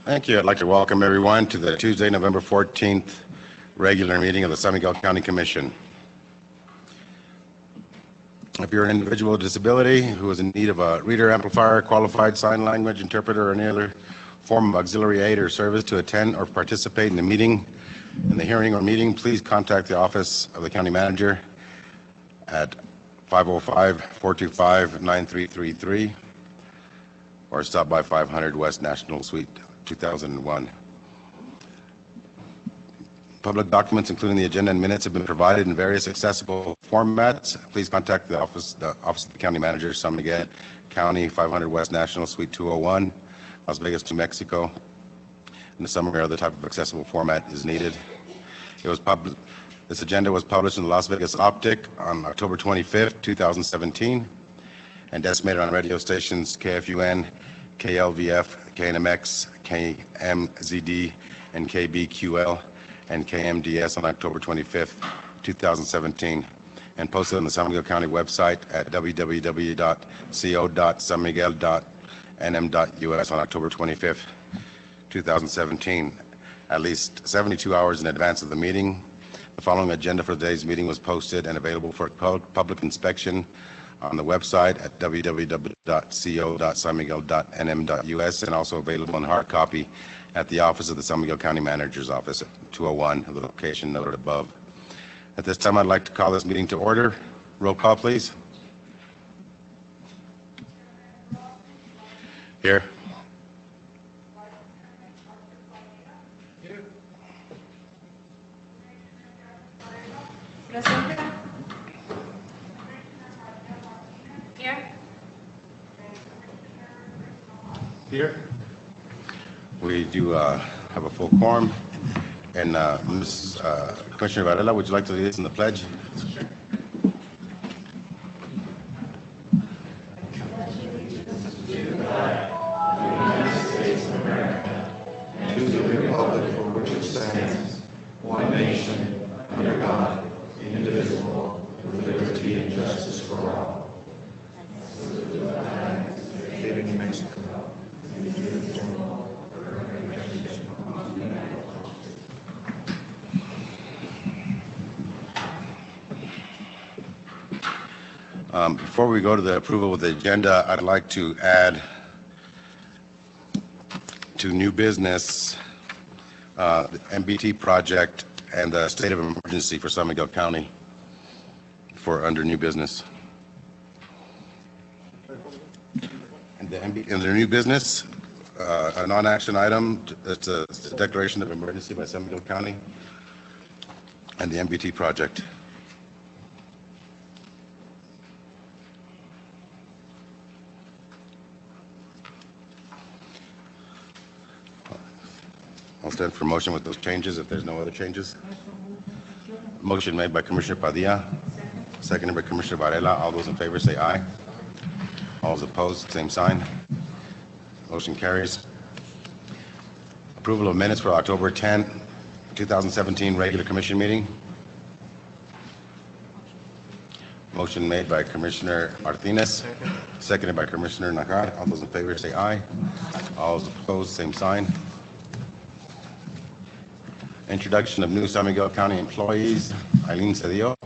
Thank you. I'd like to welcome everyone to the Tuesday, November 14th regular meeting of the San Miguel County Commission. If you're an individual with disability who is in need of a reader, amplifier, qualified sign language interpreter, or any other form of auxiliary aid or service to attend or participate in the meeting, hearing or meeting, please contact the office of the county manager at 505-425-9333 or stop by 500 West National Suite 2001. Public documents, including the agenda and minutes, have been provided in various accessible formats. Please contact the office of the county manager, San Miguel County, 500 West National Suite 201, Las Vegas, New Mexico. And a summary of the type of accessible format is needed. This agenda was published in the Las Vegas Optic on October 25th, 2017, and decimated on radio stations KFUN, KLVF, KNMX, KMZD, and KBQL, and KMDS on October 25th, 2017, and posted on the San Miguel County website at www.co.sanmiguel.nm.us on October 25th, 2017, at least 72 hours in advance of the meeting. The following agenda for today's meeting was posted and available for public inspection on the website at www.co.sanmiguel.nm.us and also available in hard copy at the office of the San Miguel County Manager's Office at 201, the location noted above. At this time, I'd like to call this meeting to order. Roll call, please. Here. Here. We do have a full quorum. And Commissioner Varela, would you like to lead us in the pledge? Sure. Before we go to the approval of the agenda, I'd like to add to new business the MBT project and the state of emergency for San Miguel County for under new business. And the new business, a non-action item, it's a declaration of emergency by San Miguel County and the MBT project. I'll stand for motion with those changes if there's no other changes. Motion made by Commissioner Padilla, seconded by Commissioner Varela. All those in favor say aye. All those opposed, same sign. Motion carries. Approval of minutes for October 10, 2017 regular commission meeting. Motion made by Commissioner Martinez, seconded by Commissioner Najar. All those in favor say aye. All those opposed, same sign. Introduction of new San Miguel County employees. Eileen Cedillo.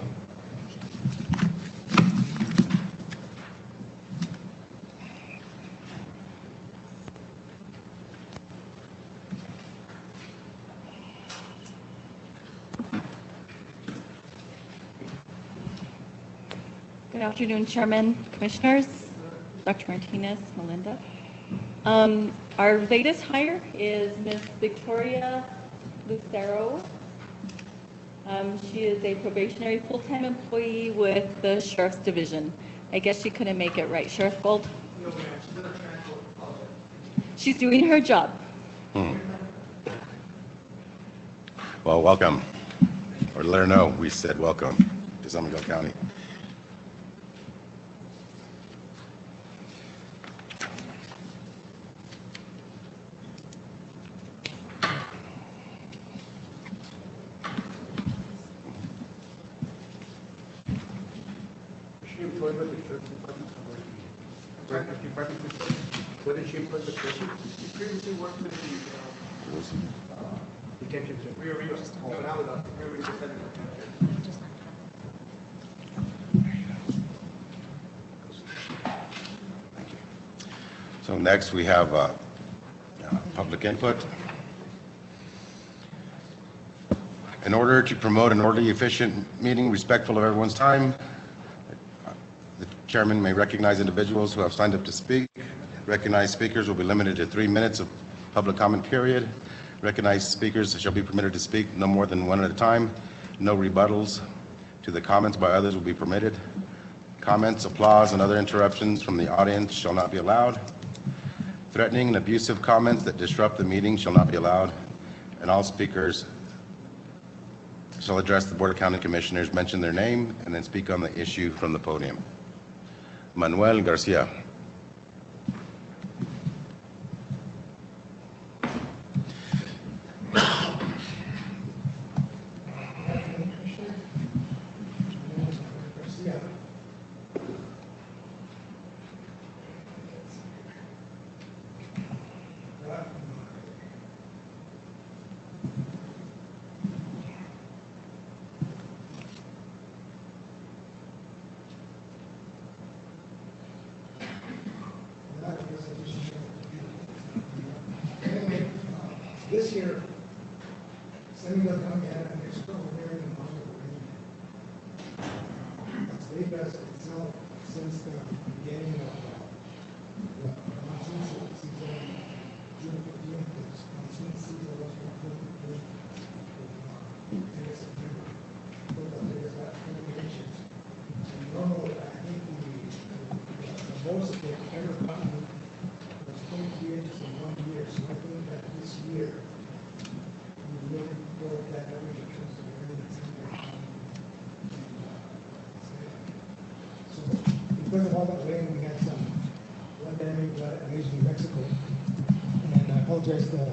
Good afternoon, Chairman, Commissioners, Dr. Martinez, Melinda. Our latest hire is Ms. Victoria Lucero. She is a probationary full-time employee with the Sheriff's Division. I guess she couldn't make it right, Sheriff Gold? She's doing her job. Well, welcome. Or let her know we said welcome to San Miguel County. Where did she put the person? She previously worked with the detention center. Rio Rio. Oh, now with the Rio Rio Detention Center. So next we have public input. In order to promote an orderly, efficient meeting respectful of everyone's time, the chairman may recognize individuals who have signed up to speak. Recognized speakers will be limited to 3 minutes of public comment period. Recognized speakers shall be permitted to speak no more than one at a time. No rebuttals to the comments by others will be permitted. Comments, applause, and other interruptions from the audience shall not be allowed. Threatening and abusive comments that disrupt the meeting shall not be allowed. And all speakers shall address the Board of County Commissioners, mention their name, and then speak on the issue from the podium. Manuel Garcia. This year, San Miguel County had an extraordinary amount of rain. It's the best itself since the beginning of the monsoon season. June 15th, this monsoon season was completely in September. But there's that 20 inches. And normally, I think the most they've ever gotten was 23 inches in 1 year. So I think that this year, we really broke that average in terms of rain that's in there. So because of all that rain, we had some flood damage in Mexico. And I apologize the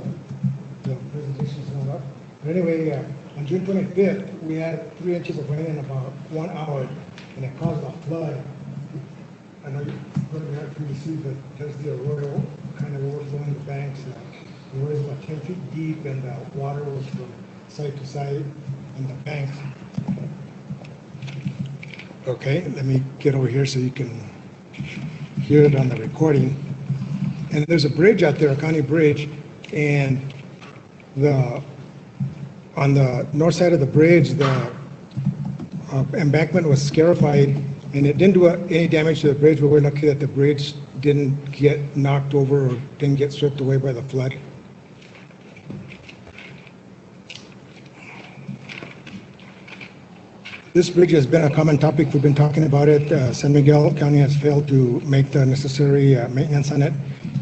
presentation's not up. But anyway, on June 25th, we had 3 inches of rain in about 1 hour, and it caused a flood. I know you're going to have to see, but there's the arroyo kind of overflowing the banks. The arroyo is about 10 feet deep, and the water was from side to side in the banks. Okay, let me get over here so you can hear it on the recording. And there's a bridge out there, a county bridge, and on the north side of the bridge, the embankment was scarified, and it didn't do any damage to the bridge, but we're lucky that the bridge didn't get knocked over or didn't get swept away by the flood. This bridge has been a common topic. We've been talking about it. San Miguel County has failed to make the necessary maintenance on it.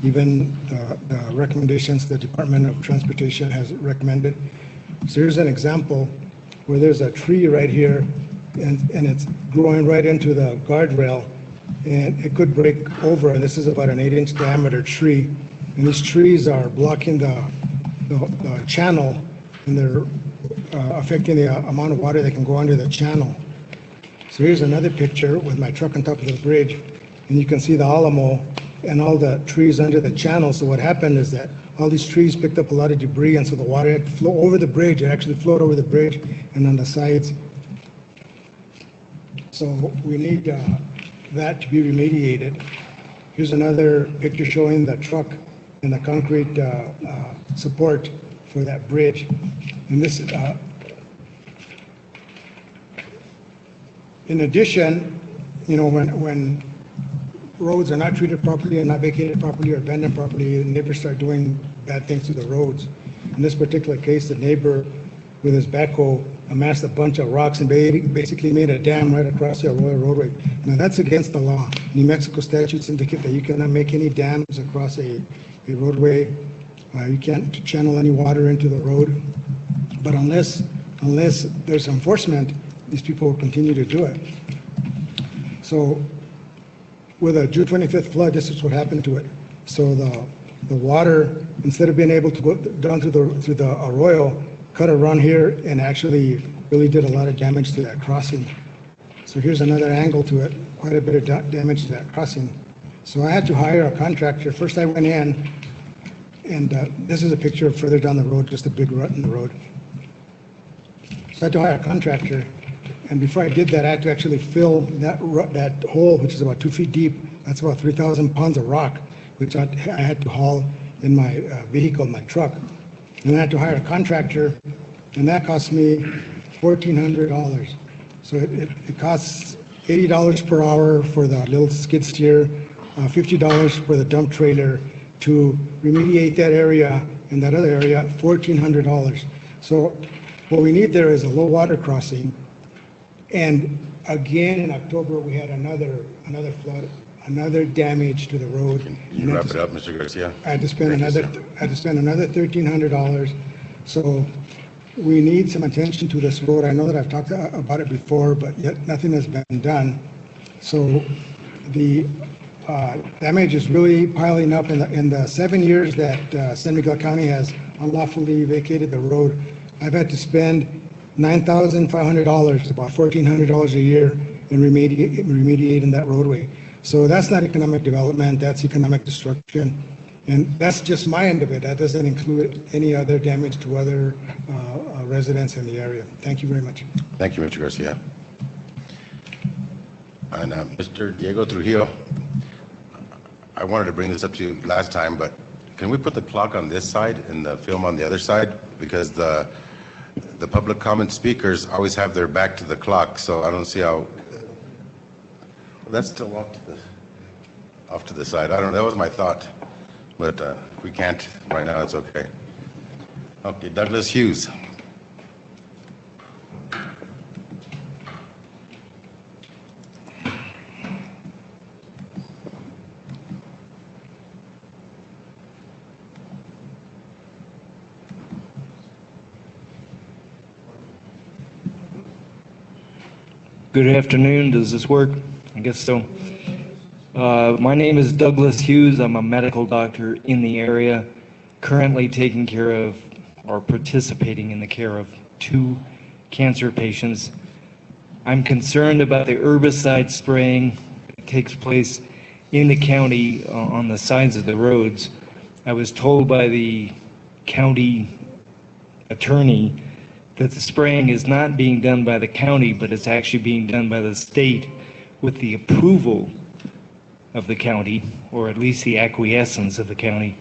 Even the recommendations the Department of Transportation has recommended. So here's an example where there's a tree right here, and it's growing right into the guardrail, and it could break over. And this is about an 8-inch diameter tree, and these trees are blocking the channel, and they're affecting the amount of water that can go under the channel. So here's another picture with my truck on top of the bridge, and you can see the Alamo and all the trees under the channel. So what happened is that all these trees picked up a lot of debris, and so the water had to flow over the bridge. It actually flowed over the bridge and on the sides. So we need that to be remediated. Here's another picture showing the truck and the concrete support for that bridge. And this, in addition, you know, when roads are not treated properly and not vacated properly or abandoned properly, neighbors start doing bad things to the roads. In this particular case, the neighbor with his backhoe amassed a bunch of rocks and basically made a dam right across the Arroyo roadway. Now that's against the law. New Mexico statutes indicate that you cannot make any dams across a roadway. You can't channel any water into the road. But unless there's enforcement, these people will continue to do it. So with a June 25th flood, this is what happened to it. So the water, instead of being able to go down through the arroyo, cut around here and actually really did a lot of damage to that crossing. So here's another angle to it, quite a bit of damage to that crossing. So I had to hire a contractor. First I went in, and this is a picture of further down the road, just a big rut in the road. So I had to hire a contractor, and before I did that, I had to actually fill that hole, which is about 2 feet deep. That's about 3,000 pounds of rock, which I had to haul in my vehicle, my truck. And I had to hire a contractor, and that cost me $1,400. So it costs $80 per hour for the little skid steer, $50 for the dump trailer to remediate that area and that other area, $1,400. So what we need there is a low water crossing. And again, in October, we had another flood, another damage to the road. Can you wrap it up, Mr. Garcia? I had to spend Thank you, another $1,300. So we need some attention to this road. I know that I've talked about it before, but yet nothing has been done. So the damage is really piling up in the 7 years that San Miguel County has unlawfully vacated the road. I've had to spend $9,500, about $1,400 a year in remediating that roadway. So that's not economic development, that's economic destruction. And that's just my end of it. That doesn't include any other damage to other residents in the area. Thank you very much. Thank you, Mr. Garcia. And Mr. Diego Trujillo, I wanted to bring this up to you last time, but can we put the clock on this side and the film on the other side? Because the public comment speakers always have their back to the clock, so I don't see how. That's still off to the side. I don't know. That was my thought, but if we can't right now, it's okay. Okay, Douglas Hughes. Good afternoon. Does this work? I guess so. My name is Douglas Hughes. I'm a medical doctor in the area, currently taking care of or participating in the care of 2 cancer patients. I'm concerned about the herbicide spraying that takes place in the county on the sides of the roads. I was told by the county attorney that the spraying is not being done by the county, but it's actually being done by the state with the approval of the county, or at least the acquiescence of the county.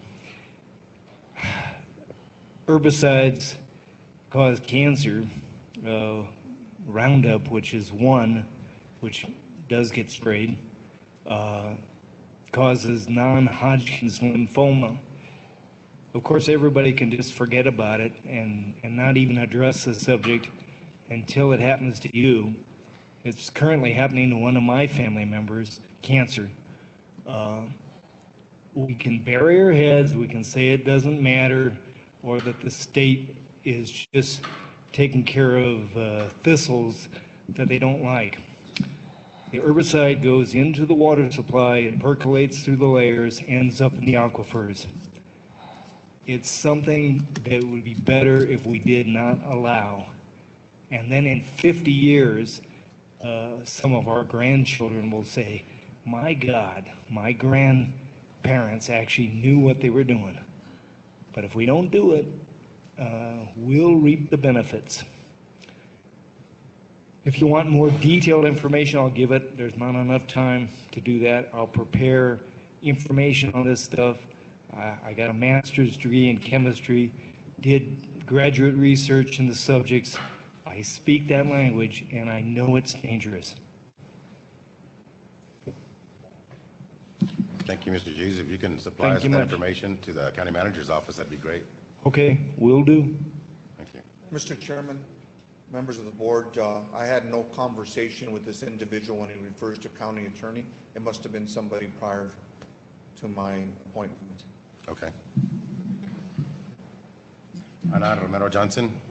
Herbicides cause cancer. Roundup, which is one, which does get sprayed, causes non-Hodgkin's lymphoma. Of course, everybody can just forget about it and not even address the subject until it happens to you. It's currently happening to one of my family members, cancer. We can bury our heads, we can say it doesn't matter, or that the state is just taking care of thistles that they don't like. The herbicide goes into the water supply, it percolates through the layers, ends up in the aquifers. It's something that would be better if we did not allow. And then in 50 years, some of our grandchildren will say, my God, my grandparents actually knew what they were doing. But if we don't do it, we'll reap the benefits. If you want more detailed information, I'll give it. There's not enough time to do that. I'll prepare information on this stuff. I got a master's degree in chemistry, did graduate research in the subjects. I speak that language, and I know it's dangerous. Thank you, Mr. Hughes. If you can supply us that information to the county manager's office, that'd be great. Okay, will do. Thank you. Mr. Chairman, members of the board, I had no conversation with this individual when he refers to county attorney. It must have been somebody prior to my appointment. Okay. Ana Romero Johnson.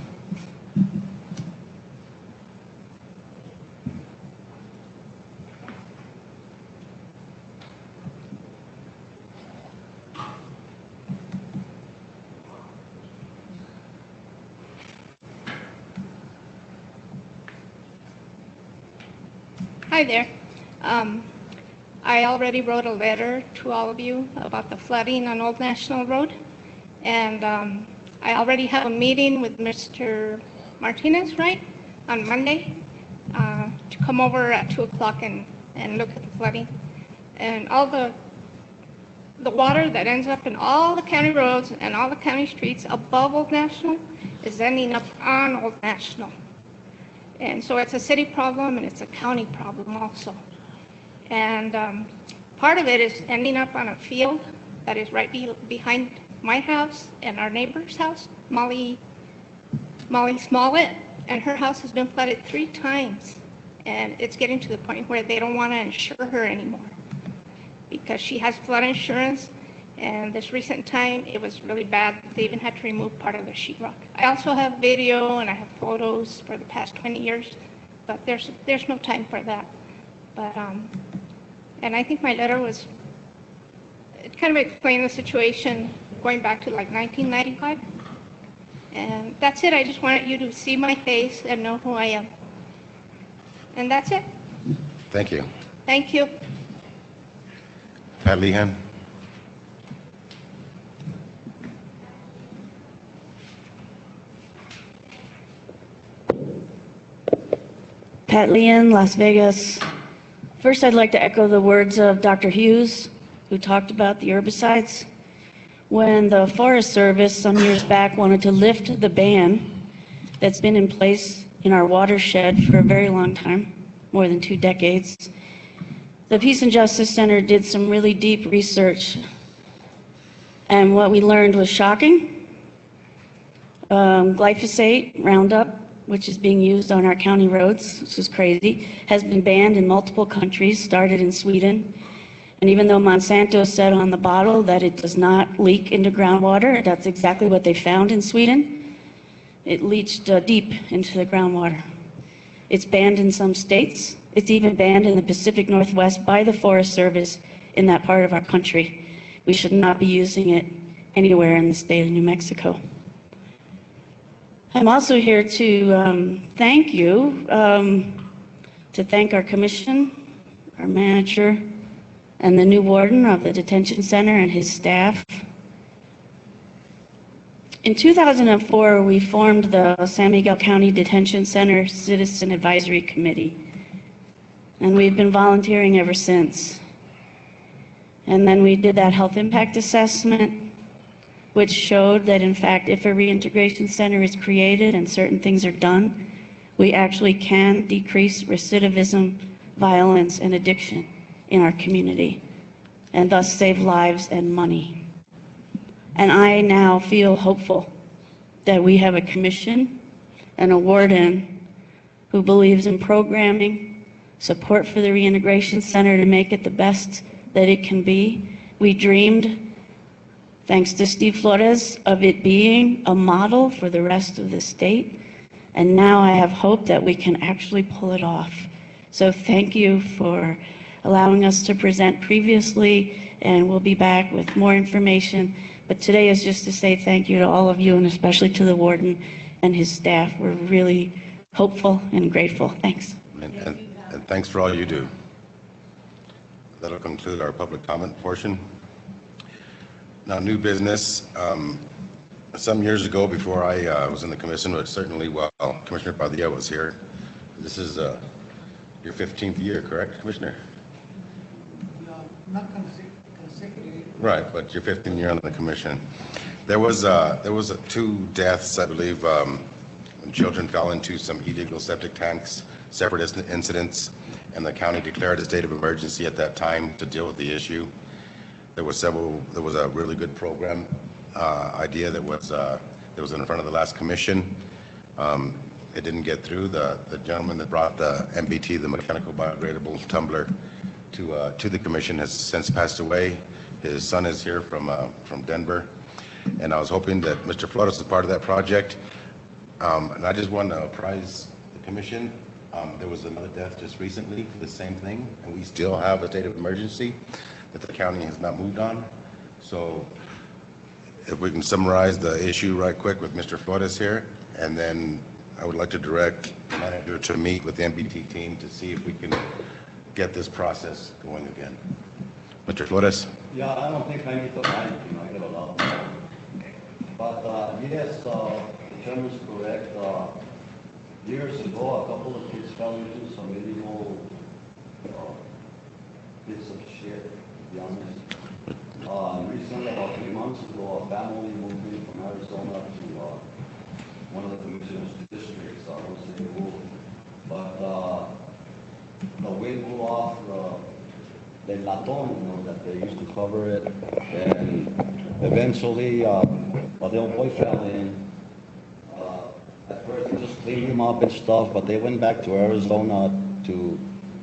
Hi there. I already wrote a letter to all of you about the flooding on Old National Road. And I already have a meeting with Mr. Martinez, right, on Monday, to come over at 2 o'clock and look at the flooding. And all the water that ends up in all the county roads and all the county streets above Old National is ending up on Old National. And so it's a city problem and it's a county problem also. And part of it is ending up on a field that is right behind my house and our neighbor's house, Molly Smollett, and her house has been flooded 3 times. And it's getting to the point where they don't want to insure her anymore because she has flood insurance. And this recent time, it was really bad. They even had to remove part of the sheetrock. I also have video and I have photos for the past 20 years, but there's no time for that. But and I think my letter was, it kind of explained the situation going back to like 1995. And that's it. I just wanted you to see my face and know who I am. And that's it. Thank you. Thank you. Pat Lehan. Pat Lehan, Las Vegas. First, I'd like to echo the words of Dr. Hughes, who talked about the herbicides. When the Forest Service some years back wanted to lift the ban that's been in place in our watershed for a very long time, more than 2 decades, the Peace and Justice Center did some really deep research. And what we learned was shocking. Glyphosate, Roundup, which is being used on our county roads, which is crazy, has been banned in multiple countries, started in Sweden. And even though Monsanto said on the bottle that it does not leak into groundwater, that's exactly what they found in Sweden. It leached deep into the groundwater. It's banned in some states. It's even banned in the Pacific Northwest by the Forest Service in that part of our country. We should not be using it anywhere in the state of New Mexico. I'm also here to thank you, to thank our commission, our manager, and the new warden of the detention center and his staff. In 2004, we formed the San Miguel County Detention Center Citizen Advisory Committee, and we've been volunteering ever since. And then we did that health impact assessment, which showed that, in fact, if a reintegration center is created and certain things are done, we actually can decrease recidivism, violence, and addiction in our community, and thus save lives and money. And I now feel hopeful that we have a commission and a warden who believes in programming, support for the reintegration center to make it the best that it can be. We dreamed, thanks to Steve Flores, of it being a model for the rest of the state. And now I have hope that we can actually pull it off. So thank you for allowing us to present previously, and we'll be back with more information. But today is just to say thank you to all of you, and especially to the warden and his staff. We're really hopeful and grateful. Thanks. And thanks for all you do. That'll conclude our public comment portion. Now, new business. Some years ago, before I was in the commission, but certainly while Commissioner Padilla was here, this is your 15th year, correct, Commissioner? Not consecutive. Right, but your 15th year on the commission. There was 2 deaths, I believe, when children fell into some illegal septic tanks, separate incidents, and the county declared a state of emergency at that time to deal with the issue. There was a really good program idea that was in front of the last commission. It didn't get through. The gentleman that brought the MBT, the mechanical biodegradable tumbler, to the commission has since passed away. His son is here from Denver, and I was hoping that Mr. Flores is part of that project. And I just want to apprise the commission. There was another death just recently for the same thing, and we still have a state of emergency that the county has not moved on. So if we can summarize the issue right quick with Mr. Flores here, and then I would like to direct the manager to meet with the MBT team to see if we can get this process going again. Mr. Flores? Yeah, I don't think I need to add anything, I get a lot. But yes, the chairman's correct. Years ago, a couple of kids fell into some illegal bits of shit, to be honest. Recently, about 3 months ago, a family moved in from Arizona to one of the commissioner's districts. I won't say who, but the wind blew off the laton, you know, that they used to cover it, and eventually, the little boy fell in. At first, they just cleaned him up and stuff, but they went back to Arizona to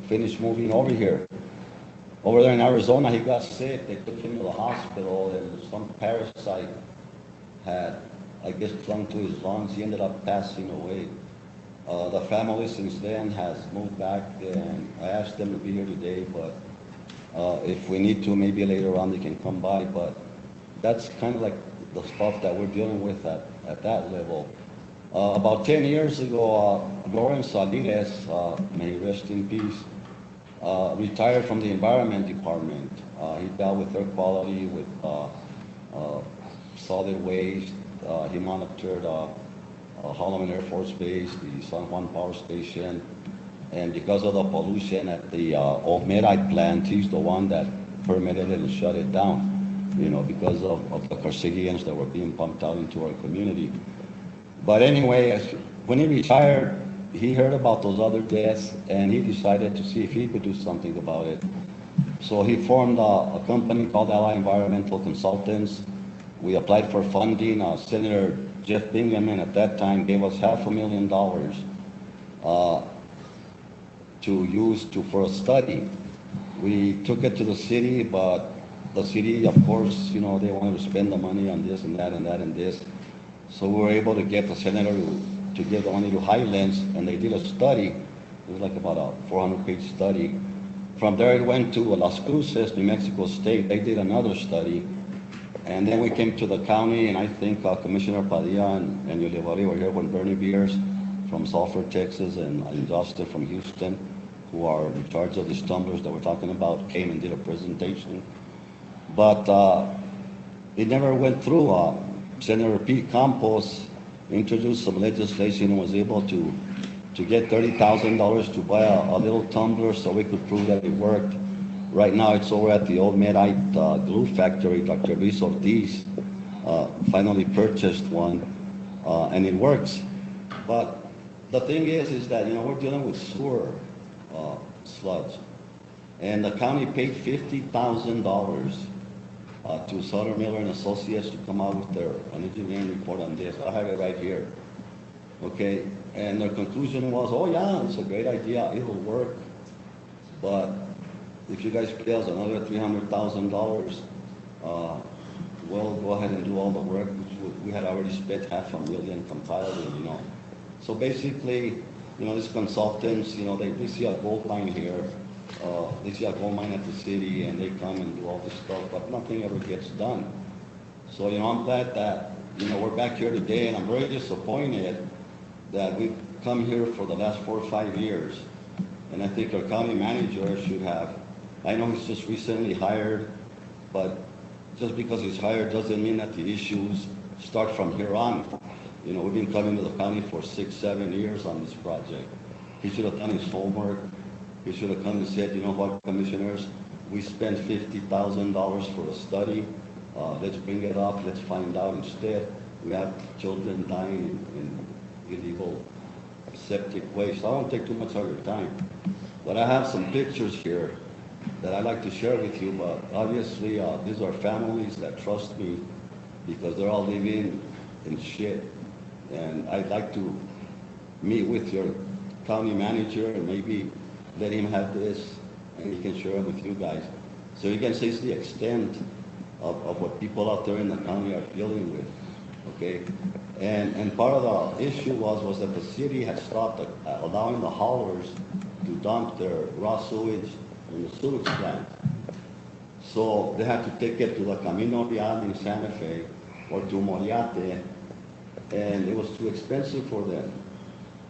finish moving over here. Over there in Arizona, he got sick. They took him to the hospital, and some parasite had, I guess, clung to his lungs. He ended up passing away. The family since then has moved back, and I asked them to be here today, but if we need to, maybe later on they can come by. But that's kind of like the stuff that we're dealing with at that level. About 10 years ago, Lawrence Salinas, may he rest in peace, retired from the Environment Department. He dealt with air quality, with solid waste. He monitored Holloman Air Force Base, the San Juan Power Station, and because of the pollution at the old Medite plant, he's the one that permitted it and shut it down, you know, because of the carcinogens that were being pumped out into our community. But anyway, when he retired, he heard about those other deaths, and he decided to see if he could do something about it. So he formed a company called Ally Environmental Consultants. We applied for funding. Senator Jeff Bingaman at that time gave us $500,000 to use for a study. We took it to the city, but the city, of course, you know, they wanted to spend the money on this and that and that and this. So we were able to get the senator to give the money to Highlands, and they did a study. It was like about a 400-page study. From there, it went to Las Cruces, New Mexico State. They did another study. And then we came to the county, and I think Commissioner Padilla and Yolivari were here when Bernie Beers from Sulphur, Texas, and Justin from Houston, who are in charge of these tumblers that we're talking about, came and did a presentation. But it never went through. Senator Pete Campos introduced some legislation and was able to get $30,000 to buy a little tumbler so we could prove that it worked. Right now it's over at the old Medite glue factory. Dr. Luis Ortiz finally purchased one, and it works. But the thing is that, you know, we're dealing with sewer sludge, and the county paid $50,000 to Sutter Miller and Associates to come out with an engineering report on this. I have it right here. Okay, and their conclusion was, oh yeah, it's a great idea, it'll work, but if you guys pay us another $300,000, we'll go ahead and do all the work, which we had already spent $500,000 compiling, you know. So basically, you know, these consultants, you know, they see a gold mine here, they see a gold mine at the city, and they come and do all this stuff, but nothing ever gets done. So, you know, I'm glad that, you know, we're back here today, and I'm very disappointed that we've come here for the last 4 or 5 years. And I think our county manager should have, I know he's just recently hired, but just because he's hired doesn't mean that the issues start from here on. You know, we've been coming to the county for 6, 7 years on this project. He should have done his homework. He should have come and said, you know what, commissioners, we spent $50,000 for a study. Let's bring it up. Let's find out. Instead, we have children dying in illegal septic waste. I won't take too much of your time, but I have some pictures here that I'd like to share with you. But obviously, these are families that trust me because they're all living in shit. And I'd like to meet with your county manager and maybe let him have this, and he can share it with you guys. So you can see the extent of what people out there in the county are dealing with, okay? And part of the issue was that the city had stopped allowing the haulers to dump their raw sewage in the sewage plant. So they had to take it to the Camino Real in Santa Fe or to Moriate, and it was too expensive for them.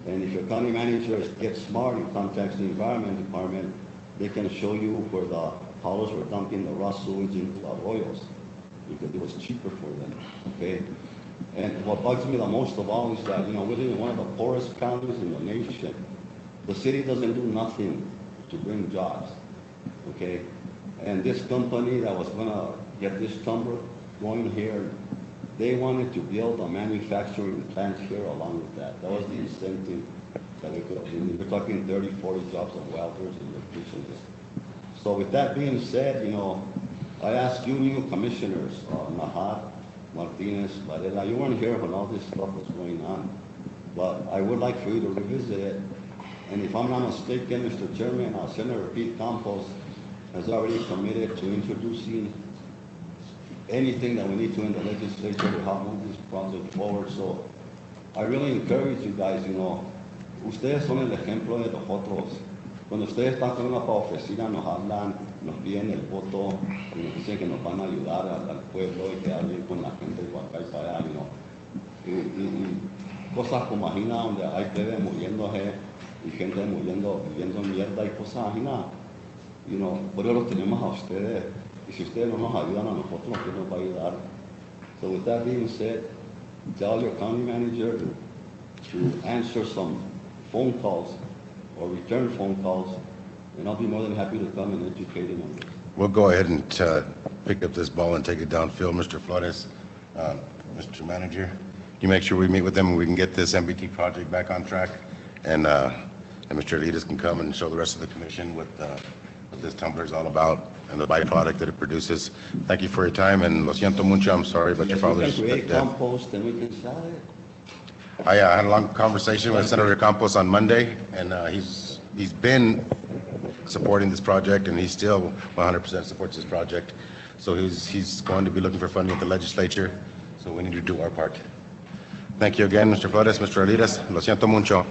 And if your county manager gets smart and contacts the environment department, They can show you where the haulers were dumping the raw sewage into arroyos because it was cheaper for them, okay? And what bugs me the most of all is that, we live in one of the poorest counties in the nation. The city doesn't do nothing to bring jobs, okay? And this company that was gonna get this timber going here, they wanted to build a manufacturing plant here along with that. That was the incentive that we could have been. We're talking 30, 40 jobs of welders and electricians. So with that being said, I asked you new commissioners, Nahat, Martinez, Varela, you weren't here when all this stuff was going on. But I would like for you to revisit it. And if I'm not mistaken, Mr. Chairman, Senator Pete Campos has already committed to introducing anything that we need to in the legislature to help move this project forward. So I really encourage you guys, ustedes son el ejemplo de nosotros. Cuando ustedes están con una oficina, nos hablan, nos piden el voto, y nos dicen que nos van a ayudar al pueblo y quedar bien con la gente de acá y para allá, y cosas como imagina donde hay bebés muriéndose y gente muriendo, viviendo mierda y cosas así, por eso los tenemos a ustedes. Y si ustedes no nos ayudan a nosotros, ¿quién nos va a ayudar? So with that being said, tell your county manager to answer some phone calls or return phone calls, and I'll be more than happy to come and educate him on this. We'll go ahead and pick up this ball and take it downfield, Mr. Flores. Mr. Manager, you make sure we meet with them and we can get this MBT project back on track, and Mr. Elitas can come and show the rest of the commission what this tumbler is all about and the byproduct that it produces. Thank you for your time, and lo siento mucho. I'm sorry about your father's We can create death. compost and we can sell it. I had a long conversation with Senator Campos on Monday, and he's been supporting this project, and he still 100% supports this project. So he's going to be looking for funding at the legislature, so we need to do our part. Thank you again, Mr. Flores, Mr. Elitas. Lo siento mucho.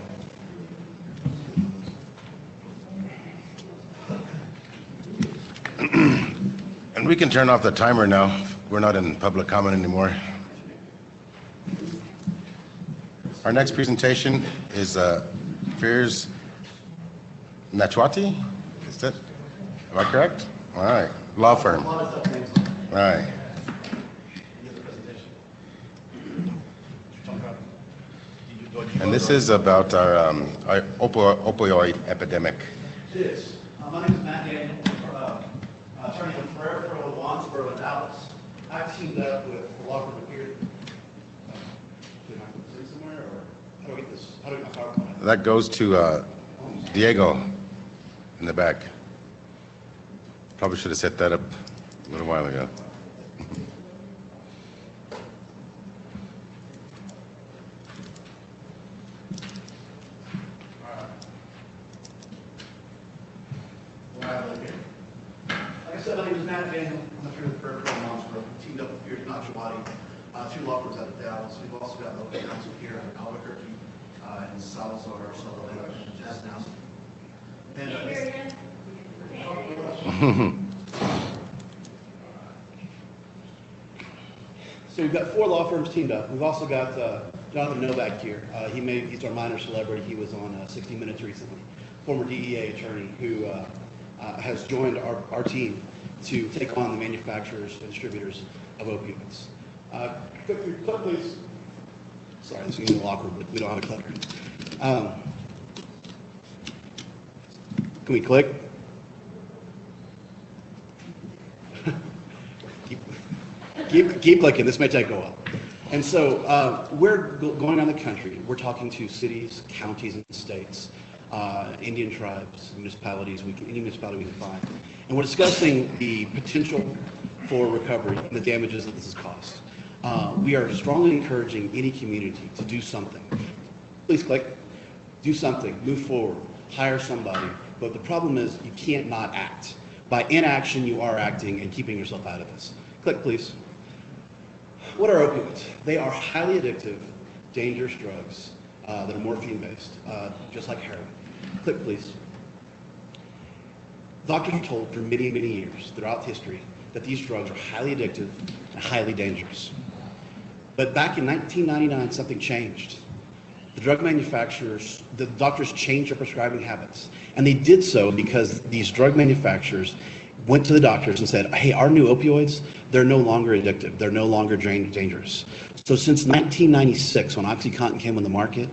And we can turn off the timer now. We're not in public comment anymore. Our next presentation is Fears Nachwati. Is that? Am I correct? All right. Law firm. All right. And this is about our opioid epidemic. It is. My name is Matt Daniel, attorney with Prairie, Wansboro, and Dallas. I've teamed up with the law firm here. Can I sit somewhere, or how do I get this? How do I get my PowerPoint? That goes to Diego in the back. Probably should have set that up a little while ago. Like I said, my name is Matt Daniel. I'm attorney with Prairie, Wansboro. Teamed up with Fears Nachwati, two law firms out of Dallas. We've also got local counsel here in Albuquerque, and Salazar, and Jazz Nelson. So we've got four law firms teamed up. We've also got Jonathan Novak here. He's our minor celebrity. He was on 60 Minutes recently. Former DEA attorney who has joined our team to take on the manufacturers and distributors of opioids. Click, please. Sorry, this is a little awkward, but we don't have a clicker. Can we click? keep clicking. This may take a while. And so we're going around the country. We're talking to cities, counties, and states, Indian tribes, municipalities, any municipality we can find. And we're discussing the potential for recovery and the damages that this has caused. We are strongly encouraging any community to do something. Please click. Do something. Move forward. Hire somebody. But the problem is you can't not act. By inaction, you are acting and keeping yourself out of this. Click, please. What are opioids? They are highly addictive, dangerous drugs that are morphine-based, just like heroin. Click, please. Doctors are told for many, many years throughout history that these drugs are highly addictive and highly dangerous. But back in 1999, something changed. The drug manufacturers, the doctors changed their prescribing habits. And they did so because these drug manufacturers went to the doctors and said, hey, our new opioids, they're no longer addictive. They're no longer dangerous. So since 1996, when OxyContin came on the market,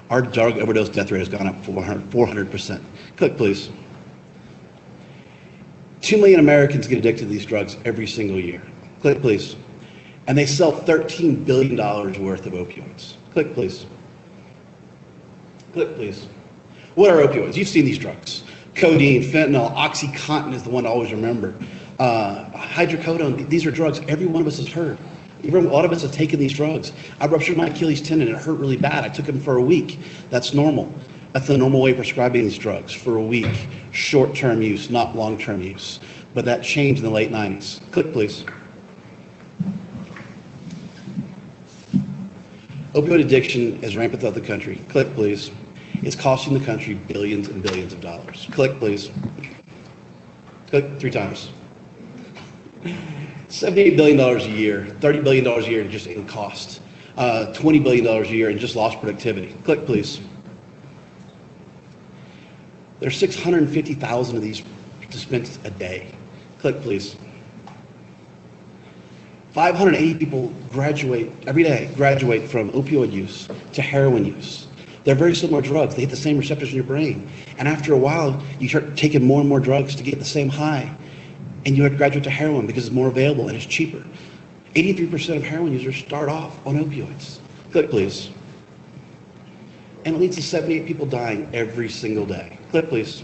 our drug overdose death rate has gone up 400%. Click, please. 2 million Americans get addicted to these drugs every single year. Click, please. And they sell $13 billion worth of opioids. Click, please. Click, please. What are opioids? You've seen these drugs. Codeine, fentanyl, OxyContin is the one to always remember. Hydrocodone, these are drugs every one of us has heard. A lot of us have taken these drugs. I ruptured my Achilles tendon and it hurt really bad. I took them for a week. That's normal. That's the normal way of prescribing these drugs, for a week. Short-term use, not long-term use. But that changed in the late 90s. Click, please. Opioid addiction is rampant throughout the country. Click, please. It's costing the country billions and billions of dollars. Click, please. Click 3 times. $78 billion a year, $30 billion a year just in cost, $20 billion a year in just lost productivity. Click, please. There's 650,000 of these dispensed a day. Click, please. 580 people every day graduate from opioid use to heroin use. They're very similar drugs. They hit the same receptors in your brain. And after a while, you start taking more and more drugs to get the same high. And you have to graduate to heroin because it's more available and it's cheaper. 83% of heroin users start off on opioids. Click, please. And it leads to 78 people dying every single day. Click, please.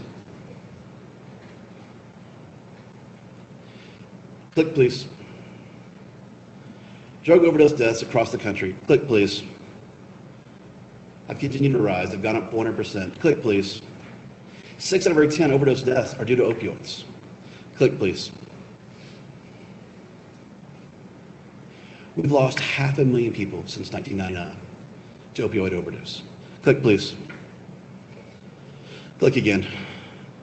Click, please. Drug overdose deaths across the country. Click, please. Have continued to rise. They've gone up 400%. Click, please. 6 out of every 10 overdose deaths are due to opioids. Click, please. We've lost 500,000 people since 1999 to opioid overdose. Click, please. Click again.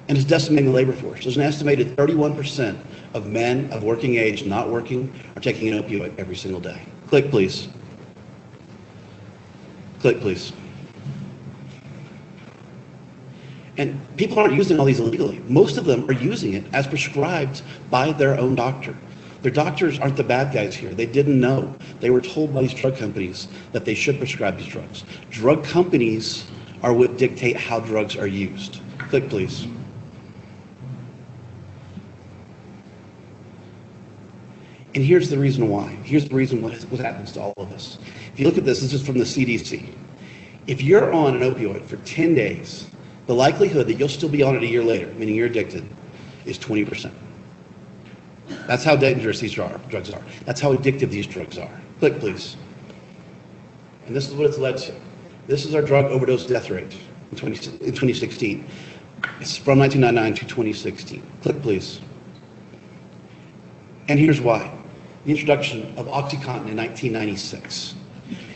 And it's decimating the labor force. There's an estimated 31% of men of working age not working are taking an opioid every single day. Click, please. Click, please. And people aren't using all these illegally. Most of them are using it as prescribed by their own doctor. Their doctors aren't the bad guys here. They didn't know. They were told by these drug companies that they should prescribe these drugs. Drug companies are what dictate how drugs are used. Click, please. And here's the reason why. Here's the reason what happens to all of us. If you look at this is from the CDC. If you're on an opioid for 10 days, the likelihood that you'll still be on it a year later, meaning you're addicted, is 20%. That's how dangerous these drugs are. That's how addictive these drugs are. Click, please. And this is what it's led to. This is our drug overdose death rate in 2016. It's from 1999 to 2016. Click, please. And here's why. The introduction of OxyContin in 1996.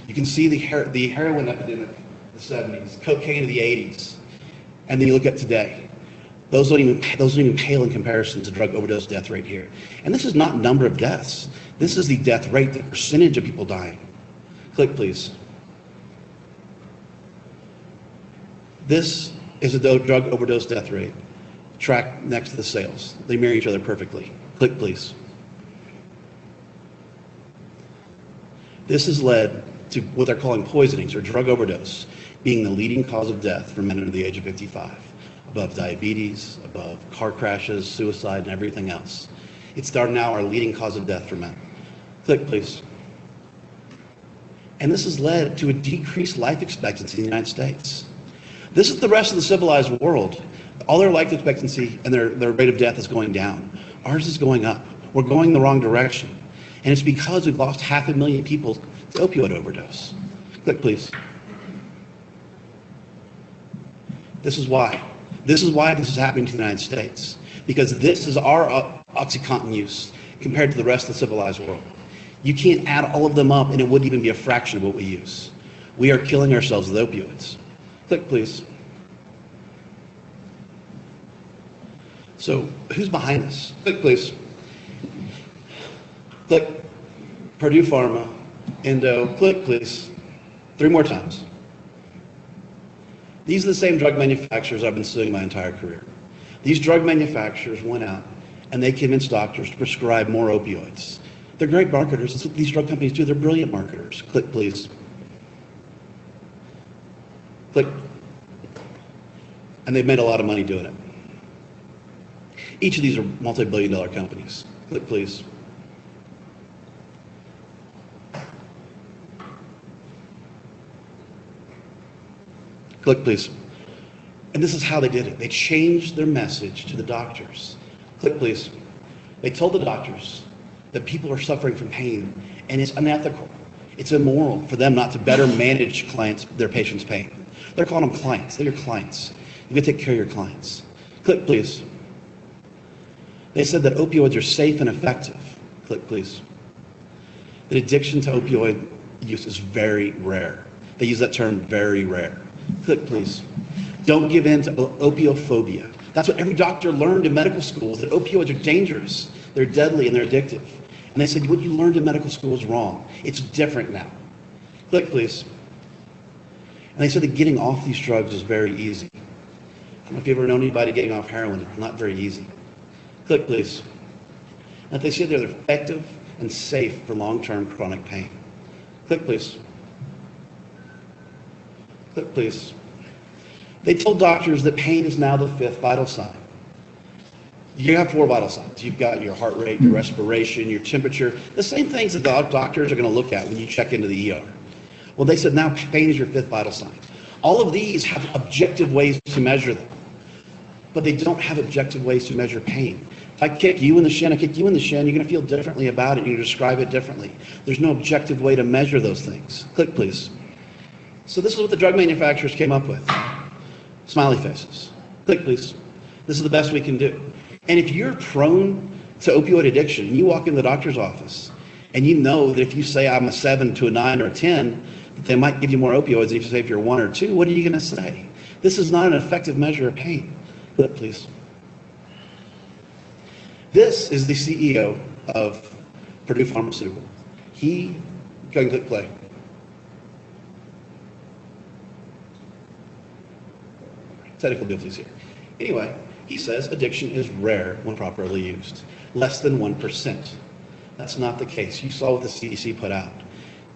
You can see the heroin epidemic in the 70s, cocaine in the 80s, and then you look at today. Those don't even pale in comparison to drug overdose death rate here. And this is not number of deaths. This is the death rate, the percentage of people dying. Click, please. This is a drug overdose death rate tracked next to the sales. They mirror each other perfectly. Click, please. This has led to what they're calling poisonings or drug overdose being the leading cause of death for men under the age of 55, above diabetes, above car crashes, suicide, and everything else. It's now our leading cause of death for men. Click, please. And this has led to a decreased life expectancy in the United States. This is the rest of the civilized world. All their life expectancy and their rate of death is going down. Ours is going up. We're going the wrong direction. And it's because we've lost 500,000 people to opioid overdose. Click, please. This is why. This is why this is happening to the United States. Because this is our OxyContin use compared to the rest of the civilized world. You can't add all of them up and it wouldn't even be a fraction of what we use. We are killing ourselves with opioids. Click, please. So who's behind this? Click, please. Click. Purdue Pharma, Endo, click, please. 3 more times. These are the same drug manufacturers I've been suing my entire career. These drug manufacturers went out and they convinced doctors to prescribe more opioids. They're great marketers. That's what these drug companies do. They're brilliant marketers. Click, please. Click. And they've made a lot of money doing it. Each of these are multi-billion-dollar companies. Click, please. Click, please. And this is how they did it. They changed their message to the doctors. Click, please. They told the doctors that people are suffering from pain, and it's unethical. It's immoral for them not to better manage their patients' pain. They're calling them clients. They're your clients. You gotta take care of your clients. Click, please. They said that opioids are safe and effective. Click, please. That addiction to opioid use is very rare. They use that term, very rare. Click, please. Don't give in to opiophobia. That's what every doctor learned in medical school, that opioids are dangerous, they're deadly, and they're addictive. And they said, what you learned in medical school is wrong. It's different now. Click, please. And they said that getting off these drugs is very easy. I don't know if you've ever known anybody getting off heroin. It's not very easy. Click, please. And they said they're effective and safe for long-term chronic pain. Click, please. Click, please. They told doctors that pain is now the 5th vital sign. You have 4 vital signs. You've got your heart rate, your respiration, your temperature, the same things that the doctors are going to look at when you check into the ER. Well, they said now pain is your 5th vital sign. All of these have objective ways to measure them, but they don't have objective ways to measure pain. If I kick you in the shin, you're going to feel differently about it. You're going to describe it differently. There's no objective way to measure those things. Click, please. So this is what the drug manufacturers came up with. Smiley faces. Click, please. This is the best we can do. And if you're prone to opioid addiction, you walk in the doctor's office, and you know that if you say I'm a 7 to a 9 or a 10, that they might give you more opioids. If you say if you're 1 or 2, what are you going to say? This is not an effective measure of pain. Click, please. This is the CEO of Purdue Pharmaceutical. Go and click play. Technical difficulties here. Anyway, he says addiction is rare when properly used. Less than 1%. That's not the case. You saw what the CDC put out.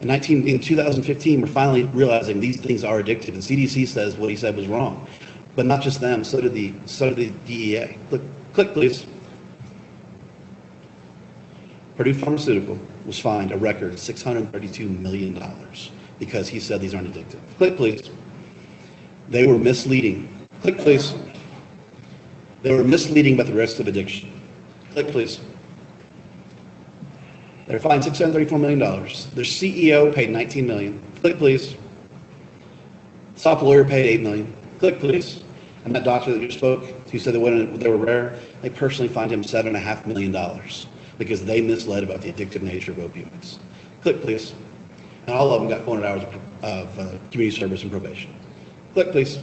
In 2015, we're finally realizing these things are addictive, and CDC says what he said was wrong. But not just them, so did the DEA. Click, please. Purdue Pharmaceutical was fined a record $632 million because he said these aren't addictive. Click, please. They were misleading. Click, please. They were misleading about the risks of addiction. Click, please. They're fined $634 million. Their CEO paid $19 million. Click, please. Top lawyer paid $8 million. Click, please. And that doctor that you spoke, who said they were rare, they personally fined him $7.5 million because they misled about the addictive nature of opioids. Click, please. And all of them got 400 hours of community service and probation. Click, please.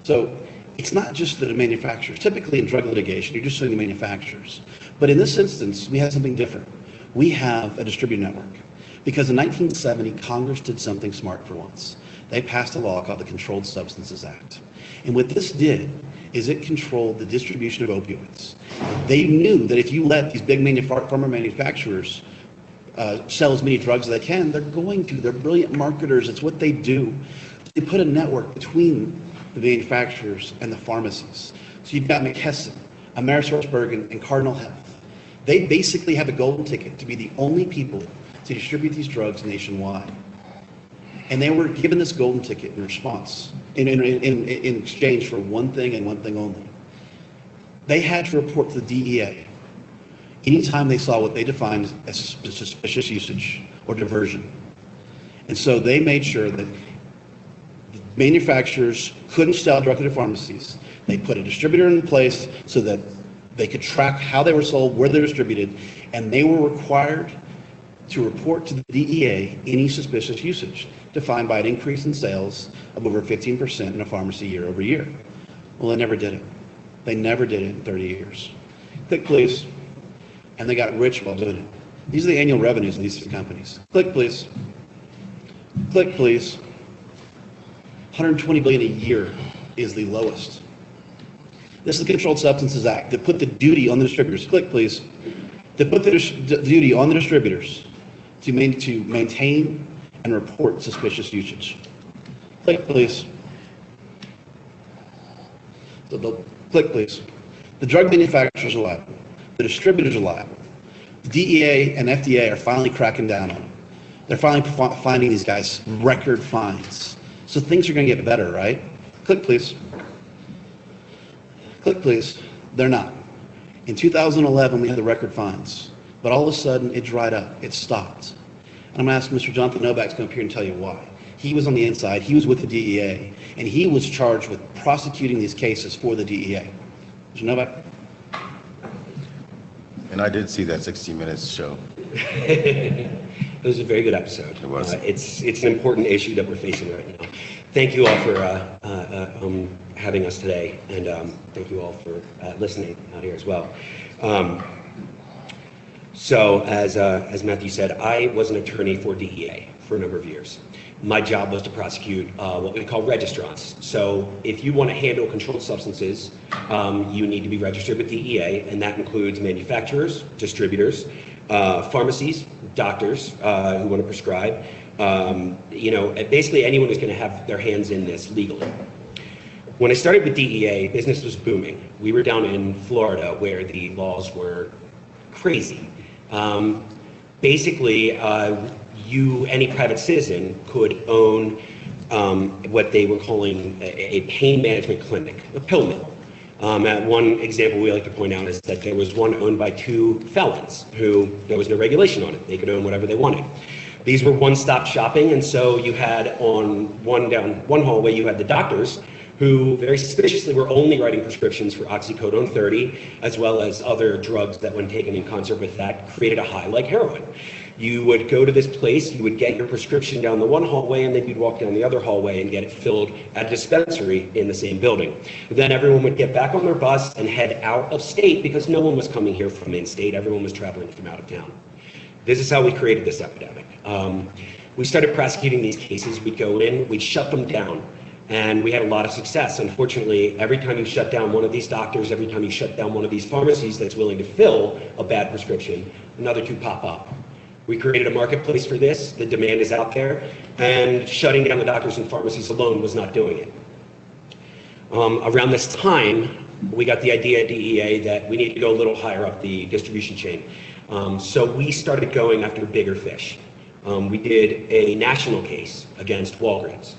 So it's not just the manufacturers. Typically in drug litigation, you're just suing the manufacturers. But in this instance, we have something different. We have a distributor network. Because in 1970, Congress did something smart for once. They passed a law called the Controlled Substances Act. And what this did is it controlled the distribution of opioids. They knew that if you let these big pharma manufacturers sell as many drugs as they can, they're going to. They're brilliant marketers. It's what they do. They put a network between the manufacturers and the pharmacies. So you've got McKesson, AmerisourceBergen, and Cardinal Health. They basically have a golden ticket to be the only people to distribute these drugs nationwide. And they were given this golden ticket in response, in exchange for one thing and one thing only. They had to report to the DEA anytime they saw what they defined as suspicious usage or diversion. And so they made sure that manufacturers couldn't sell directly to pharmacies. They put a distributor in place so that they could track how they were sold, where they were distributed, and they were required to report to the DEA any suspicious usage, defined by an increase in sales of over 15% in a pharmacy year over year. Well, they never did it. They never did it in 30 years. Click, please. And they got rich while doing it. These are the annual revenues of these companies. Click, please. Click, please. $120 billion a year is the lowest. This is the Controlled Substances Act that put the duty on the distributors. Click, please. That put the duty on the distributors to maintain and report suspicious usage. Click, please. Click, please. The drug manufacturers are liable. The distributors are liable. The DEA and FDA are finally cracking down on them. They're finally finding these guys record fines. So things are going to get better, right? Click, please. Click, please. They're not. In 2011, we had the record fines, but all of a sudden it dried up. It stopped. And I'm going to ask Mr. Jonathan Novak to come up here and tell you why. He was on the inside. He was with the DEA, and he was charged with prosecuting these cases for the DEA. Mr. Novak? And I did see that 60 Minutes show. It was a very good episode. It was. It's an important issue that we're facing right now. Thank you all for having us today, and thank you all for listening out here as well. So, as Matthew said, I was an attorney for DEA for a number of years. My job was to prosecute what we call registrants. So if you want to handle controlled substances, you need to be registered with DEA, and that includes manufacturers, distributors, pharmacies, doctors who want to prescribe, basically anyone who's going to have their hands in this legally. When I started with DEA, business was booming. We were down in Florida where the laws were crazy. Any private citizen could own what they were calling a pain management clinic, a pill mill. One example we like to point out is that there was one owned by two felons who there was no regulation on it. They could own whatever they wanted. These were one-stop shopping, and so you had down one hallway, you had the doctors who very suspiciously were only writing prescriptions for oxycodone 30, as well as other drugs that when taken in concert with that created a high like heroin. You would go to this place, you would get your prescription down the one hallway, and then you'd walk down the other hallway and get it filled at a dispensary in the same building. Then everyone would get back on their bus and head out of state because no one was coming here from in-state, everyone was traveling from out of town. This is how we created this epidemic. We started prosecuting these cases, we'd go in, we'd shut them down, and we had a lot of success. Unfortunately, every time you shut down one of these doctors, every time you shut down one of these pharmacies that's willing to fill a bad prescription, another two pop up. We created a marketplace for this, the demand is out there, and shutting down the doctors and pharmacies alone was not doing it. Around this time, we got the idea at DEA that we need to go a little higher up the distribution chain. So we started going after bigger fish. We did a national case against Walgreens.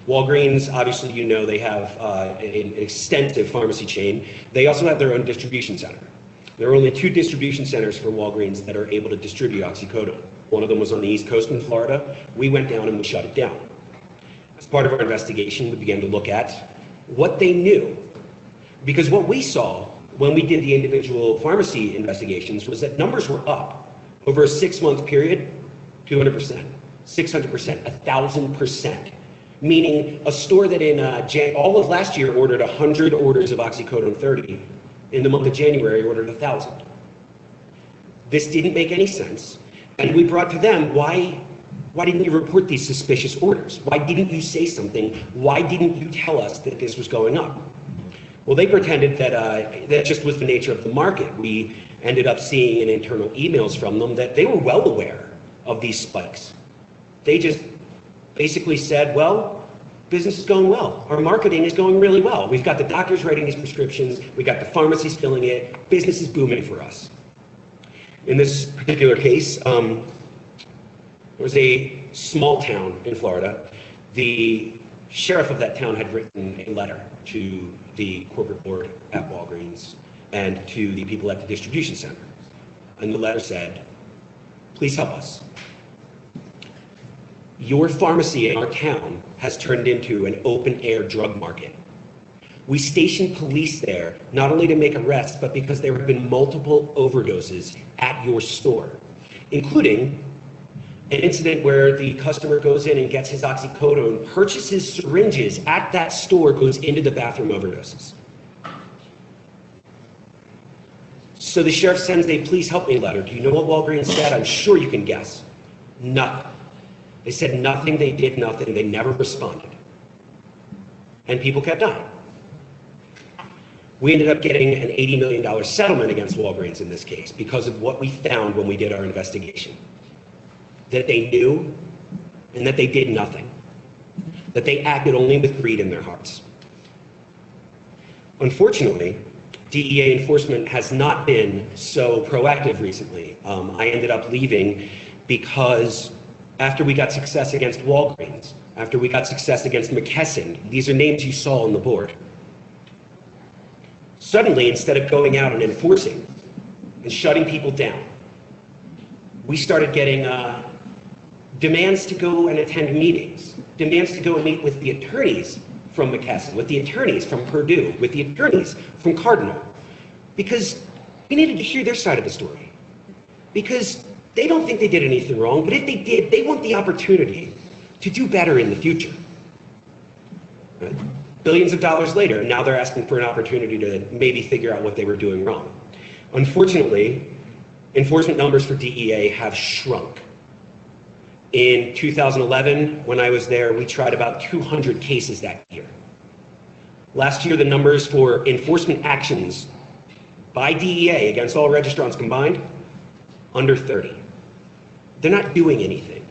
Walgreens, obviously you know they have an extensive pharmacy chain. They also have their own distribution center. There are only two distribution centers for Walgreens that are able to distribute oxycodone. One of them was on the East Coast in Florida. We went down and we shut it down. As part of our investigation, we began to look at what they knew. Because what we saw when we did the individual pharmacy investigations was that numbers were up over a 6-month period, 200%, 600%, 1,000%. Meaning a store that in all of last year ordered 100 orders of oxycodone 30, in the month of January ordered 1,000. This didn't make any sense. And we brought to them, why didn't you report these suspicious orders? Why didn't you say something? Why didn't you tell us that this was going up? Well, they pretended that that just was the nature of the market. We ended up seeing in internal emails from them that they were well aware of these spikes. They just basically said, well, business is going well. Our marketing is going really well. We've got the doctors writing these prescriptions. We got the pharmacies filling it. Business is booming for us. In this particular case, there was a small town in Florida. The sheriff of that town had written a letter to the corporate board at Walgreens and to the people at the distribution center. And the letter said, please help us. Your pharmacy in our town has turned into an open-air drug market. We stationed police there not only to make arrests, but because there have been multiple overdoses at your store, including an incident where the customer goes in and gets his oxycodone, purchases syringes at that store, goes into the bathroom, overdoses. So the sheriff sends a please help me letter. Do you know what Walgreens said? I'm sure you can guess. Nothing. They said nothing, they did nothing, they never responded. And people kept dying. We ended up getting an $80 million settlement against Walgreens in this case because of what we found when we did our investigation. That they knew and that they did nothing. That they acted only with greed in their hearts. Unfortunately, DEA enforcement has not been so proactive recently. I ended up leaving because after we got success against Walgreens, after we got success against McKesson, these are names you saw on the board. Suddenly, instead of going out and enforcing and shutting people down, we started getting demands to go and attend meetings, demands to go and meet with the attorneys from McKesson, with the attorneys from Purdue, with the attorneys from Cardinal, because we needed to hear their side of the story. Because they don't think they did anything wrong, but if they did, they want the opportunity to do better in the future. Billions of dollars later, and now they're asking for an opportunity to maybe figure out what they were doing wrong. Unfortunately, enforcement numbers for DEA have shrunk. In 2011, when I was there, we tried about 200 cases that year. Last year, the numbers for enforcement actions by DEA against all registrants combined, under 30. They're not doing anything.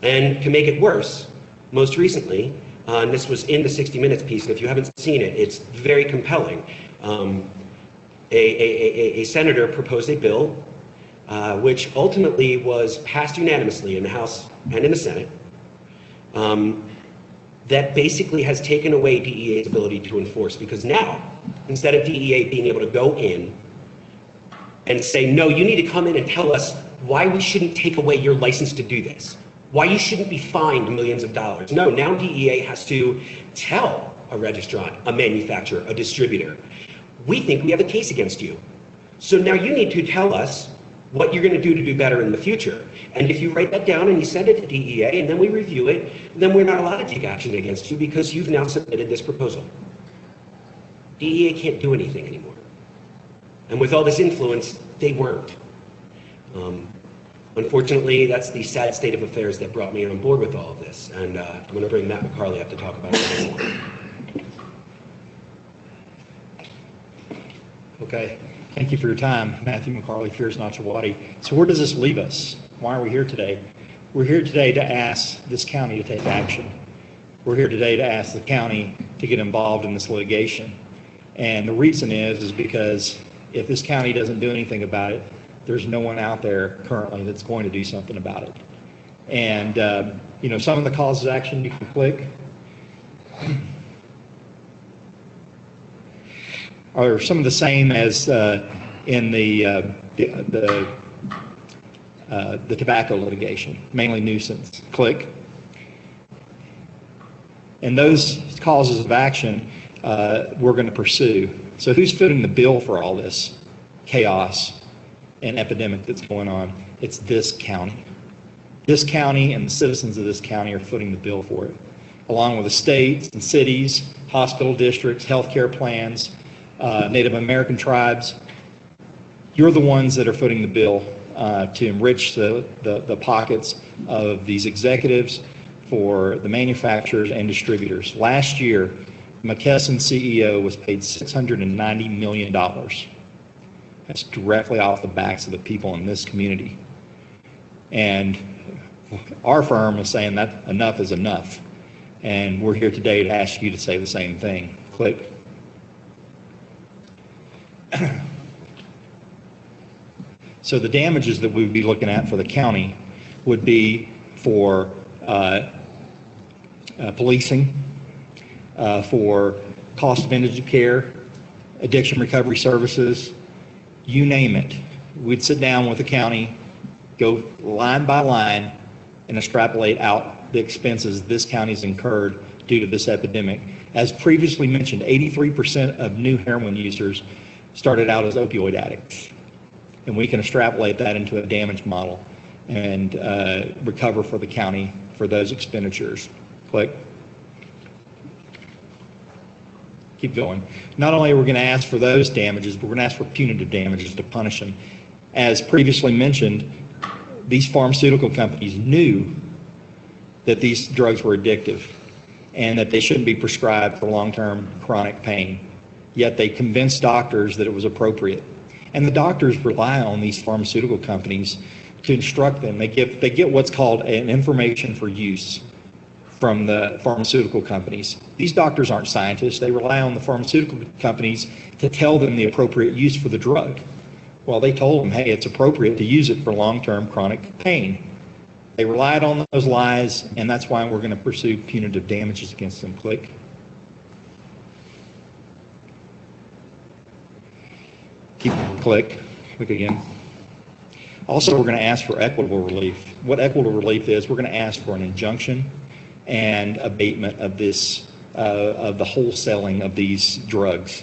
And to make it worse, most recently, and this was in the 60 Minutes piece, and if you haven't seen it, it's very compelling. A senator proposed a bill which ultimately was passed unanimously in the House and in the Senate, that basically has taken away DEA's ability to enforce, because now, instead of DEA being able to go in and say, no, you need to come in and tell us why we shouldn't take away your license to do this, why you shouldn't be fined millions of dollars. No, now DEA has to tell a registrant, a manufacturer, a distributor, we think we have a case against you. So now you need to tell us what you're going to do better in the future. And if you write that down and you send it to DEA and then we review it, then we're not allowed to take action against you because you've now submitted this proposal. DEA can't do anything anymore. And with all this influence, they weren't. Unfortunately, that's the sad state of affairs that brought me on board with all of this. And I'm going to bring Matt McCarley up to talk about it more. Okay, thank you for your time. Matthew McCarley, Fierce Nachawati. So where does this leave us? Why are we here today? We're here today to ask this county to take action. We're here today to ask the county to get involved in this litigation. And the reason is because if this county doesn't do anything about it, there's no one out there currently that's going to do something about it. And, some of the causes of action you can click are some of the same as in the tobacco litigation, mainly nuisance. Click. And those causes of action we're going to pursue. So who's footing the bill for all this chaos and epidemic that's going on? It's this county. This county and the citizens of this county are footing the bill for it, along with the states and cities, hospital districts, healthcare plans, Native American tribes. You're the ones that are footing the bill to enrich the pockets of these executives for the manufacturers and distributors. Last year, McKesson CEO was paid $690 million. That's directly off the backs of the people in this community. And our firm is saying that enough is enough. And we're here today to ask you to say the same thing. Click. So the damages that we'd be looking at for the county would be for policing, for cost of indigent care, addiction recovery services, you name it. We'd sit down with the county, go line by line, and extrapolate out the expenses this county's incurred due to this epidemic. As previously mentioned, 83% of new heroin users started out as opioid addicts. And we can extrapolate that into a damage model and recover for the county for those expenditures. Click. Keep going. Not only are we going to ask for those damages, but we're going to ask for punitive damages to punish them. As previously mentioned, these pharmaceutical companies knew that these drugs were addictive and that they shouldn't be prescribed for long-term chronic pain. Yet they convinced doctors that it was appropriate. And the doctors rely on these pharmaceutical companies to instruct them. They get what's called an information for use from the pharmaceutical companies. These doctors aren't scientists. They rely on the pharmaceutical companies to tell them the appropriate use for the drug. Well, they told them, hey, it's appropriate to use it for long-term chronic pain. They relied on those lies, and that's why we're going to pursue punitive damages against them. Click. Click again. Also, we're going to ask for equitable relief. What equitable relief is, we're going to ask for an injunction and abatement of this, of the wholesaling of these drugs.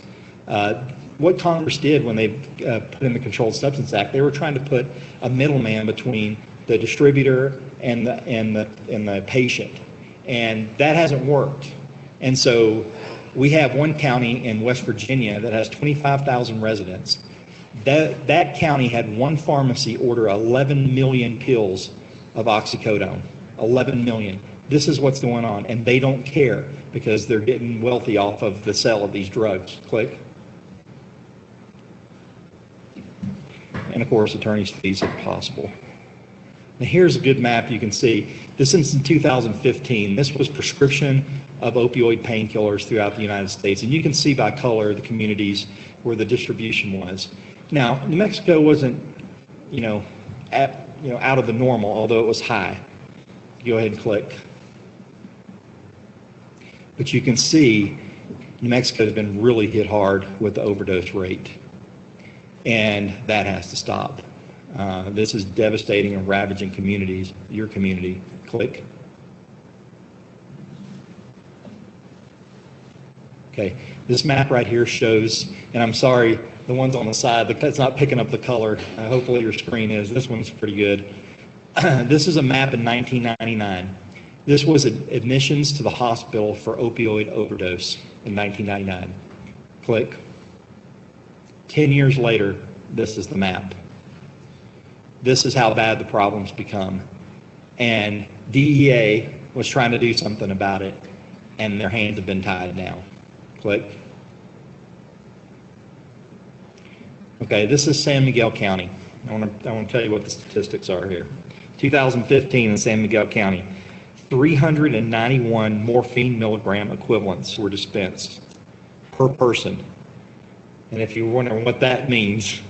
What Congress did when they put in the Controlled Substance Act, they were trying to put a middleman between the distributor and the patient, and that hasn't worked. And so we have one county in West Virginia that has 25,000 residents. That county had one pharmacy order 11 million pills of oxycodone. 11 million. This is what's going on, and they don't care because they're getting wealthy off of the sale of these drugs. Click. And of course, attorney's fees if possible. Now here's a good map you can see. This is in 2015. This was prescription of opioid painkillers throughout the United States. And you can see by color the communities where the distribution was. Now, New Mexico wasn't, out of the normal, although it was high. Go ahead and click. But you can see New Mexico has been really hit hard with the overdose rate. And that has to stop. This is devastating and ravaging communities, your community. Click. Okay, this map right here shows, and I'm sorry, the ones on the side, it's not picking up the color. Hopefully your screen is. This one's pretty good. This is a map in 1999. This was admissions to the hospital for opioid overdose in 1999. Click. 10 years later, this is the map. This is how bad the problem's become. And DEA was trying to do something about it, and their hands have been tied now. Click. Okay, this is San Miguel County. I want to tell you what the statistics are here. 2015 in San Miguel County, 391 morphine milligram equivalents were dispensed per person. And if you're wondering what that means,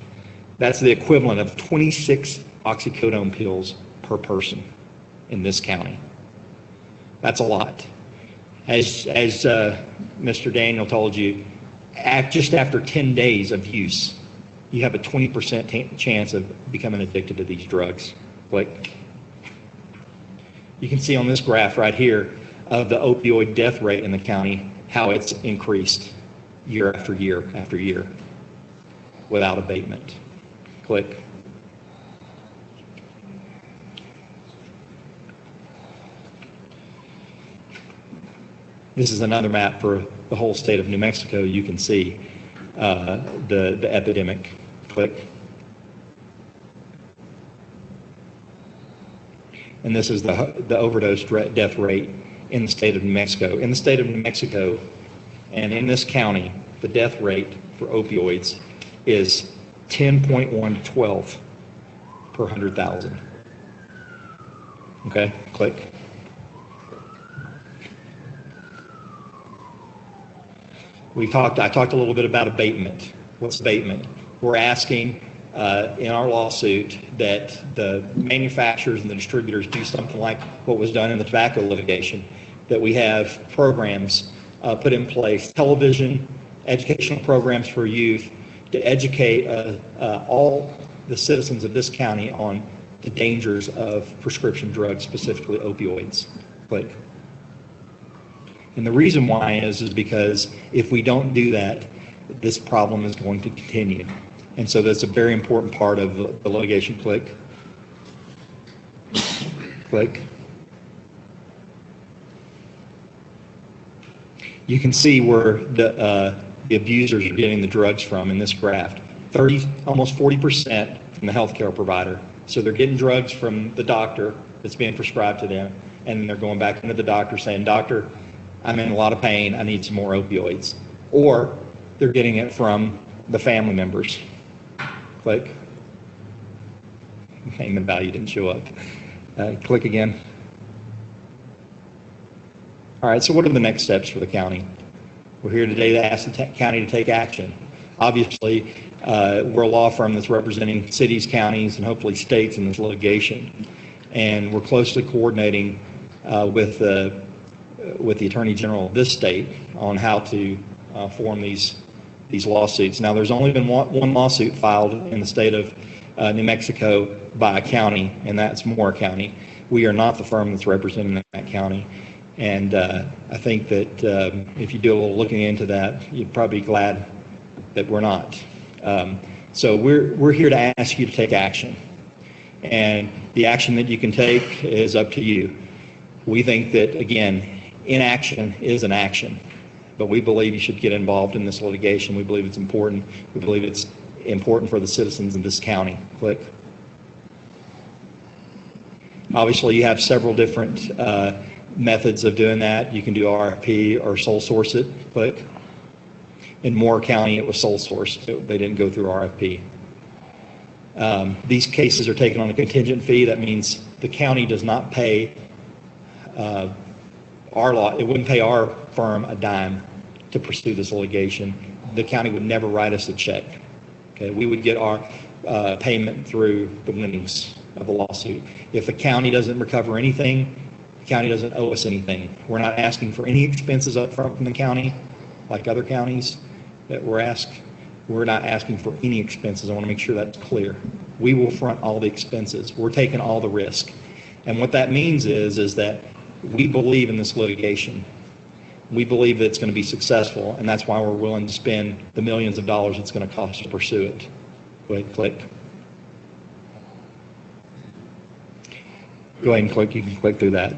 that's the equivalent of 26 oxycodone pills per person in this county. That's a lot. As Mr. Daniel told you, just after 10 days of use, you have a 20% chance of becoming addicted to these drugs. Like, you can see on this graph right here of the opioid death rate in the county, how it's increased year after year after year without abatement. Click. This is another map for the whole state of New Mexico. You can see the epidemic. Click. And this is the overdose death rate in the state of New Mexico. In the state of New Mexico and in this county, the death rate for opioids is 10.112 per 100,000. Okay, click. I talked a little bit about abatement. What's abatement? We're asking in our lawsuit that the manufacturers and the distributors do something like what was done in the tobacco litigation, that we have programs put in place, television, educational programs for youth, to educate all the citizens of this county on the dangers of prescription drugs, specifically opioids. Click. And the reason why is because if we don't do that, this problem is going to continue. And so that's a very important part of the litigation. Click. Click. You can see where the abusers are getting the drugs from in this graph. Almost 40% from the healthcare provider. So they're getting drugs from the doctor that's being prescribed to them. and they're going back into the doctor saying, "Doctor, I'm in a lot of pain, I need some more opioids." Or they're getting it from the family members. Click. Name and value didn't show up. Click again. All right, so what are the next steps for the county? We're here today to ask the county to take action. Obviously, we're a law firm that's representing cities, counties, and hopefully states in this litigation. And we're closely coordinating with the Attorney General of this state on how to form these lawsuits. Now, there's only been one lawsuit filed in the state of New Mexico by a county, and that's Moore County. We are not the firm that's representing that county. And I think that if you do a little looking into that, you'd probably be glad that we're not. So we're here to ask you to take action. And the action that you can take is up to you. We think that, again, inaction is an action. But we believe you should get involved in this litigation. We believe it's important. We believe it's important for the citizens in this county. Click. Obviously, you have several different methods of doing that. You can do RFP or sole source it. Click. In Moore County, it was sole source. So they didn't go through RFP. These cases are taken on a contingent fee. That means the county does not pay it wouldn't pay our firm a dime to pursue this litigation. The county would never write us a check. Okay, we would get our payment through the winnings of the lawsuit. If the county doesn't recover anything, the county doesn't owe us anything. We're not asking for any expenses up front from the county, like other counties that we're not asking for any expenses. I want to make sure that's clear. We will front all the expenses. We're taking all the risk. And what that means is that we believe in this litigation. We believe that it's going to be successful, and that's why we're willing to spend the millions of dollars it's going to cost to pursue it. Go ahead and click. Go ahead and click. You can click through that.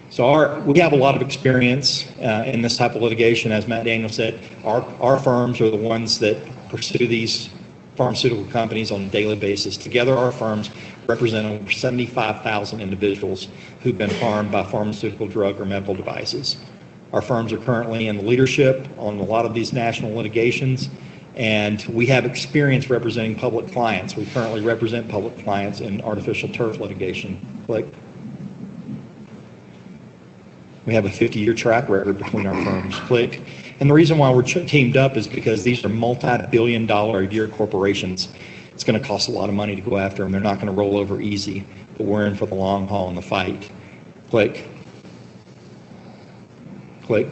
So we have a lot of experience in this type of litigation. As Matt Daniel said, our firms are the ones that pursue these pharmaceutical companies on a daily basis. Together, our firms represent over 75,000 individuals who've been harmed by pharmaceutical, drug, or medical devices. Our firms are currently in leadership on a lot of these national litigations, and we have experience representing public clients. We currently represent public clients in artificial turf litigation. Click. We have a 50-year track record between our firms. Click. And the reason why we're teamed up is because these are multi-billion-dollar-a-year corporations. It's going to cost a lot of money to go after them. They're not going to roll over easy, but we're in for the long haul in the fight. Click. Click.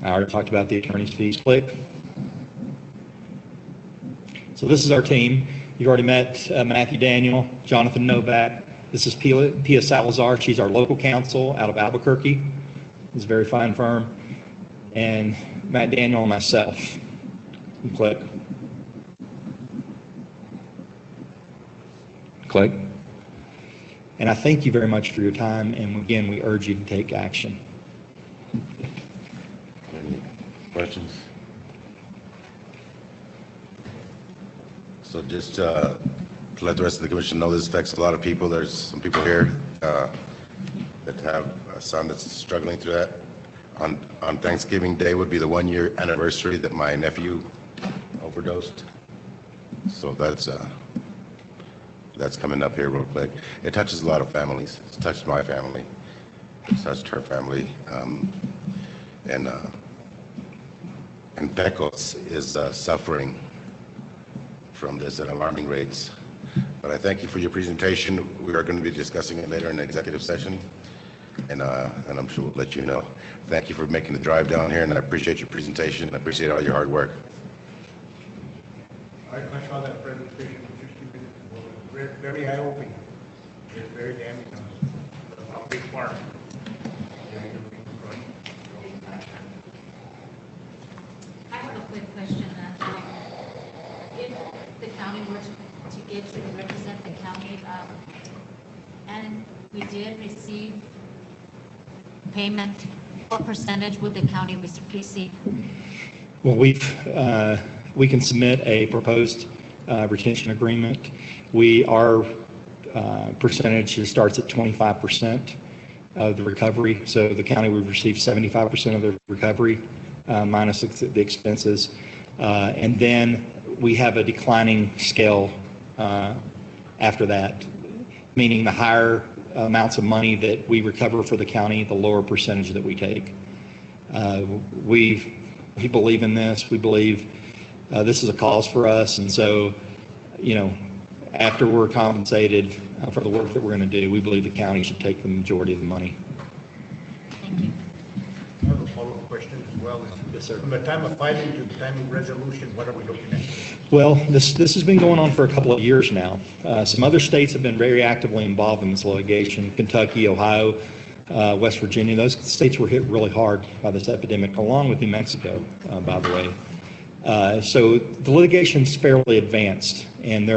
I already talked about the attorney's fees. Click. So this is our team. You've already met Matthew Daniel, Jonathan Novak. This is Pia Salazar. She's our local counsel out of Albuquerque. It's a very fine firm. And Matt Daniel and myself. Click. Click. And I thank you very much for your time. And again, we urge you to take action. Any questions? So just to let the rest of the commission know, this affects a lot of people. There's some people here that have a son that's struggling through that. On Thanksgiving Day would be the 1-year anniversary that my nephew overdosed. So that's coming up here real quick. It touches a lot of families. It's touched my family. It's touched her family. And Pecos is suffering from this at alarming rates. But I thank you for your presentation. We are going to be discussing it later in the executive session, and I'm sure we'll let you know. Thank you for making the drive down here, and I appreciate your presentation. I appreciate all your hard work. I saw that presentation for 50 minutes. It was very eye-opening. It's very damning. A big farm. I have a quick question. If the county were to get you to represent the county, and we did receive payment, what percentage would the county receive? Well, we can submit a proposed retention agreement. Our percentage starts at 25% of the recovery. So the county would receive 75% of the recovery minus the expenses. And then we have a declining scale after that, meaning the higher amounts of money that we recover for the county, the lower percentage that we take. We believe in this. We believe this is a cause for us. And so, after we're compensated for the work that we're going to do, we believe the county should take the majority of the money. Thank you. I have a follow-up question as well. Yes, sir. From the time of filing to the time of resolution, what are we looking at? Well, this has been going on for a couple of years now. Some other states have been very actively involved in this litigation. Kentucky, Ohio, West Virginia, those states were hit really hard by this epidemic, along with New Mexico, by the way. So the litigation's fairly advanced, and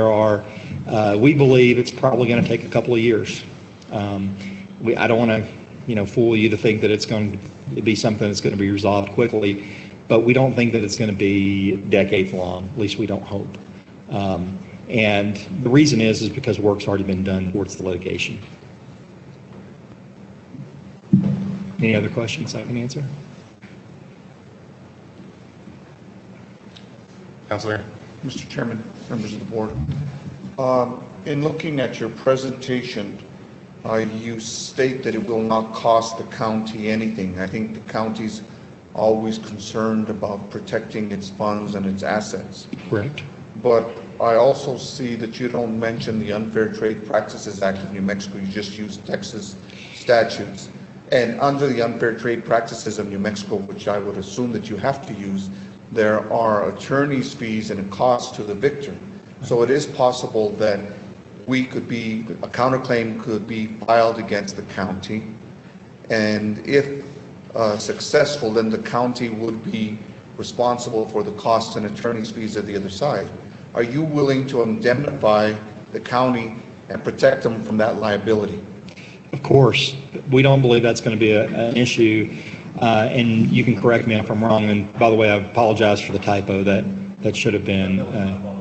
we believe it's probably going to take a couple of years. I don't want to, fool you to think that it's going to be something that's going to be resolved quickly, but we don't think that it's going to be decades long. At least we don't hope. And the reason is because work's already been done towards the litigation. Any other questions I can answer? Counselor? Mr. Chairman, members of the board. In looking at your presentation, you state that it will not cost the county anything. I think the county's always concerned about protecting its funds and its assets. Correct. But I also see that you don't mention the Unfair Trade Practices Act of New Mexico. You just use Texas statutes. And under the Unfair Trade Practices of New Mexico, which I would assume that you have to use, there are attorney's fees and a cost to the victim. So it is possible that a counterclaim could be filed against the county. And if successful, then the county would be responsible for the costs and attorney's fees of the other side. Are you willing to indemnify the county and protect them from that liability? Of course. We don't believe that's going to be an issue. And you can correct me if I'm wrong. And by the way, I apologize for the typo. That should have been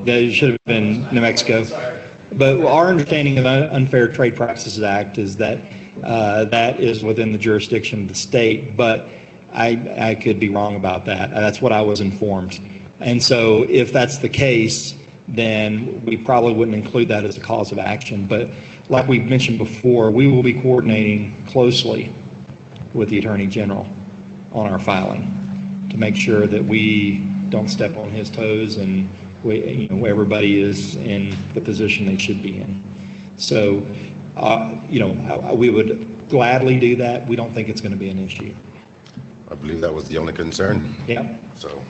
New Mexico. But our understanding of the Unfair Trade Practices Act is that that is within the jurisdiction of the state. But I could be wrong about that. That's what I was informed. And so if that's the case, then we probably wouldn't include that as a cause of action. But like we mentioned before, we will be coordinating closely with the Attorney General on our filing to make sure that we don't step on his toes and everybody is in the position they should be in. So, we would gladly do that. We don't think it's going to be an issue. I believe that was the only concern. Yeah. So,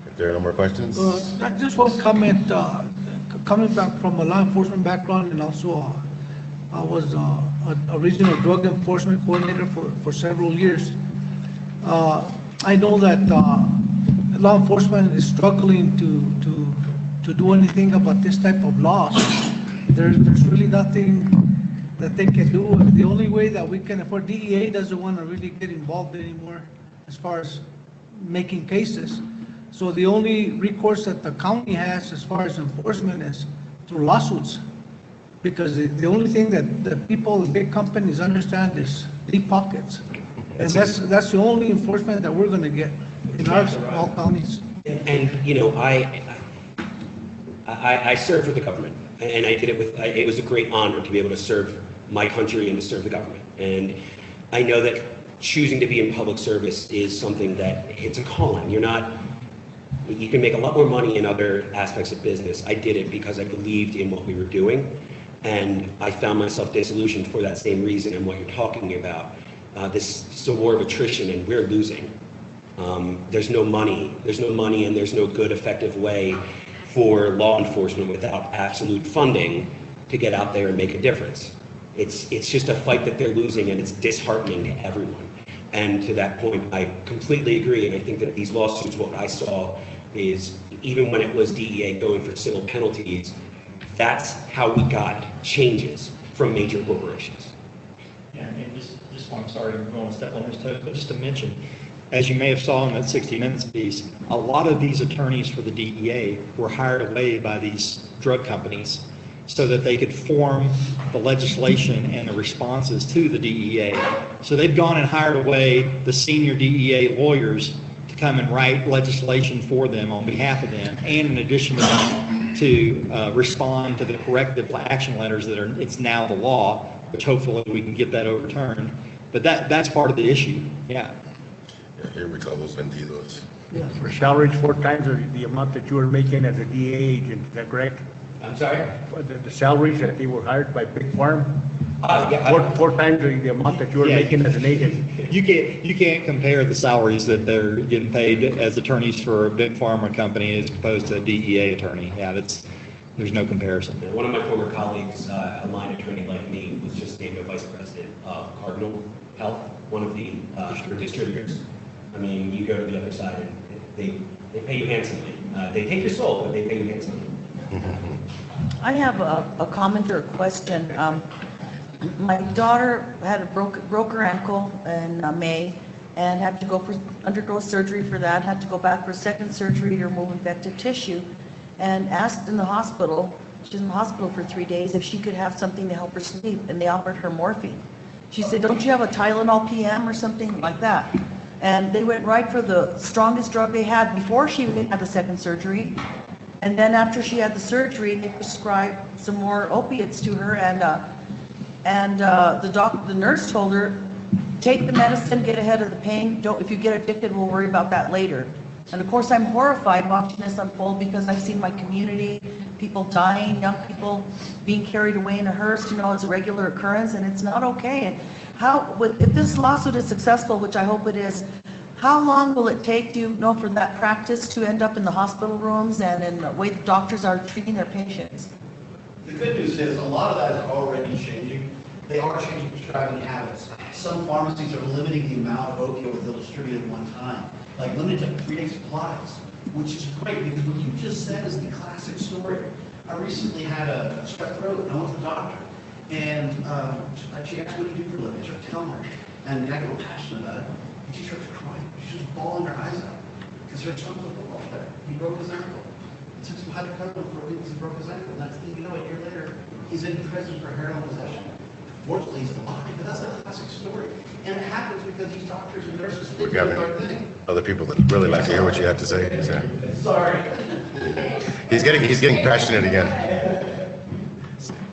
if there are no more questions? Just one comment, coming back from a law enforcement background, and also I was a regional drug enforcement coordinator for several years. I know that law enforcement is struggling to do anything about this type of laws. There's really nothing that they can do. The only way that we can afford, DEA doesn't want to really get involved anymore as far as making cases. So the only recourse that the county has as far as enforcement is through lawsuits. Because the only thing that the people, the big companies understand is deep pockets. And that's the only enforcement that we're going to get in our small counties. And I served with the government, and I did it it was a great honor to be able to serve my country and to serve the government. And I know that choosing to be in public service is something that it's a calling. You can make a lot more money in other aspects of business. I did it because I believed in what we were doing, and I found myself disillusioned for that same reason and what you're talking about. This war of attrition, and we're losing. There's no money, and there's no good, effective way for law enforcement without absolute funding to get out there and make a difference. It's just a fight that they're losing, and it's disheartening to everyone. And to that point, I completely agree, and I think that these lawsuits, what I saw is, even when it was DEA going for civil penalties, that's how we got changes from major corporations. Yeah, and just I'm sorry, I'm going to step on his toes, but just to mention, as you may have saw in that 60 Minutes piece, a lot of these attorneys for the DEA were hired away by these drug companies, so that they could form the legislation and the responses to the DEA. So they've gone and hired away the senior DEA lawyers to come and write legislation for them on behalf of them, and in addition to that, to respond to the corrective action letters that are, it's now the law, which hopefully we can get that overturned. But that's part of the issue, yeah. Here we go, those vendidos. For salaries 4 times the amount that you were making as a DA agent, is that correct? I'm sorry? The salaries that they were hired by Big Farm? Yeah. Four times the amount that you were making as an agent? You can't compare the salaries that they're getting paid as attorneys for a big pharma company as opposed to a DEA attorney. Yeah, there's no comparison. One of my former colleagues, a line attorney like me, was just named a vice president of Cardinal Health, one of the distributors. I mean, you go to the other side and they pay you handsomely. They take your soul, but they pay you handsomely. I have a comment or a question. My daughter had broke her ankle in May and had to undergo surgery for that, had to go back for a second surgery to remove infected tissue, and asked in the hospital, she's in the hospital for 3 days, if she could have something to help her sleep, and they offered her morphine. She said, don't you have a Tylenol PM or something like that? And they went right for the strongest drug they had before she even had the second surgery. And then after she had the surgery, they prescribed some more opiates to her, and the nurse told her, take the medicine, get ahead of the pain. If you get addicted, we'll worry about that later. And of course, I'm horrified watching this unfold because I've seen my community, people dying, young people being carried away in a hearse, it's a regular occurrence, and it's not okay. And if this lawsuit is successful, which I hope it is, how long will it take, for that practice to end up in the hospital rooms and in the way the doctors are treating their patients? The good news is a lot of that is already changing. They are changing prescribing habits. Some pharmacies are limiting the amount of opioids they'll distribute at one time, like limited to 3-day supplies, which is great because what you just said is the classic story. I recently had a strep throat and I went to the doctor, and she asked, what do you do for a living? I started telling her, and I got real passionate about it, and she starts crying. She's just bawling her eyes out because her son was a football player. He broke his ankle. It took some hydrocodone for a week because he broke his ankle. Next thing you know, a year later, he's in prison for heroin possession. Fortunately, he's alive, but that's a classic story. And it happens because these doctors and nurses think We have the right thing. other people that really like to hear what you have to say. So. Sorry. He's getting passionate again.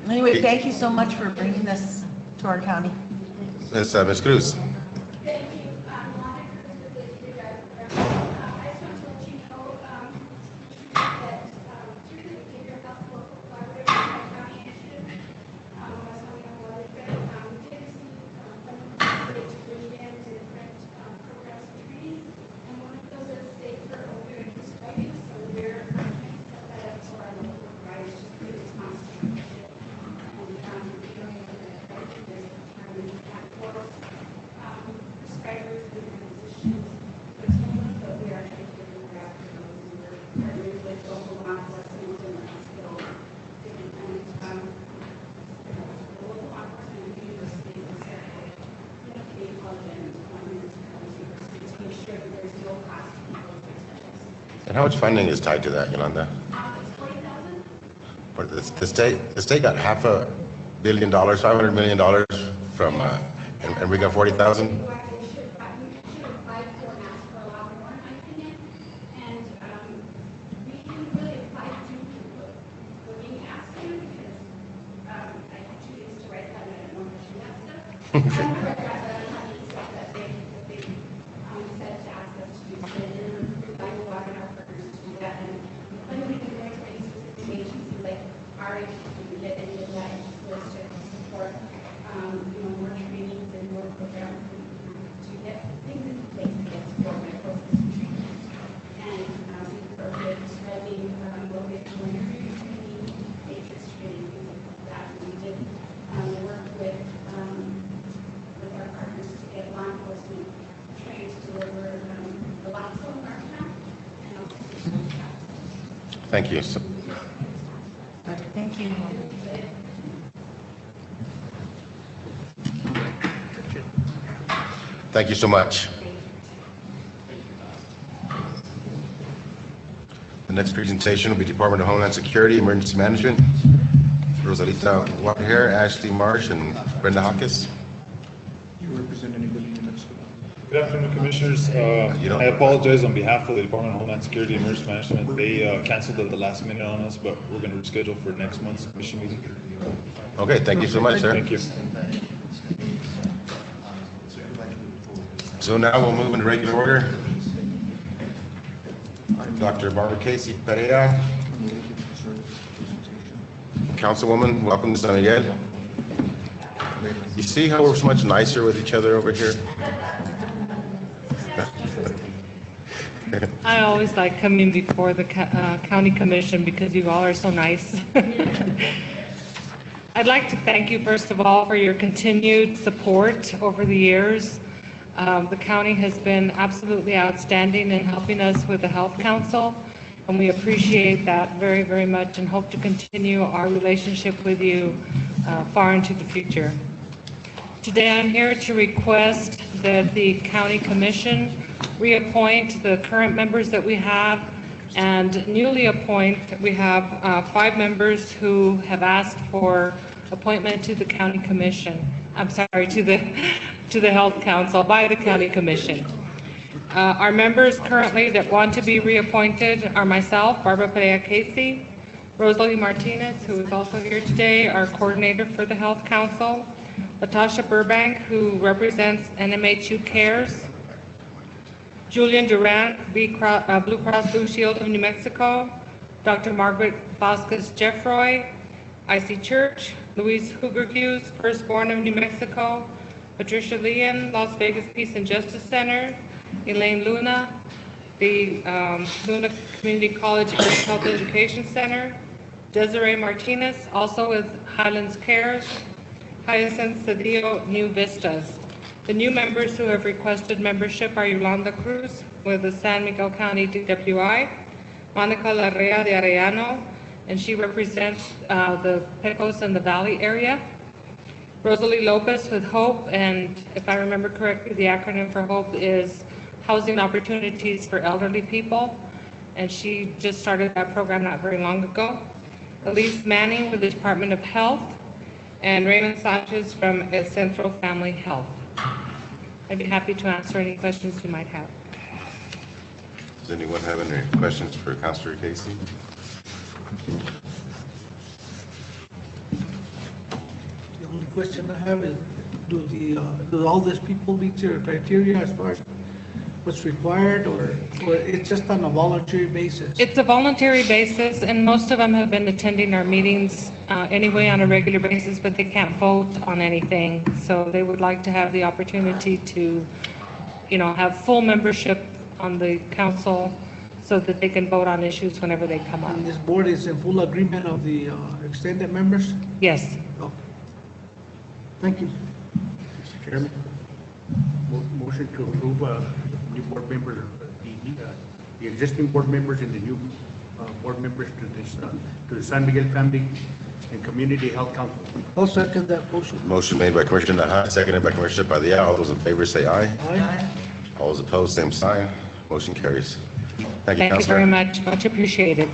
Anyway, thank you so much for bringing this to our county. Ms. Cruz. Thank you. Monica Cruz with the Director. I just want to let you know that through the Behavioral Health Local Collaborative County Initiative, as we know, we did receive funding to bring in different programs and treaties, and one of those is safe for opioid use fighting, so we're trying to set that up for our local providers to create responsibility. Prescribers and physicians, but we are trying to get them back to those who are partnering with local law enforcement and the hospital. And the local law enforcement and university will start communicating all of them to make sure that there's no cost to people. And how much funding is tied to that, Yolanda? It's $40,000. For the state got $500 million, $500 million from, and we got 40,000. You actually should apply for and ask for a lot more, in my opinion. And we can really apply to what being asked to, because I have 2 days to write that, and I don't know how to do that stuff. I don't know the stuff that they said to ask us to do. So then we're relying a lot on our partners to do that. And when we can go to any specific agency like our agency, we get any of that list to support more trainings and more programs to get things in place to get support necrosis treatment. And we work with prescribing, vocational interview training, matrix training, things like that. We did work with our partners to get law enforcement trained to deliver the last one in our town and also additional tasks. Thank you. Thank you. Thank you so much. The next presentation will be Department of Homeland Security, Emergency Management. Rosalita Whitehair, Ashley Marsh, and Brenda Hawkins. You represent anybody in Mexico? Good afternoon, Commissioners. I apologize on behalf of the Department of Homeland Security and Emergency Management. They canceled at the last minute on us, but we're going to reschedule for next month's commission meeting. Okay, thank you so much, sir. Thank you. So now we'll move into regular order. Dr. Barbara Casey Pereira. Councilwoman, welcome to San Miguel. You see how we're so much nicer with each other over here? I always like coming before the county commission because you all are so nice. I'd like to thank you, first of all, for your continued support over the years. The county has been absolutely outstanding in helping us with the Health Council, and we appreciate that very, very much and hope to continue our relationship with you far into the future. Today I'm here to request that the county commission reappoint the current members that we have and newly appoint. We have 5 members who have asked for appointment to the county commission. I'm sorry, to the Health Council by the county commission. Our members currently that want to be reappointed are myself, Barbara Pereira Casey, Rosalie Martinez, who is also here today, our coordinator for the Health Council, Latasha Burbank, who represents NMHU Cares, Julian Durant, Blue Cross Blue Shield of New Mexico, Dr. Margaret Vasquez Jeffroy, IC Church, Luis Hugerhughes, Firstborn of New Mexico, Patricia Leon, Las Vegas Peace and Justice Center, Elaine Luna, the Luna Community College Health Education Center, Desiree Martinez, also with Highlands Cares, Hyacinth Cedillo, New Vistas. The new members who have requested membership are Yolanda Cruz with the San Miguel County DWI, Monica Larrea de Arellano, and she represents the Pecos and the Valley area, Rosalie Lopez with HOPE, and if I remember correctly, the acronym for HOPE is Housing Opportunities for Elderly People, and she just started that program not very long ago. Elise Manning with the Department of Health, and Raymond Sanchez from El Centro Family Health. I'd be happy to answer any questions you might have. Does anyone have any questions for Councilor Casey? The only question I have is, do all these people meet your criteria as far as what's required, or it's just on a voluntary basis? It's a voluntary basis, and most of them have been attending our meetings anyway on a regular basis, but they can't vote on anything. So they would like to have the opportunity to, have full membership on the council so that they can vote on issues whenever they come up. And this board is in full agreement of the extended members? Yes. Okay. Thank you. Mr. Chairman, motion to approve new board members, the existing board members and the new board members to the San Miguel Family and Community Health Council. I'll second that motion. Motion made by Commissioner Nahat, seconded by Commissioner Padilla. All those in favor say aye. Aye. All those opposed, same sign. Motion carries. Thank you, Thank you Councilor. very much. Much appreciated.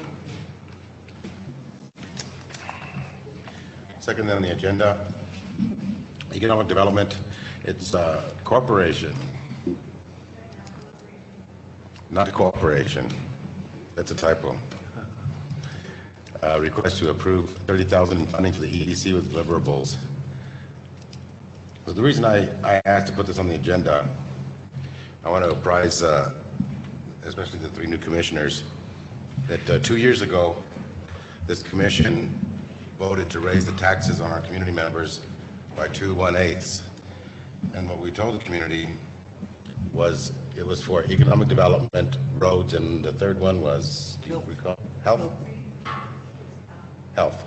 Second on the agenda, economic development. It's a corporation, not a corporation. That's a typo. Request to approve $30,000 in funding for the EDC with deliverables. So the reason I asked to put this on the agenda, I want to apprise, especially the 3 new commissioners, that 2 years ago, this commission voted to raise the taxes on our community members by 2/1/8. And what we told the community was it was for economic development, roads, and the third one was, do you recall? Health? Health.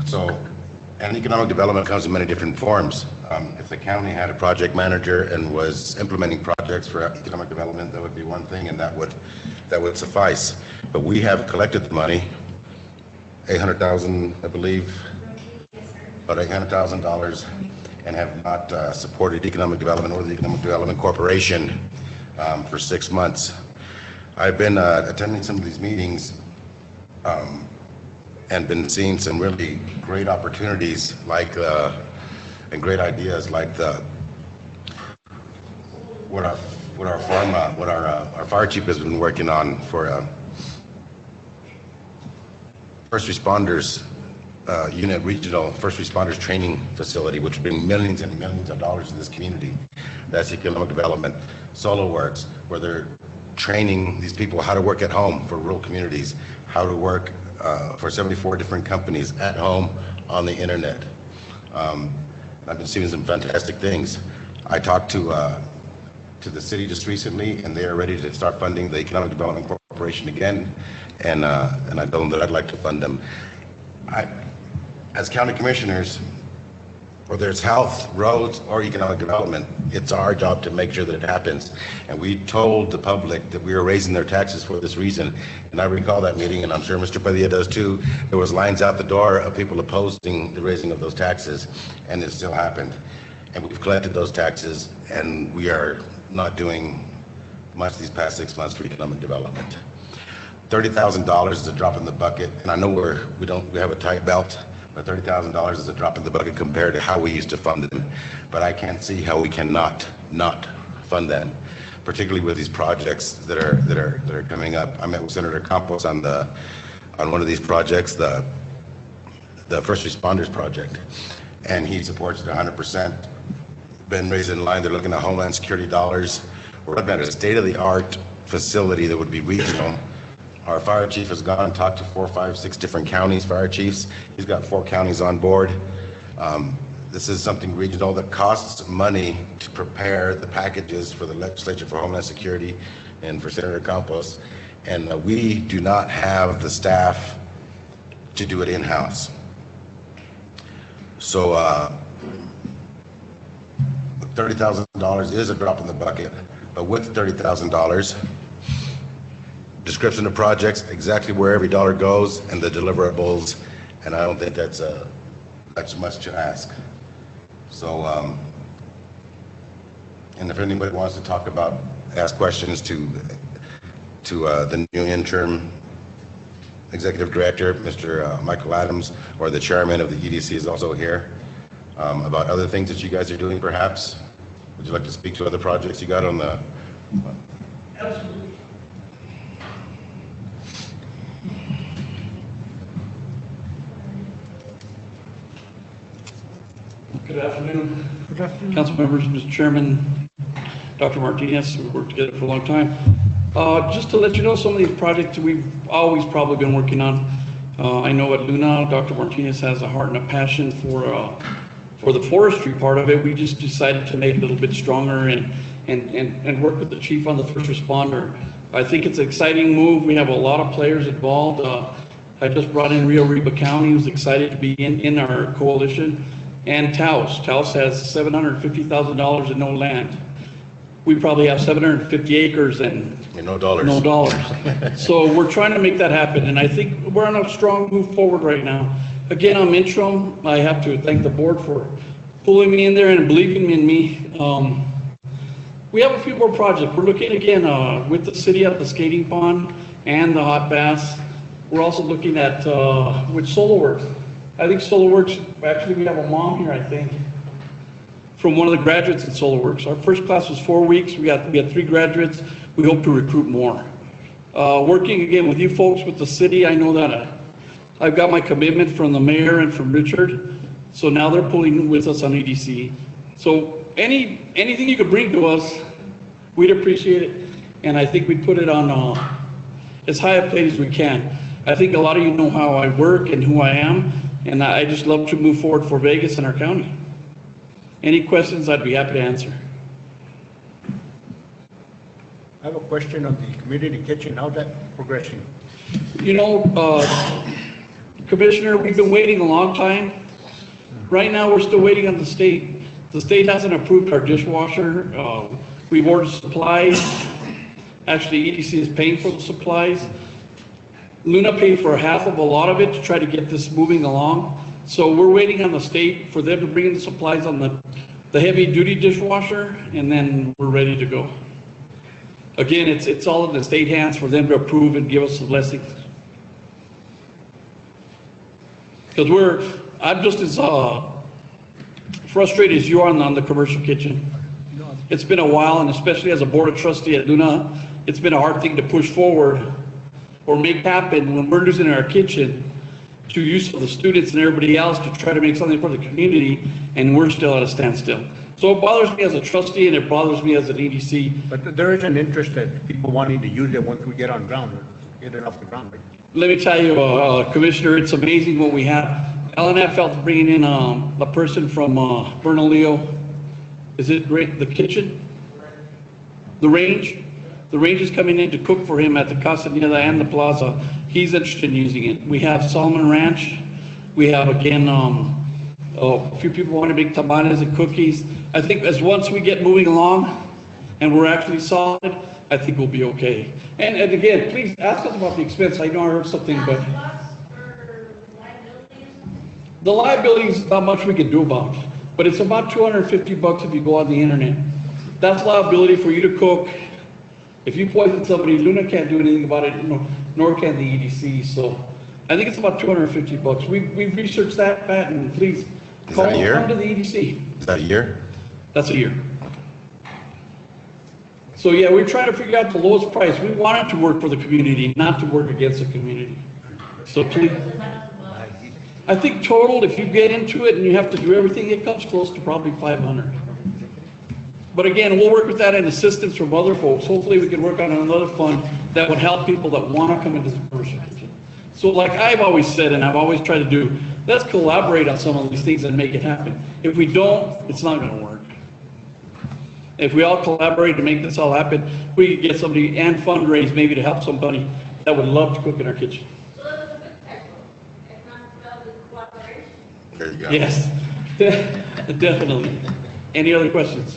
So, and economic development comes in many different forms. If the county had a project manager and was implementing projects for economic development, that would be one thing, and that would suffice. But we have collected the money, $800,000, I believe, about $800,000, and have not supported economic development or the Economic Development Corporation for 6 months. I've been attending some of these meetings and been seeing some really great opportunities and great ideas like what our fire chief has been working on for first responders unit regional first responders training facility, which would bring millions and millions of dollars to this community. That's economic development. Solo Works, where they're training these people how to work at home for rural communities, how to work for 74 different companies at home on the internet. I've been seeing some fantastic things. I talked to the city just recently, and they are ready to start funding the Economic Development Corporation again, and I told them that I'd like to fund them. As county commissioners, whether it's health, roads, or economic development, it's our job to make sure that it happens. And we told the public that we were raising their taxes for this reason. And I recall that meeting, and I'm sure Mr. Padilla does too. There was lines out the door of people opposing the raising of those taxes, and it still happened. And we've collected those taxes, and we are not doing much these past 6 months for economic development. $30,000 is a drop in the bucket, and I know we have a tight belt, but $30,000 is a drop in the bucket compared to how we used to fund them. But I can't see how we cannot not fund them, particularly with these projects that are coming up. I met with Senator Campos on one of these projects, the First Responders Project, and he supports it 100%. Been raised in line. They're looking at Homeland Security dollars. We're looking at a state-of-the-art facility that would be regional. Our fire chief has gone and talked to 4, 5, 6 different counties, fire chiefs. He's got 4 counties on board. This is something regional that costs money to prepare the packages for the legislature for Homeland Security and for Senator Campos. And we do not have the staff to do it in-house. So $30,000 is a drop in the bucket, but with $30,000, description of projects, exactly where every dollar goes, and the deliverables, and I don't think that's much to ask. So, and if anybody wants to talk about, ask questions to the new interim executive director, Mr. Michael Adams, or the chairman of the EDC is also here, about other things that you guys are doing, perhaps. Would you like to speak to other projects you got on the? Absolutely. Good afternoon. Good afternoon. Council members, Mr. Chairman, Dr. Martinez, we've worked together for a long time. Just to let you know, some of these projects we've always probably been working on. I know at Luna, Dr. Martinez has a heart and a passion for the forestry part of it. We just decided to make it a little bit stronger and work with the chief on the first responder. I think it's an exciting move. We have a lot of players involved. I just brought in Rio Arriba County, who's excited to be in our coalition. And Taos has $750,000 in no land. We probably have 750 acres and no dollars. No dollars. So we're trying to make that happen, and I think we're on a strong move forward right now. Again, I'm interim. I have to thank the board for pulling me in there and believing in me. We have a few more projects. We're looking again with the city at the skating pond and the hot baths. We're also looking at with SolarWorks. I think SolarWorks, actually we have a mom here, I think, from one of the graduates in SolarWorks. Our first class was 4 weeks. We had 3 graduates. We hope to recruit more. Working again with you folks, with the city, I know that I've got my commitment from the mayor and from Richard. So now they're pulling with us on EDC. So anything you could bring to us, we'd appreciate it. And I think we put it on as high a plate as we can. I think a lot of you know how I work and who I am. And I just love to move forward for Vegas and our county. Any questions, I'd be happy to answer. I have a question on the community kitchen. How's that progressing? You know, Commissioner, we've been waiting a long time. Right now, we're still waiting on the state. The state hasn't approved our dishwasher. We've ordered supplies. Actually, EDC is paying for the supplies. Luna paid for half of a lot of it to try to get this moving along. So we're waiting on the state for them to bring in the supplies on the heavy duty dishwasher, and then we're ready to go. Again, it's all in the state hands for them to approve and give us the blessings. Because I'm just as frustrated as you are on the commercial kitchen. It's been a while, and especially as a board of trustee at Luna, it's been a hard thing to push forward or make happen when we're losing our kitchen to use of the students and everybody else to try to make something for the community, and we're still at a standstill. So it bothers me as a trustee, and it bothers me as an EDC. But there is an interest that people wanting to use it once we get on ground, get it off the ground. Let me tell you, Commissioner, it's amazing what we have. LNF felt bringing in a person from Bernalillo. Is it the kitchen? The range? The range is coming in to cook for him at the Castaneda and the Plaza. He's interested in using it. We have Solomon Ranch. We have, again, a few people want to make tamales and cookies. I think as once we get moving along and we're actually solid, I think we'll be okay. And again, please ask us about the expense. I know I heard something, but the liability is not much we can do about, but it's about $250 if you go on the internet. That's liability for you to cook. If you poison somebody, Luna can't do anything about it, nor can the EDC. So I think it's about $250. We've researched that, Pat, and please come to the EDC. Is that a year? That's a year. So yeah, we're trying to figure out the lowest price. We want it to work for the community, not to work against the community. So please, I think total, if you get into it and you have to do everything, it comes close to probably $500. But again, we'll work with that and assistance from other folks. Hopefully we can work on another fund that would help people that want to come into the commercial kitchen. So like I've always said, and I've always tried to do, let's collaborate on some of these things and make it happen. If we don't, it's not going to work. If we all collaborate to make this all happen, we could get somebody and fundraise maybe to help somebody that would love to cook in our kitchen. There you go. Yes, definitely. Any other questions?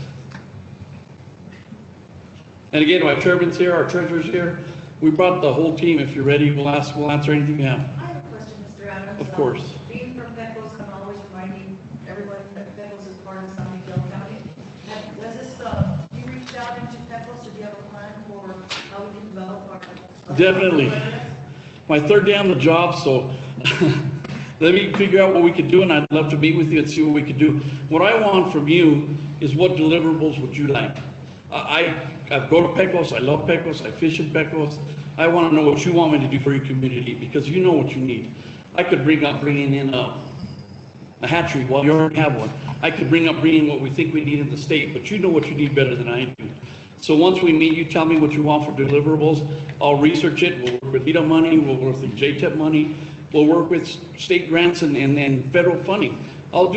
And again, my chairman's here, our treasurer's here. We brought the whole team. If you're ready, we'll answer anything you have. I have a question, Mr. Adams. Of course. Being from Pecos, I'm always reminding everyone that Pecos is part of San Miguel County. You reached out into Pecos, or do you have a plan for how we can develop our? Definitely. My third day on the job, so let me figure out what we could do, and I'd love to meet with you and see what we could do. What I want from you is what deliverables would you like? I go to Pecos, I love Pecos, I fish in Pecos. I want to know what you want me to do for your community, because you know what you need. I could bringing in a hatchery, well, you already have one. I could bringing what we think we need in the state, but you know what you need better than I do. So once we meet, you tell me what you want for deliverables. I'll research it. We'll work with EDA money, we'll work with JTEP money, we'll work with state grants and federal funding. I'll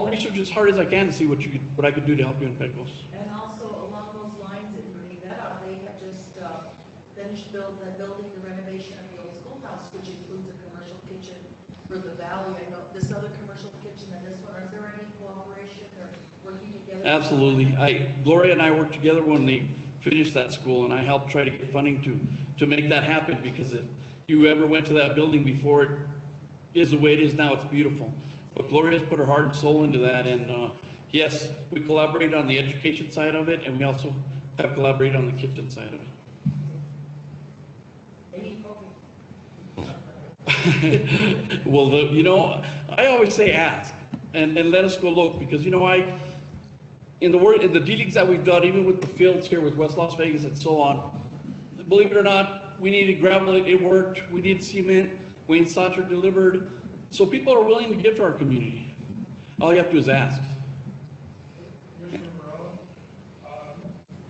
research as hard as I can to see what I could do to help you in Pecos. And also along those lines, in Trinidad, they have just finished building the renovation of the old schoolhouse, which includes a commercial kitchen for the valley. I know this other commercial kitchen and this one, is there any cooperation or working together? Absolutely. Gloria and I worked together when they finished that school, and I helped try to get funding to make that happen, because if you ever went to that building before it is the way it is now, it's beautiful. But Gloria's put her heart and soul into that, and yes, we collaborate on the education side of it, and we also have collaborated on the kitchen side of it. Well, I always say ask and let us go look, because in the dealings that we've done, even with the fields here with West Las Vegas and so on, believe it or not, we needed gravel, it worked. We needed cement, Wayne Sauter delivered. So people are willing to give to our community. All you have to do is ask. Commissioner Morales,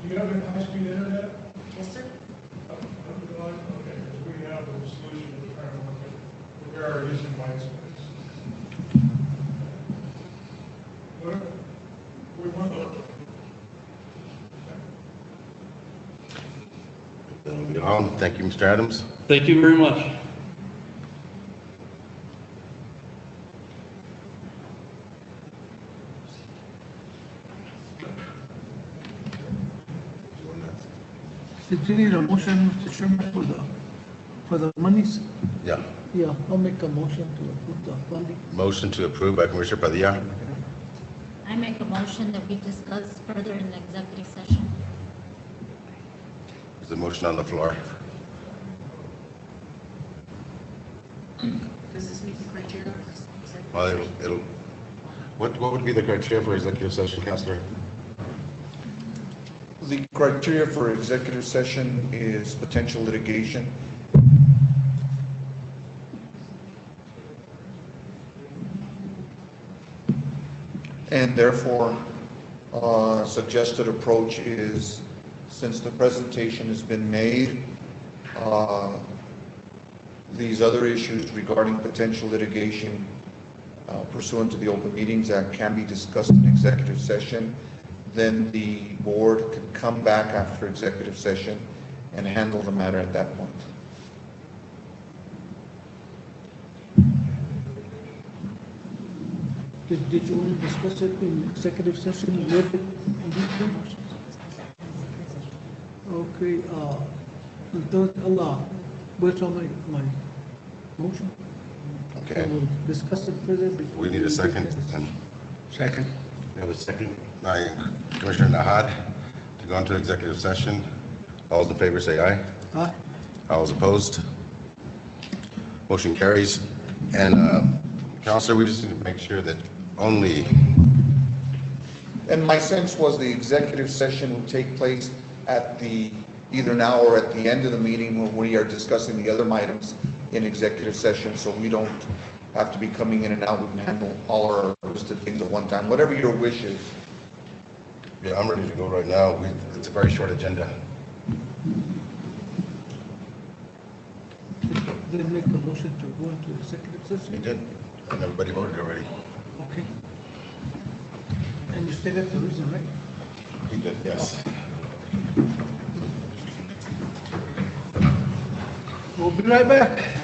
do you have a high-speed internet? Yes, sir. Okay, because we have a solution to try to look at where our using white space. We want to. Thank you, Mr. Adams. Thank you very much. Did you need a motion, Mr. Chairman, for the monies? Yeah. Yeah, I'll make a motion to approve the funding. Motion to approve by Commissioner Padilla. I make a motion that we discuss further in the executive session. There's a motion on the floor. Does this meet the criteria? Well, what would be the criteria for executive session, Counselor? The criteria for executive session is potential litigation. And therefore, suggested approach is, since the presentation has been made, these other issues regarding potential litigation pursuant to the Open Meetings Act can be discussed in executive session. Then the board can come back after executive session and handle the matter at that point. Did you want to discuss it in executive session with it? Okay, I'll withdraw my motion. Okay. And we'll discuss it further before. We need a second. Second. We have a second by Commissioner Nahad to go into executive session. All those in favor say aye. Aye. All those opposed? Motion carries. And Counselor, we just need to make sure that only. And my sense was the executive session will take place at either now or at the end of the meeting when we are discussing the other items in executive session, so we don't have to be coming in and out. We can handle all our listed things at one time, whatever your wish is. Yeah, I'm ready to go right now. It's a very short agenda. Then make a motion to go into executive session. You did, and everybody voted already. Okay. And you stated the reason, right? We did, yes. We'll be right back.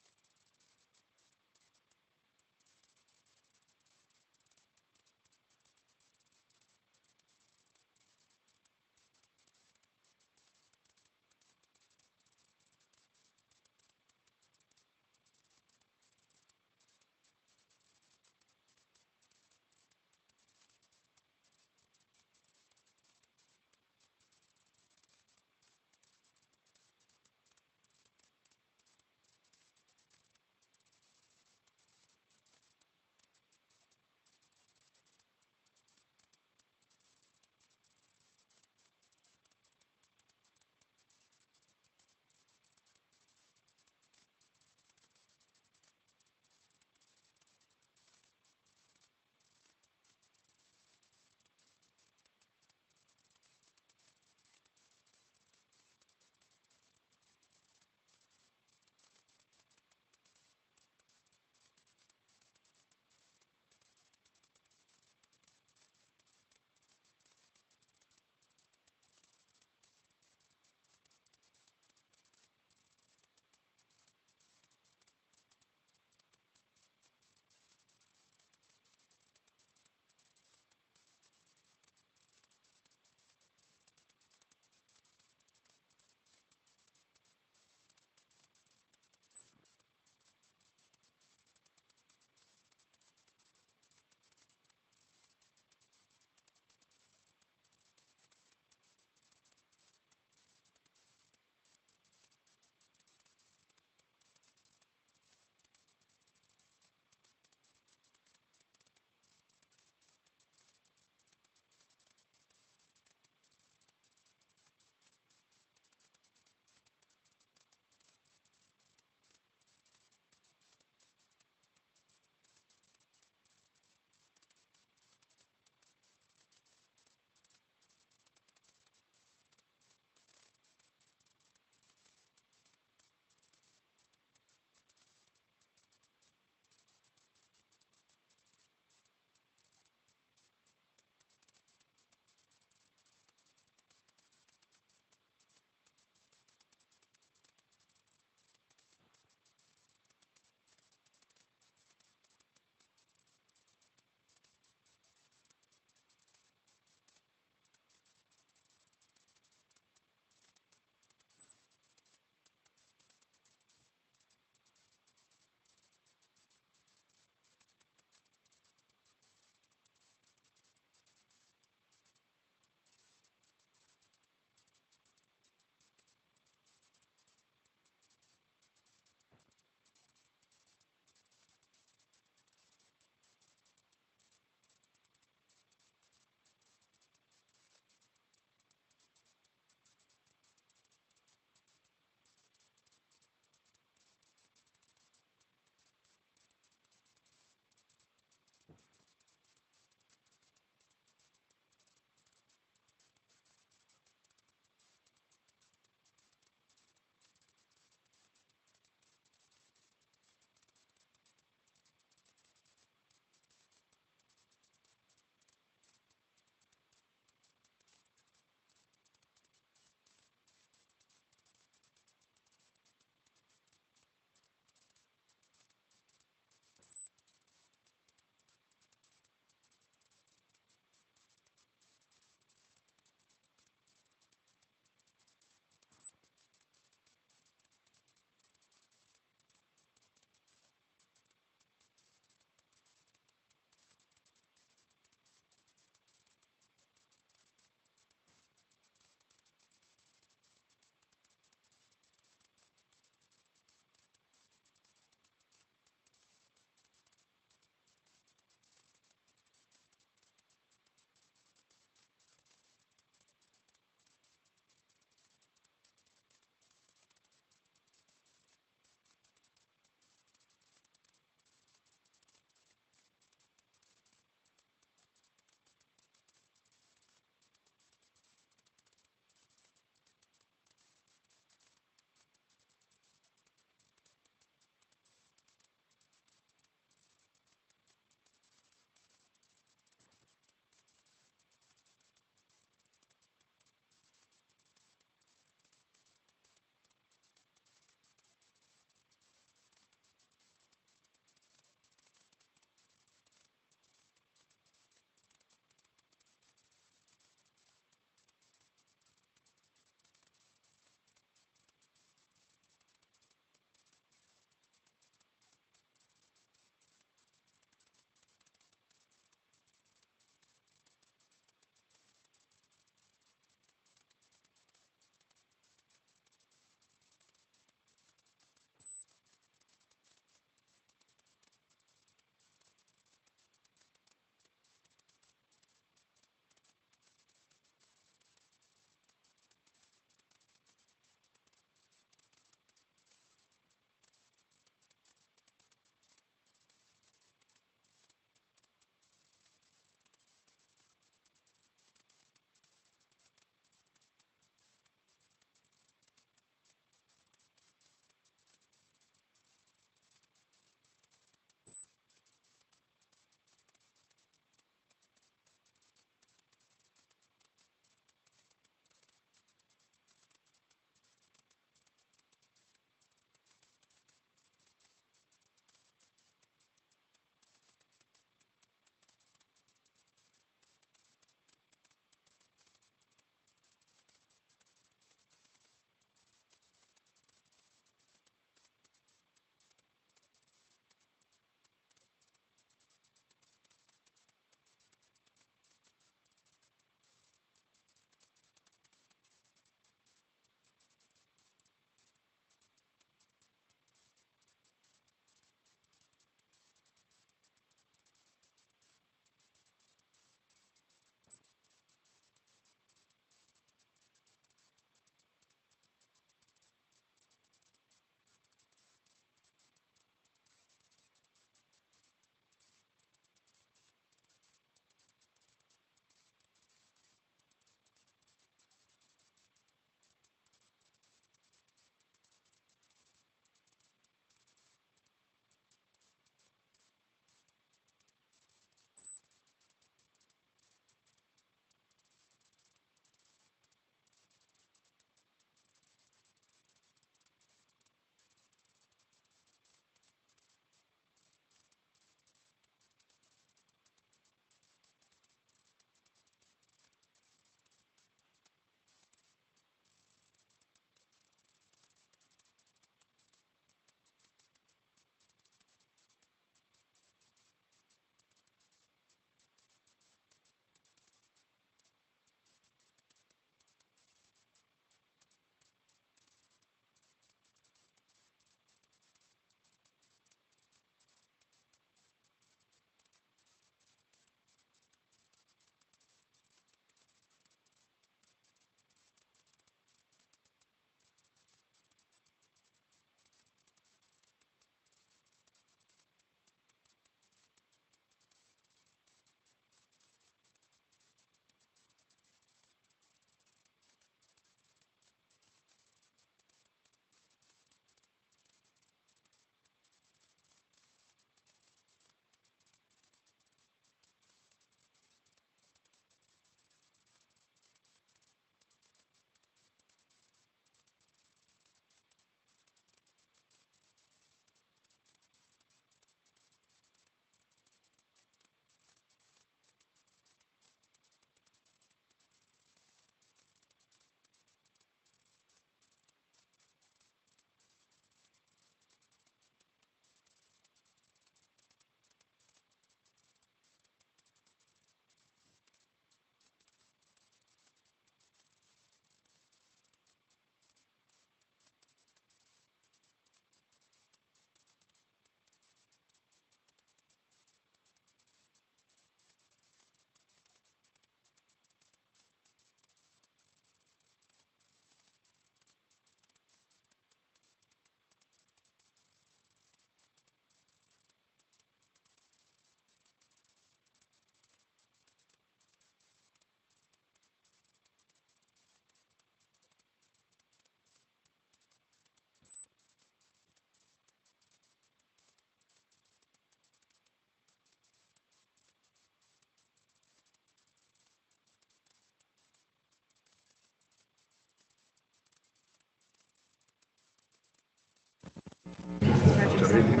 Thank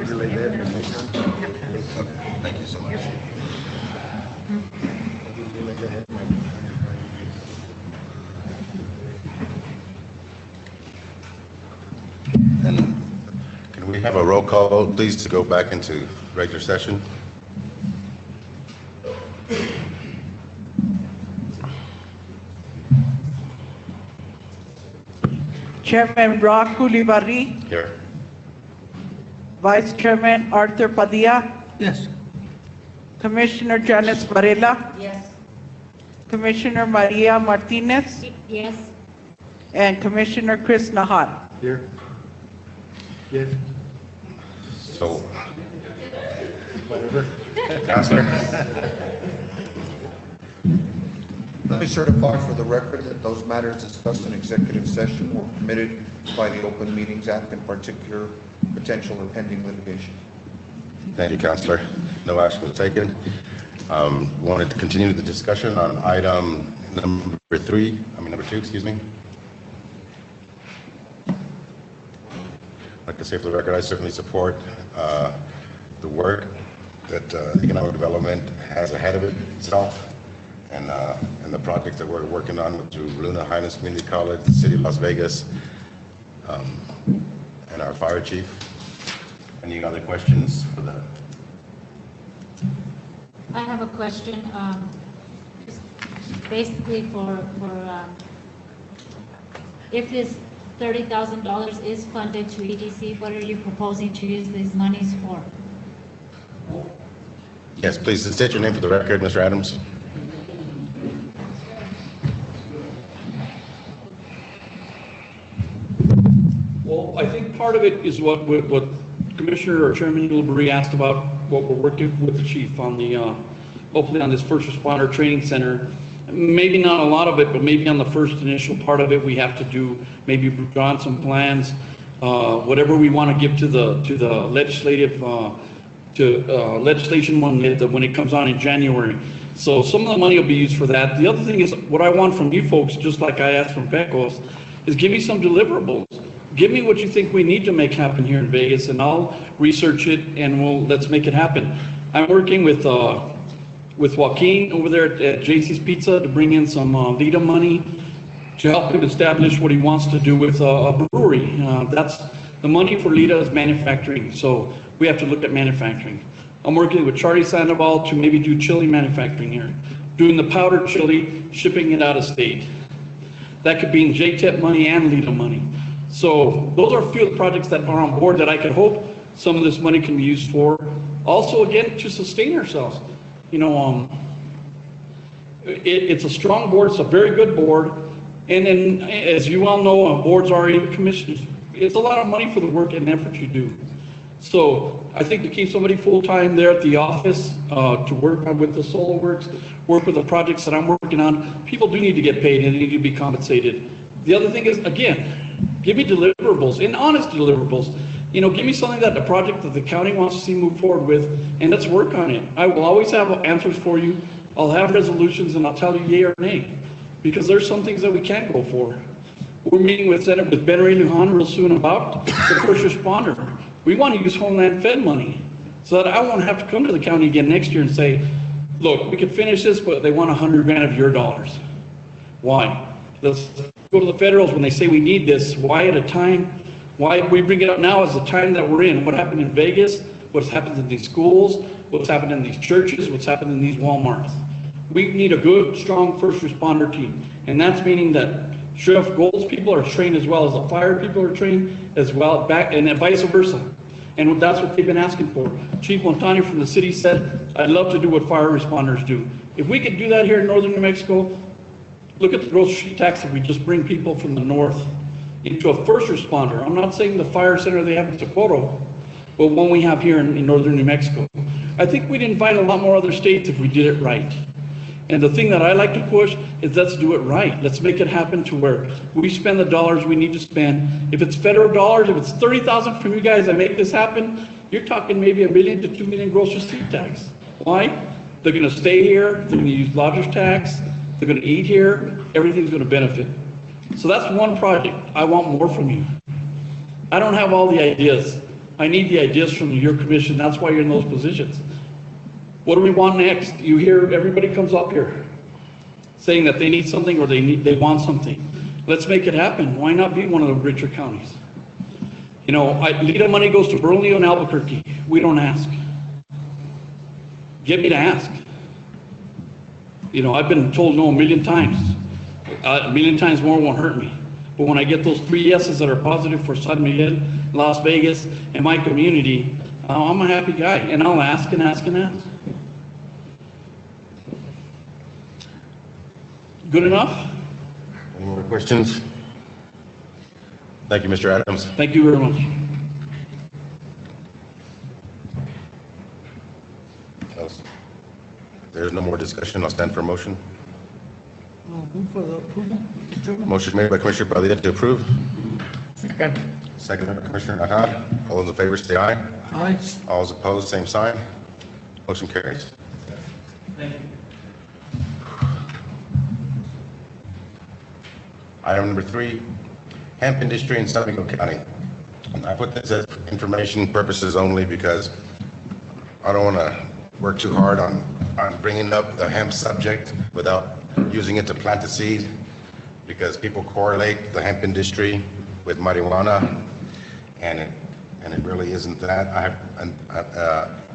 you so much. And can we have a roll call, please, to go back into regular session? Chairman Rock Coulibaly, Here. Vice Chairman Arthur Padilla, Yes. Commissioner Janice Varela, Yes. Commissioner Maria Martinez, Yes. and Commissioner Chris Nahat. Here. Yes. So, Whatever. Counselor? Let me certify for the record that those matters discussed in executive session were permitted by the Open Meetings Act, in particular, potential or pending litigation. Thank you, Counselor. No action was taken. Wanted to continue the discussion on item number two, excuse me. I'd like to say for the record, I certainly support the work that economic development has ahead of itself, and the projects that we're working on with Luna Highlands Community College, the City of Las Vegas, and our fire chief. Any other questions for the? I have a question, just basically for if this $30,000 is funded to EDC, what are you proposing to use these monies for? Yes, please state your name for the record, Mr. Adams. Well, I think part of it is what Commissioner or Chairman Coulibaly asked about, what we're working with the chief on the, hopefully on this first responder training center. Maybe not a lot of it, but maybe on the first initial part of it, we have to do, maybe draw on some plans, whatever we want to give to the legislative, legislation when it comes on in January. So some of the money will be used for that. The other thing is, what I want from you folks, just like I asked from Pecos, is give me some deliverables. Give me what you think we need to make happen here in Vegas, and I'll research it, and let's make it happen. I'm working with Joaquin over there at JC's Pizza to bring in some LIDA money to help him establish what he wants to do with a brewery. That's the money for LIDA is manufacturing, so we have to look at manufacturing. I'm working with Charlie Sandoval to maybe do chili manufacturing here, doing the powdered chili, shipping it out of state. That could be in JTEP money and LIDA money. So those are a few of the projects that are on board that I could hope some of this money can be used for. Also, again, to sustain ourselves. You know, it's a strong board, it's a very good board. And then, as you all know, boards are in commissions. It's a lot of money for the work and effort you do. So I think to keep somebody full-time there at the office, to work on with the Solo Works, work with the projects that I'm working on, people do need to get paid and they need to be compensated. The other thing is, again, give me deliverables, and honest deliverables. You know, give me something that the project that the county wants to see move forward with, and let's work on it. I will always have answers for you. I'll have resolutions, and I'll tell you yay or nay, because there's some things that we can't go for. We're meeting with Ben Ray Lujan real soon about the first responder. We want to use Homeland Fed money so that I won't have to come to the county again next year and say, look, we could finish this, but they want $100 grand of your dollars. Why? Let's go to the federals when they say we need this. Why at a time? Why we bring it up now is the time that we're in. What happened in Vegas, what's happened in these schools, what's happened in these churches, what's happened in these Walmarts. We need a good, strong first responder team. And that's meaning that Sheriff Gold's people are trained as well as the fire people are trained as well, back and vice versa. And that's what they've been asking for. Chief Montani from the city said, I'd love to do what fire responders do. If we could do that here in northern New Mexico, look at the grocery tax if we just bring people from the north into a first responder. I'm not saying the fire center they have in Socorro, but one we have here in northern New Mexico. I think we'd invite a lot more other states if we did it right. And the thing that I like to push is let's do it right. Let's make it happen to where we spend the dollars we need to spend. If it's federal dollars, if it's $30,000 from you guys that make this happen, you're talking maybe $1 million to $2 million gross receipt tax. Why? They're going to stay here. They're going to use lodger's tax. They're going to eat here. Everything's going to benefit. So that's one project. I want more from you. I don't have all the ideas. I need the ideas from your commission. That's why you're in those positions. What do we want next? You hear everybody comes up here saying that they need something or they want something. Let's make it happen. Why not be one of the richer counties? You know, LIDA money goes to Bernalillo and Albuquerque. We don't ask. Get me to ask. You know, I've been told no a million times. A million times more won't hurt me. But when I get those 3 yeses that are positive for San Miguel, Las Vegas, and my community, I'm a happy guy. And I'll ask and ask and ask. Good enough? Any more questions? Thank you, Mr. Adams. Thank you very much. Else? If there's no more discussion, I'll stand for a motion. Move for the approval. Motion made by Commissioner Padilla to approve. Second. Second by Commissioner Ahad. All those in favor say aye. Aye. All those opposed, same sign. Motion carries. Thank you. Item number 3, hemp industry in San Miguel County. I put this as information purposes only because I don't want to work too hard on bringing up the hemp subject without using it to plant the seed, because people correlate the hemp industry with marijuana, and it really isn't that. I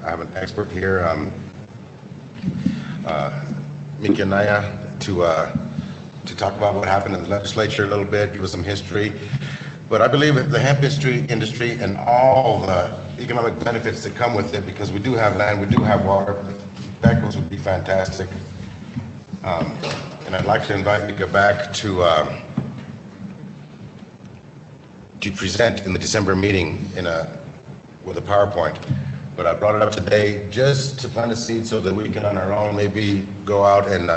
have an expert here, Miguel to talk about what happened in the legislature a little bit, give us some history. But I believe that the hemp industry and all the economic benefits that come with it, because we do have land, we do have water, that would be fantastic. And I'd like to invite Mika back to present in the December meeting with a PowerPoint. But I brought it up today just to plant a seed so that we can on our own maybe go out and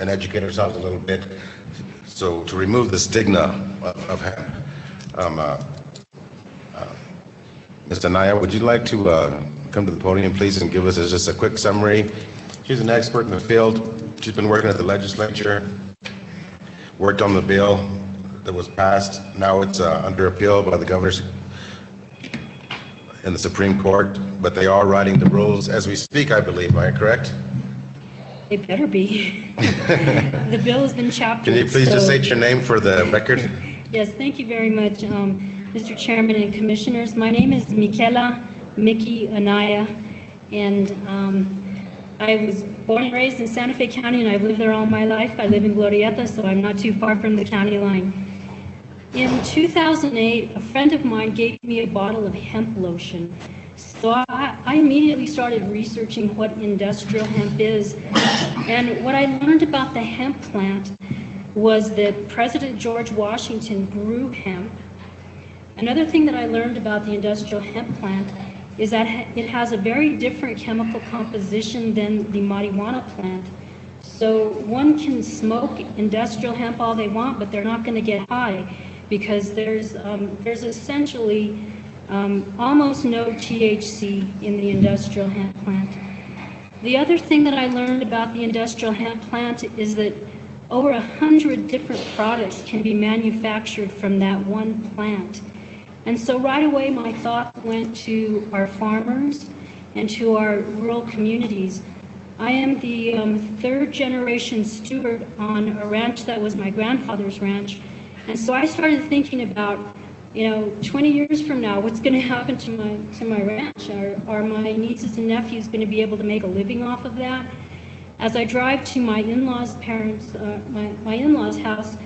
educate ourselves a little bit. So to remove the stigma of hemp. Ms. Anaya, would you like to come to the podium, please, and give us just a quick summary? She's an expert in the field. She's been working at the legislature, worked on the bill that was passed. Now it's under appeal by the governors in the Supreme Court, but they are writing the rules as we speak, I believe. Am I correct? It better be. The bill has been chaptered. Can you please just state your name for the record? Yes, thank you very much, Mr. Chairman and Commissioners. My name is Michaela Mickey Anaya, and I was born and raised in Santa Fe County, and I've lived there all my life. I live in Glorieta, so I'm not too far from the county line. In 2008, a friend of mine gave me a bottle of hemp lotion. So I immediately started researching what industrial hemp is. And what I learned about the hemp plant was that President George Washington grew hemp. Another thing that I learned about the industrial hemp plant is that it has a very different chemical composition than the marijuana plant. So one can smoke industrial hemp all they want, but they're not going to get high, because there's essentially almost no THC in the industrial hemp plant. The other thing that I learned about the industrial hemp plant is that over 100 different products can be manufactured from that one plant. And so right away my thought went to our farmers and to our rural communities. I am the third generation steward on a ranch that was my grandfather's ranch. And so I started thinking about, 20 years from now, what's going to happen to my ranch? Are my nieces and nephews going to be able to make a living off of that? As I drive to my in-laws' my in-laws' house,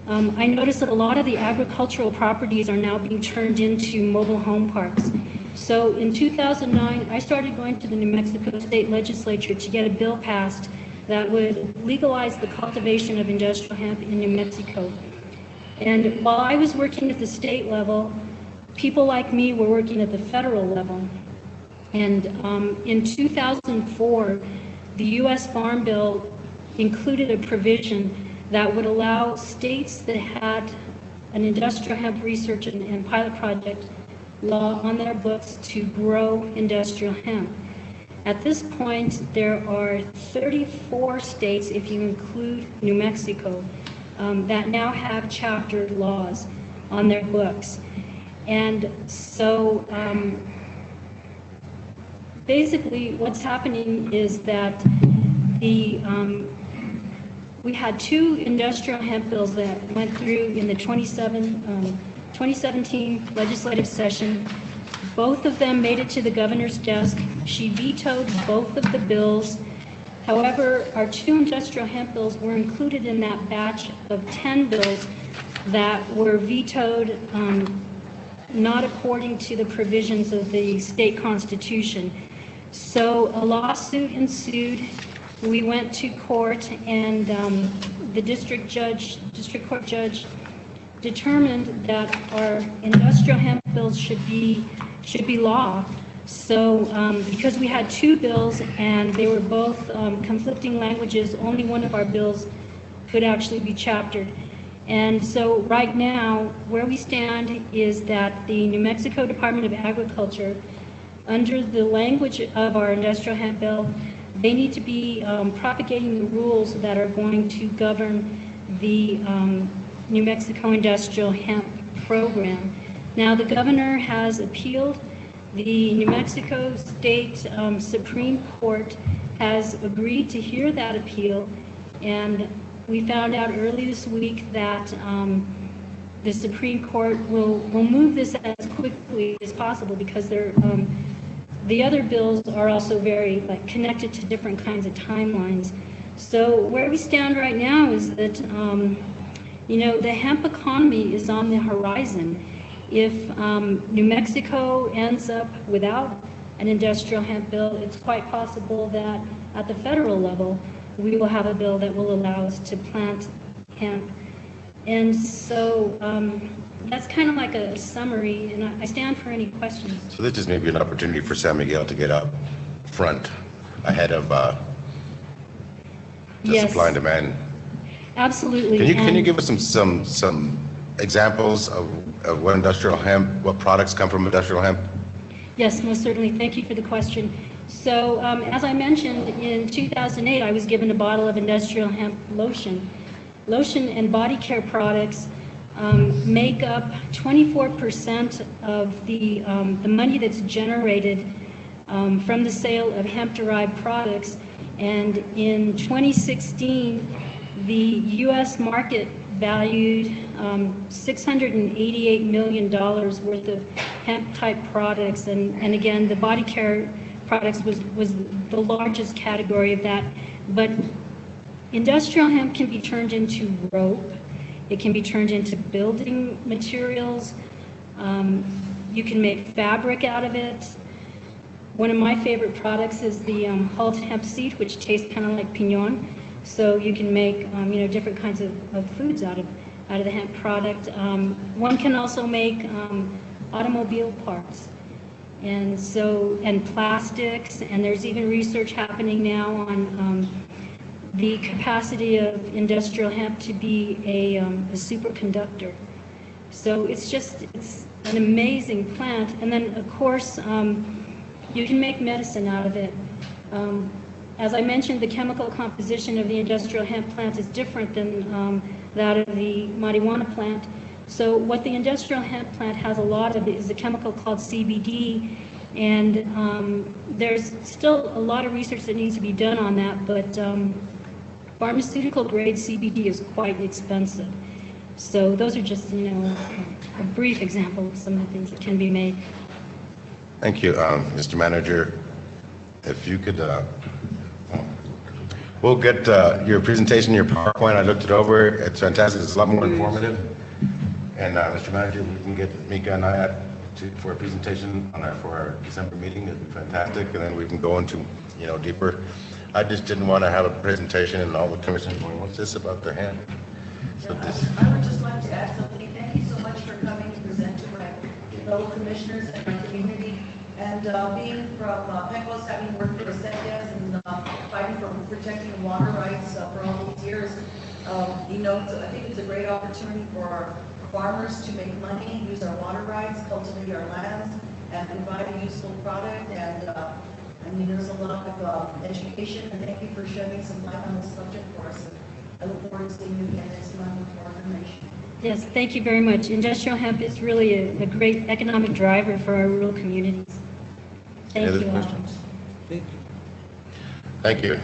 I noticed that a lot of the agricultural properties are now being turned into mobile home parks. So in 2009, I started going to the New Mexico State Legislature to get a bill passed that would legalize the cultivation of industrial hemp in New Mexico. And while I was working at the state level, people like me were working at the federal level. And in 2004, the U.S. Farm Bill included a provision that would allow states that had an industrial hemp research and pilot project law on their books to grow industrial hemp. At this point, there are 34 states, if you include New Mexico, that now have chapter laws on their books. And so basically what's happening is that we had two industrial hemp bills that went through in the 2017 legislative session. Both of them made it to the governor's desk. She vetoed both of the bills. However, our two industrial hemp bills were included in that batch of 10 bills that were vetoed not according to the provisions of the state constitution. So a lawsuit ensued. We went to court, and the district court judge determined that our industrial hemp bills should be law. So because we had two bills and they were both conflicting languages, only one of our bills could actually be chaptered. And so right now, where we stand is that the New Mexico Department of Agriculture, under the language of our industrial hemp bill, they need to be propagating the rules that are going to govern the New Mexico Industrial Hemp Program. Now, the governor has appealed. The New Mexico State Supreme Court has agreed to hear that appeal, and we found out early this week that the Supreme Court will move this as quickly as possible, because they're the other bills are also very connected to different kinds of timelines. So where we stand right now is that, the hemp economy is on the horizon. If New Mexico ends up without an industrial hemp bill, it's quite possible that at the federal level, we will have a bill that will allow us to plant hemp. And so that's kind of like a summary, and I stand for any questions. So this is maybe an opportunity for San Miguel to get up front ahead of the Yes. supply and demand. Absolutely. Can you give us some examples of what industrial hemp, what products come from industrial hemp? Yes, most certainly. Thank you for the question. So as I mentioned, in 2008, I was given a bottle of industrial hemp lotion. Lotion and body care products make up 24% of the money that's generated from the sale of hemp-derived products. And in 2016, the U.S. market valued $688 million worth of hemp-type products. And again, the body care products was the largest category of that. But industrial hemp can be turned into rope. It can be turned into building materials. You can make fabric out of it. One of my favorite products is the hulled hemp seed, which tastes kind of like piñon. So you can make different kinds of foods out of the hemp product. One can also make automobile parts, and plastics. And there's even research happening now on the capacity of industrial hemp to be a superconductor. So it's an amazing plant. And then of course you can make medicine out of it. As I mentioned, the chemical composition of the industrial hemp plant is different than that of the marijuana plant. So what the industrial hemp plant has a lot of is a chemical called CBD, and there's still a lot of research that needs to be done on that, but pharmaceutical grade CBD is quite expensive. So those are just, a brief example of some of the things that can be made. Thank you, Mr. Manager. If you could, we'll get your presentation, your PowerPoint. I looked it over. It's fantastic. It's a lot more informative. And Mr. Manager, we can get Mika and I for a presentation for our December meeting. It'd be fantastic. And then we can go into, deeper. I just didn't want to have a presentation and all the commissioners going, what's this about the hand? So this. I would just like to add something. Thank you so much for coming to present to my fellow commissioners and my community. And being from Pecos, having worked for Ascendias and fighting for protecting water rights for all these years, I think it's a great opportunity for our farmers to make money, use our water rights, cultivate our lands, and provide a useful product. And there's a lot of education, and thank you for shedding some light on this subject for us. I look forward to seeing you again next month with more information. Yes, thank you very much. Industrial hemp is really a great economic driver for our rural communities. Thank Any you other all. questions? Thank you. Thank you.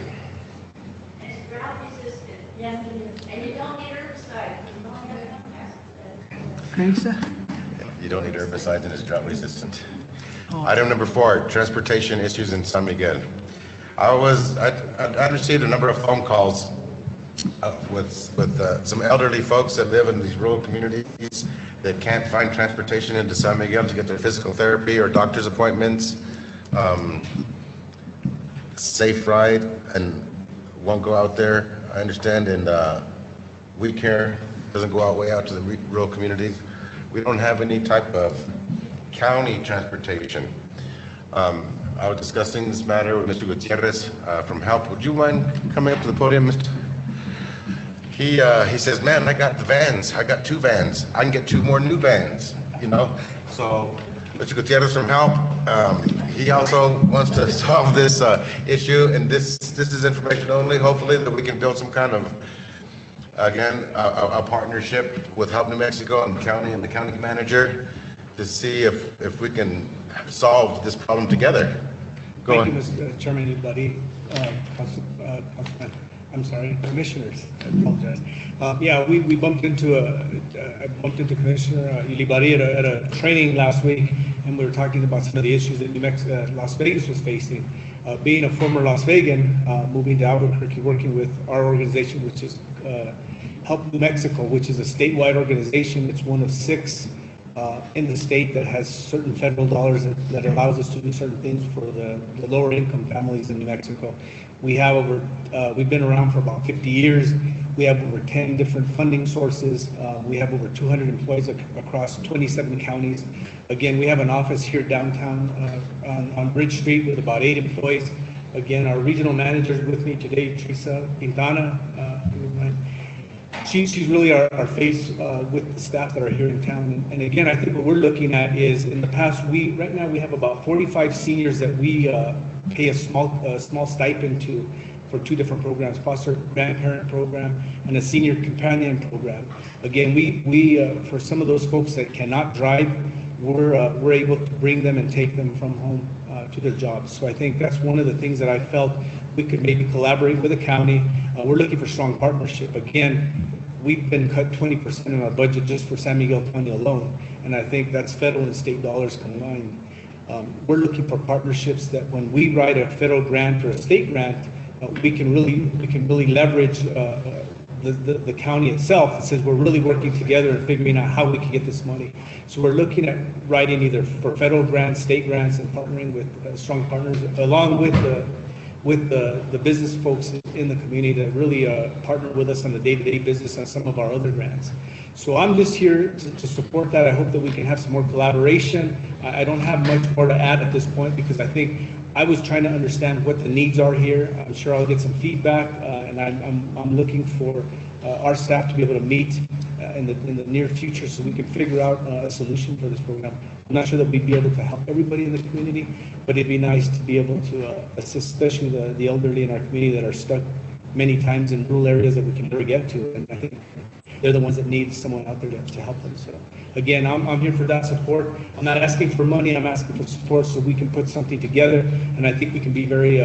It's drought resistant. Yes, it is. And you don't need herbicide. Teresa? You don't need herbicides and it's drought resistant. Item number 4, transportation issues in San Miguel. I received a number of phone calls with some elderly folks that live in these rural communities that can't find transportation into San Miguel to get their physical therapy or doctor's appointments, safe ride, and won't go out there, I understand, and We Care doesn't go way out to the rural communities. We don't have any type of county transportation. I was discussing this matter with Mr. Gutierrez from HELP. Would you mind coming up to the podium, Mr.? He says, man, I got the vans. I got 2 vans. I can get 2 more new vans, you know? So Mr. Gutierrez from HELP, he also wants to solve this issue, and this is information only, hopefully, that we can build some kind of, again, a partnership with Help New Mexico and the county manager to see if we can solve this problem together. Go Thank on. you, Mr. Chairman, everybody, commissioners, I apologize. We bumped into I bumped into Commissioner Ulibari at a training last week, and we were talking about some of the issues that Las Vegas was facing. Being a former Las Vegan, moving to Albuquerque, working with our organization, which is Help New Mexico, which is a statewide organization. It's one of 6 in the state that has certain federal dollars that allows us to do certain things for the lower income families in New Mexico. We have we've been around for about 50 years. We have over 10 different funding sources. We have over 200 employees across 27 counties. Again, we have an office here downtown on Bridge Street with about 8 employees. Again, our regional manager is with me today, Teresa Quintana. She's really our face with the staff that are here in town. And again, I think what we're looking at is in the past, right now we have about 45 seniors that we pay a small stipend to for 2 different programs, foster grandparent program and a senior companion program. Again, we for some of those folks that cannot drive, we're able to bring them and take them from home to their jobs. So I think that's one of the things that I felt we could maybe collaborate with the county. We're looking for strong partnership. Again, we've been cut 20% in our budget just for San Miguel County alone, and I think that's federal and state dollars combined. We're looking for partnerships that when we write a federal grant or a state grant, we can really leverage the county itself. It says we're really working together and figuring out how we can get this money. So we're looking at writing either for federal grants, state grants, and partnering with strong partners, along with the business folks in the community that really partner with us on the day-to-day business on some of our other grants. So I'm just here to support that. I hope that we can have some more collaboration. I don't have much more to add at this point because I think I was trying to understand what the needs are here. I'm sure I'll get some feedback, and I'm looking for our staff to be able to meet in the near future so we can figure out a solution for this program. I'm not sure that we'd be able to help everybody in the community, but it'd be nice to be able to assist, especially the elderly in our community that are stuck many times in rural areas that we can never get to. And I think they're the ones that need someone out there to help them. So again, I'm here for that support. I'm not asking for money, I'm asking for support so we can put something together. And I think we can be very,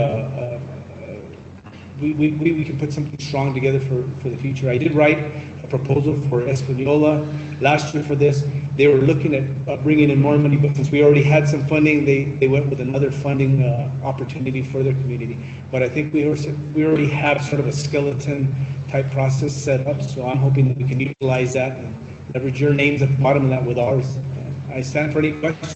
we can put something strong together for the future. I did write a proposal for Española last year for this. They were looking at bringing in more money, but since we already had some funding, they went with another funding opportunity for their community. But I think we already have sort of a skeleton type process set up, so I'm hoping that we can utilize that and leverage your names at the bottom of that with ours. I stand for any questions.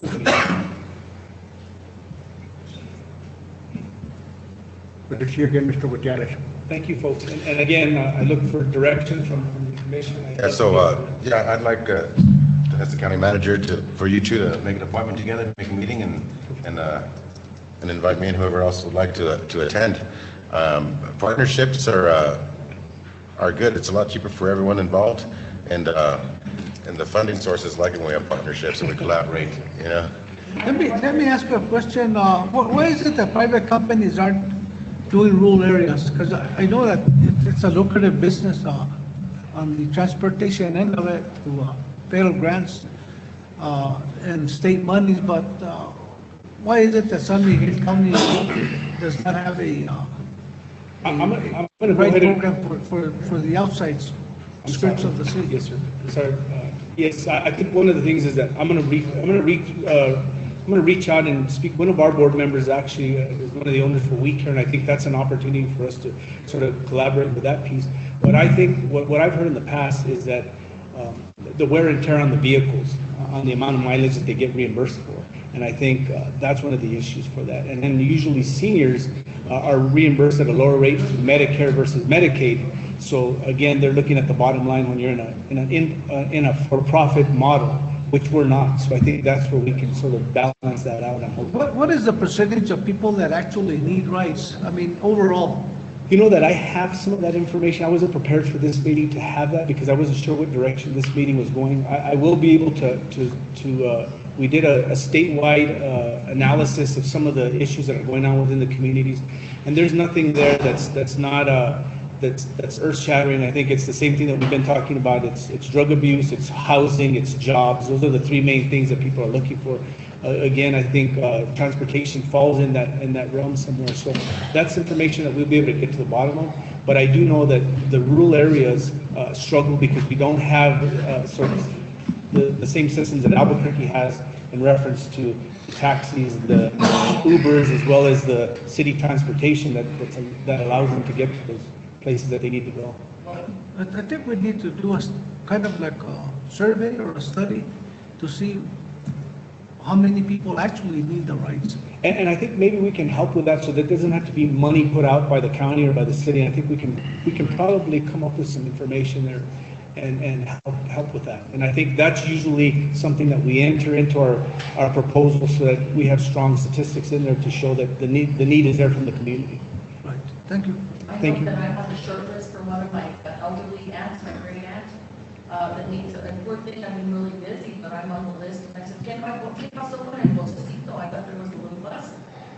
Good to see you again, Mr. Gutierrez. Thank you, folks. And again, I look for direction from the commission. I'd like to ask the county manager for you two to make an appointment together, make a meeting, and invite me and whoever else would like to attend. Partnerships are good. It's a lot cheaper for everyone involved, and the funding sources like it when we have partnerships and we collaborate. You know. Let me ask you a question. Why is it that private companies aren't doing rural areas? Because I know that it's a lucrative business on the transportation end of it to federal grants and state monies, but why is it that San Miguel County does not have a I'm gonna go right ahead and. program for the outside skirts of the city? Yes, sir. Sorry. Yes, I think one of the things is that I'm gonna reach out and speak. One of our board members actually is one of the owners for We Care, and I think that's an opportunity for us to sort of collaborate with that piece. But I think what I've heard in the past is that the wear and tear on the vehicles, on the amount of mileage that they get reimbursed for. And I think that's one of the issues for that. And then usually seniors are reimbursed at a lower rate through Medicare versus Medicaid. So again, they're looking at the bottom line when you're in a for-profit model, which we're not. So I think that's where we can sort of balance that out. And hope. What is the percentage of people that actually need rights? I mean, overall? You know that I have some of that information. I wasn't prepared for this meeting to have that because I wasn't sure what direction this meeting was going. I will be able to we did a statewide analysis of some of the issues that are going on within the communities, and there's nothing there that's not that's earth-shattering. I think it's the same thing that we've been talking about. It's drug abuse, it's housing, it's jobs. Those are the three main things that people are looking for. Again, I think transportation falls in that realm somewhere. So that's information that we'll be able to get to the bottom of. But I do know that the rural areas struggle because we don't have sort of the same systems that Albuquerque has in reference to taxis, the Ubers, as well as the city transportation that allows them to get to those places that they need to go. I think we need to do a kind of like a survey or a study to see how many people actually need the rights. And I think maybe we can help with that, so that doesn't have to be money put out by the county or by the city. I think we can probably come up with some information there and help with that. And I think that's usually something that we enter into our proposal so that we have strong statistics in there to show that the need is there from the community. Right. Thank you. Thank you. I know that I have a short list for one of my elderly aunts, my great aunt, that needs, and poor thing, I've been really busy, but I'm on the list. And I said, ¿qué pasó con el bolsito? I thought there was a little bus.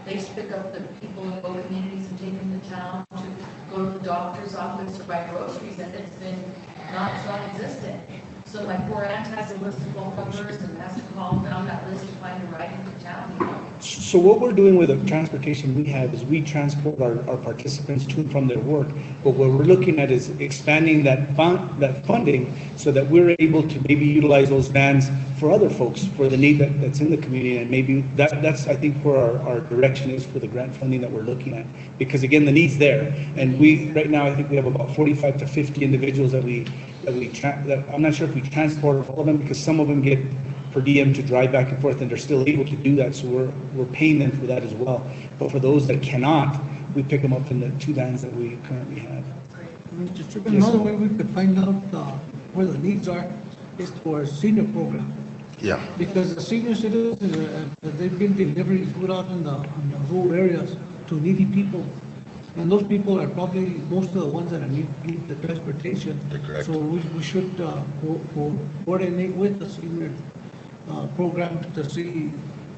They used to pick up the people in both communities and take them to town to go to the doctor's office or buy groceries, and it's been non-existent. So my poor aunt has a list of phone numbers and has to call down that list to find a ride into town, you know? So what we're doing with the transportation we have is we transport our participants to and from their work. But what we're looking at is expanding that funding so that we're able to maybe utilize those vans for other folks, for the need that's in the community. And maybe that's I think where our direction is for the grant funding that we're looking at. Because again, the need's there. And right now, I think we have about 45 to 50 individuals that I'm not sure if we transport all of them, because some of them get per diem to drive back and forth, and they're still able to do that, so we're paying them for that as well. But for those that cannot, we pick them up in the two vans that we currently have. Mr. Chairman, another way we could find out where the needs are is for a senior program. Yeah. Because the senior citizens, they've been delivering food out in the rural areas to needy people. And those people are probably most of the ones that need the transportation. Correct. So we should coordinate with the senior program to see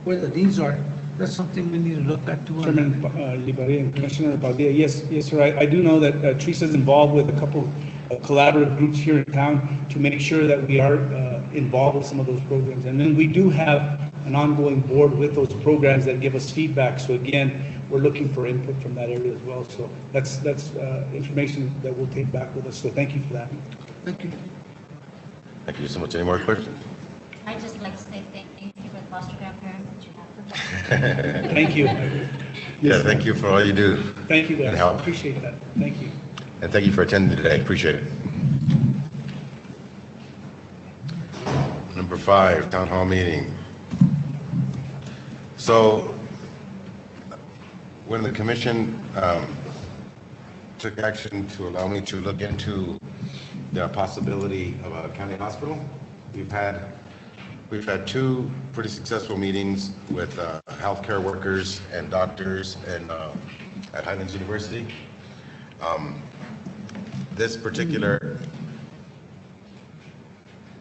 where the needs are. That's something we need to look at too. Chairman Libaria and Commissioner Padilla, yes, sir. I do know that Teresa's involved with a couple of collaborative groups here in town to make sure that we are involved with some of those programs. And then we do have an ongoing board with those programs that give us feedback. So again, we're looking for input from that area as well. So that's information that we'll take back with us. So thank you for that. Thank you. Thank you so much. Any more questions? I'd just like to say thank you for the foster grandparents that you have. Thank you. Yeah, thank you for all you do. Thank you, guys. And help. Appreciate that. Thank you. And thank you for attending today. Appreciate it. Number 5, town hall meeting. So when the commission took action to allow me to look into the possibility of a county hospital, we've had 2 pretty successful meetings with healthcare workers and doctors and at Highlands University. This particular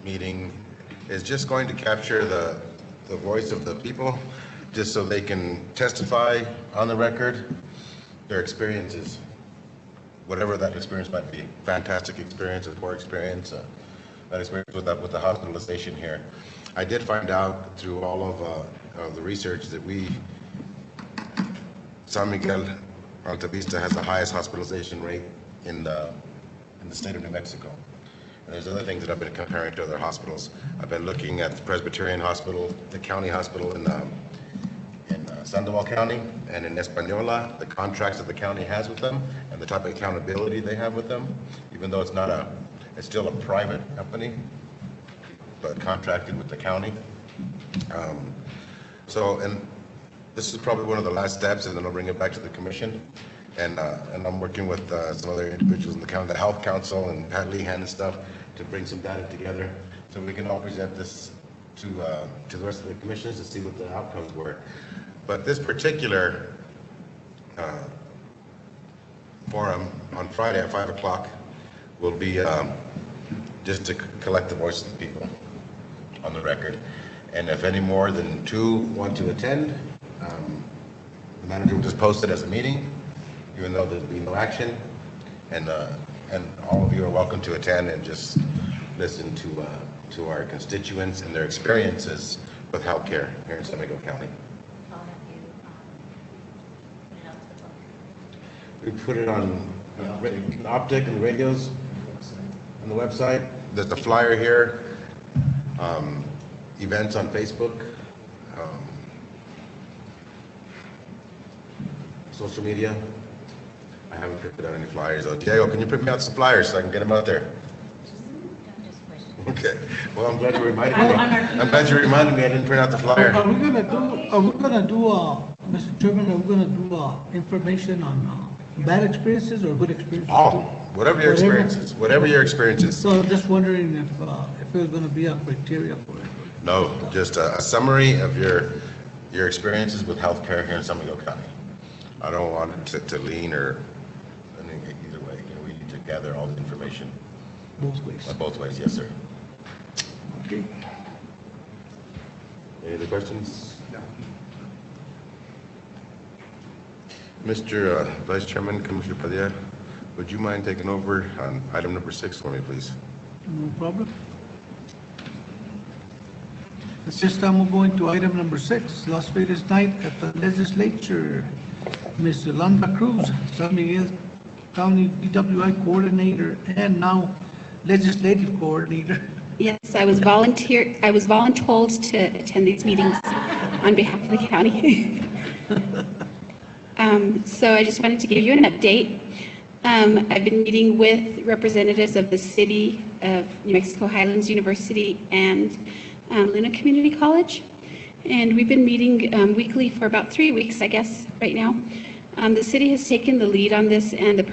meeting is just going to capture the voice of the people, just so they can testify on the record their experiences, whatever that experience might be. Fantastic experience, a poor experience, that experience with the hospitalization here. I did find out through all of the research that we San Miguel Alta Vista has the highest hospitalization rate in the state of New Mexico. And there's other things that I've been comparing to other hospitals. I've been looking at the Presbyterian Hospital, the county hospital in Sandoval County, and in Española, the contracts that the county has with them, and the type of accountability they have with them, even though it's still a private company, but contracted with the county. And this is probably one of the last steps, and then I'll bring it back to the commission. And I'm working with some other individuals in the county, the Health Council and Pat Lehan and stuff, to bring some data together so we can all present this to the rest of the commissioners to see what the outcomes were. But this particular forum on Friday at 5 o'clock will be just to collect the voice of the people on the record. And if any more than 2 want to attend, the manager will just post it as a meeting, even though there'll be no action. And all of you are welcome to attend and just listen to our constituents and their experiences with healthcare here in San Miguel County. We put it on optic and radios on the website. There's the flyer here. Events on Facebook. Social media. I haven't printed out any flyers. Oh, Diego, can you print me out some flyers so I can get them out there? Okay. Well, I'm glad you reminded me. I'm glad you reminded me I didn't print out the flyer. Are we gonna do, Mr. Chairman, are we gonna do information on bad experiences or good experiences? Oh, whatever your experiences. Whatever your experiences. So I'm just wondering if there's gonna be a criteria for it. No, just a summary of your experiences with healthcare here in San Miguel County. I don't want it to lean or either way. We need to gather all the information. Both ways. Both ways, yes, sir. Okay. Any other questions? No. Mr. Vice Chairman, Commissioner Padilla, would you mind taking over on item number 6 for me, please? No problem. At this time, we're going to item number 6, Las Vegas night at the legislature. Ms. Yolanda Cruz, San Miguel County DWI coordinator and now legislative coordinator. Yes, I was voluntold to attend these meetings on behalf of the county. So I just wanted to give you an update. I've been meeting with representatives of the City of New Mexico Highlands University and Luna Community College. And we've been meeting weekly for about 3 weeks, I guess, right now. The city has taken the lead on this, and the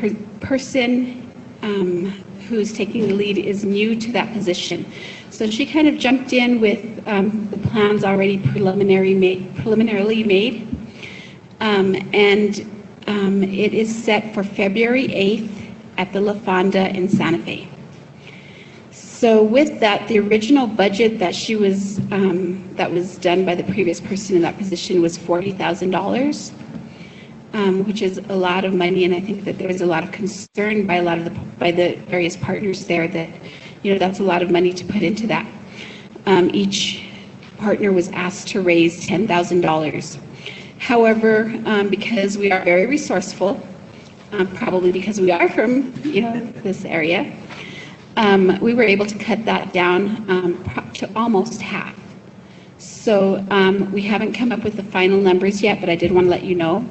person who's taking the lead is new to that position. So she kind of jumped in with the plans already preliminarily made. It is set for February 8th at the La Fonda in Santa Fe. So with that, the original budget that that was done by the previous person in that position was $40,000, which is a lot of money, and I think that there was a lot of concern by by the various partners there that, that's a lot of money to put into that. Each partner was asked to raise $10,000. However, because we are very resourceful, probably because we are from, this area, we were able to cut that down to almost half. So we haven't come up with the final numbers yet, but I did want to let you know.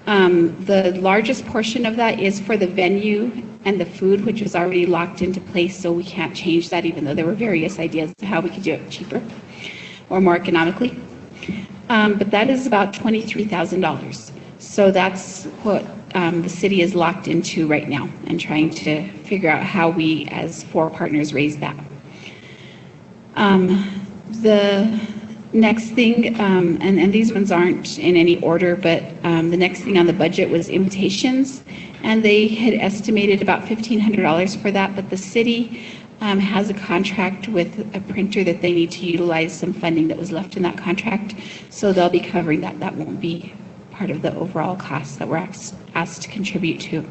The largest portion of that is for the venue and the food, which is already locked into place, so we can't change that, even though there were various ideas to how we could do it cheaper or more economically. But that is about $23,000. So that's what the city is locked into right now, and trying to figure out how we as 4 partners raise that. The next thing, and these ones aren't in any order, but the next thing on the budget was invitations, and they had estimated about $1,500 for that, but the city has a contract with a printer that they need to utilize some funding that was left in that contract, so they'll be covering that. That won't be part of the overall cost that we're asked to contribute to.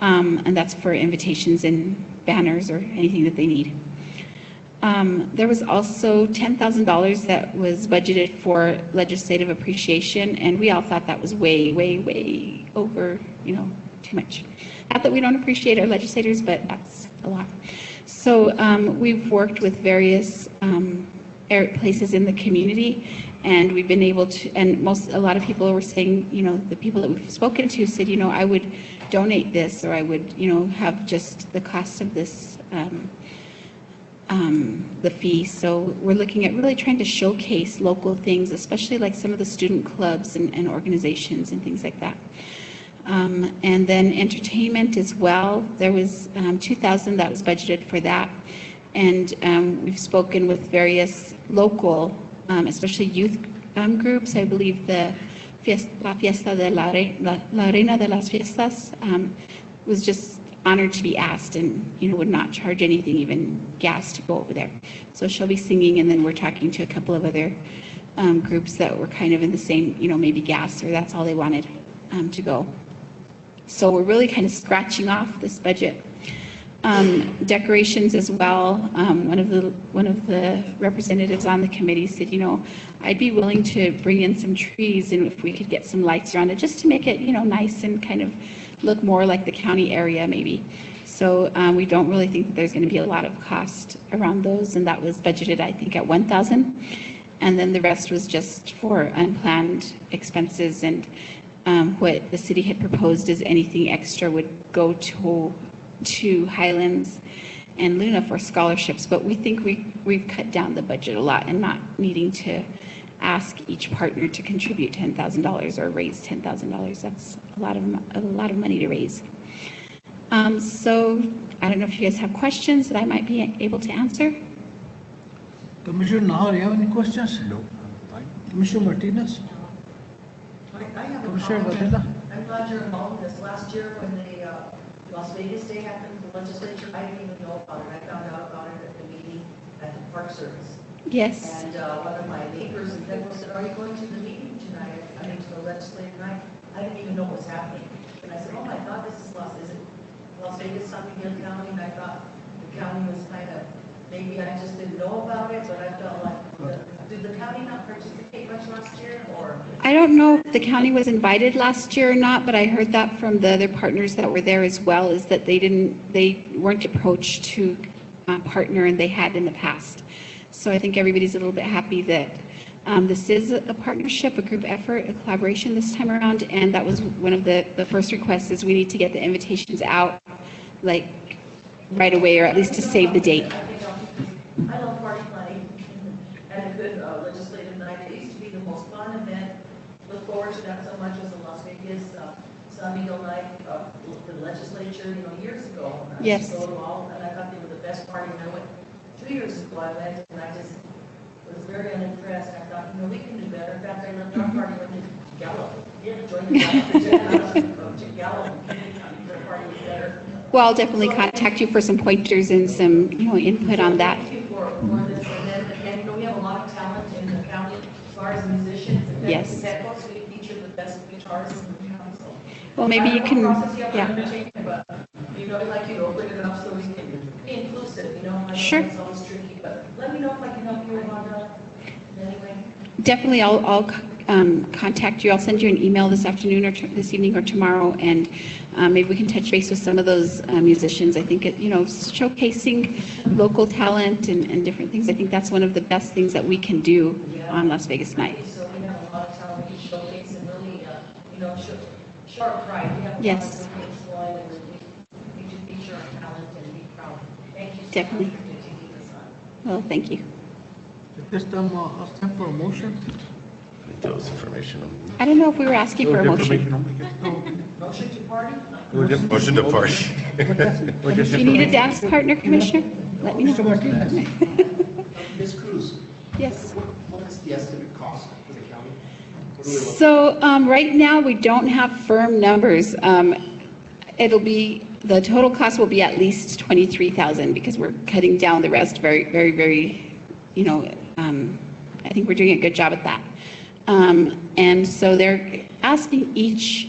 And that's for invitations and banners or anything that they need. There was also $10,000 that was budgeted for legislative appreciation, and we all thought that was way, way, way over, too much. Not that we don't appreciate our legislators, but that's a lot. So we've worked with various places in the community, and we've been able to, and a lot of people were saying, the people that we've spoken to said, I would donate this, or I would, have just the cost of this, the fee. So we're looking at really trying to showcase local things, especially like some of the student clubs and organizations and things like that. And then entertainment as well. There was $2,000 that was budgeted for that. And we've spoken with various local, especially youth groups. I believe the La Fiesta de la Reina de las Fiestas was just honored to be asked, and would not charge anything, even gas, to go over there. So she'll be singing, and then we're talking to a couple of other groups that were kind of in the same, maybe gas, or that's all they wanted to go. So we're really kind of scratching off this budget. Decorations as well. One of the representatives on the committee said, I'd be willing to bring in some trees, and if we could get some lights around it, just to make it, nice and kind of look more like the county area maybe. So we don't really think that there's going to be a lot of cost around those, and that was budgeted, I think, at $1,000. And then the rest was just for unplanned expenses, and what the city had proposed is anything extra would go to Highlands and Luna for scholarships, but we think we've cut down the budget a lot, and not needing to ask each partner to contribute $10,000 or raise $10,000. That's a lot of money to raise. So I don't know if you guys have questions that I might be able to answer. Commissioner Nahar, you have any questions? No. Commissioner Martinez? I have a Commissioner comment. Varela? I'm glad you're involved in this. Last year when the Las Vegas Day happened, the legislature, I didn't even know about it. I found out about it at the meeting at the Park Service. Yes. And one of my neighbors in Federal said, are you going to the meeting tonight? I mean, to the legislative night? I didn't even know what was happening. And I said, oh my God, is it Las Vegas, San Miguel County? And I thought the county was kind of, maybe I just didn't know about it, but I felt like, did the county not participate much last year, or? I don't know if the county was invited last year or not, but I heard that from the other partners that were there as well, is that they weren't approached to partner, and they had in the past. So I think everybody's a little bit happy that this is a partnership, a group effort, a collaboration this time around, and that was one of the first requests, is we need to get the invitations out like right away, or at least to save the date. I love party planning and a good legislative night. It used to be the most fun event. Look forward to that so much as the Las Vegas San Miguel night, the legislature, years ago. Yes. I used to go to all, and I thought they were the best party. And I went 2 years ago, I went, and I just was very unimpressed. I thought, we can do better. In fact, I left our party, went to Gallup. Yeah, joined the Gallup. Their party was better. Well, I'll definitely contact you for some pointers and some, input on that. Thank you for this, and we have a lot of talent in the county as far as musicians. And Yes. we feature the best guitarists in the county. So Well, maybe you can, process you have to yeah. undertake, but I'd like you to open it up so we can be inclusive. I know Sure. it's always tricky, but let me know if I can help you on anyway. Definitely, I'll contact you. I'll send you an email this afternoon or this evening or tomorrow, and maybe we can touch base with some of those musicians. I think showcasing local talent and different things. I think that's one of the best things that we can do on Las Vegas night. So we have a lot of talent we can showcase and really, show our pride. We have a Yes. lot of good things going, and we should feature our talent and be proud. Thank you so Definitely. much for taking this on. Well, thank you. At this time, I'll stand for a motion. That was informational. I don't know if we were asking for a motion. Motion to party? Motion to party. If you need a dance partner, Commissioner, let me know. Ms. Cruz? Yes. What is the estimated cost for the county? So right now, we don't have firm numbers. The total cost will be at least $23,000, because we're cutting down the rest very, very, very, I think we're doing a good job at that. And so they're asking each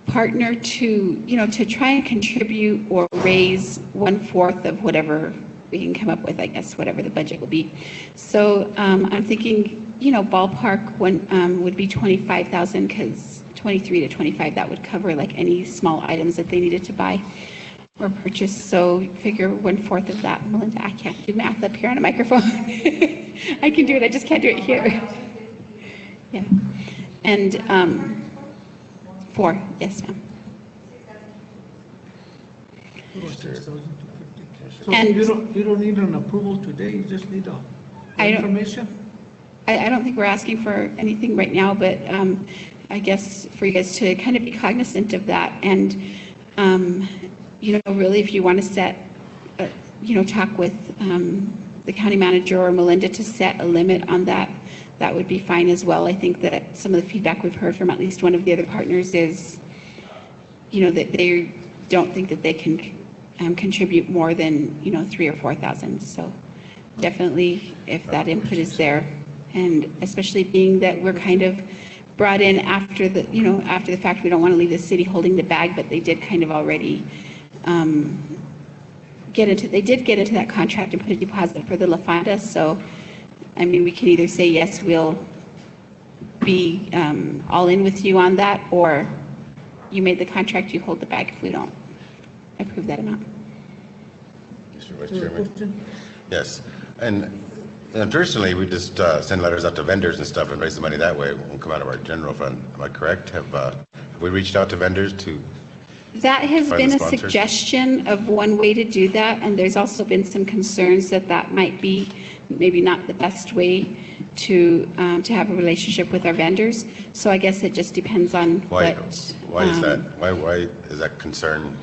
partner to try and contribute or raise 1/4 of whatever we can come up with, I guess, whatever the budget will be. So I'm thinking, ballpark would be 25,000, because 23 to 25, that would cover like any small items that they needed to buy or purchase. So figure 1/4 of that. Melinda, I can't do math up here on a microphone. I can do it, I just can't do it here. Yeah. And 4, yes, ma'am. So you don't need an approval today, you just need information? I don't think we're asking for anything right now, but I guess for you guys to kind of be cognizant of that. And, really, if you want to set, talk with the county manager or Melinda to set a limit on that, that would be fine as well. I think that some of the feedback we've heard from at least one of the other partners is, that they don't think that they can contribute more than, 3,000 or 4,000. So definitely, if that input is there, and especially being that we're kind of brought in after the, after the fact, we don't want to leave the city holding the bag, but they did kind of already get into that contract and put a deposit for the La Fonda. So, I mean, we can either say, yes, we'll be all in with you on that, or you made the contract, you hold the bag if we don't approve that amount. Mr. Vice Chairman. Yes, and traditionally, we just send letters out to vendors and stuff and raise the money that way. It won't come out of our general fund. Am I correct? Have we reached out to vendors to? That has find been the a sponsors? suggestion of one way to do that, and there's also been some concerns that that might be maybe not the best way to have a relationship with our vendors. So I guess it just depends on Why what. is that? Why is that concern?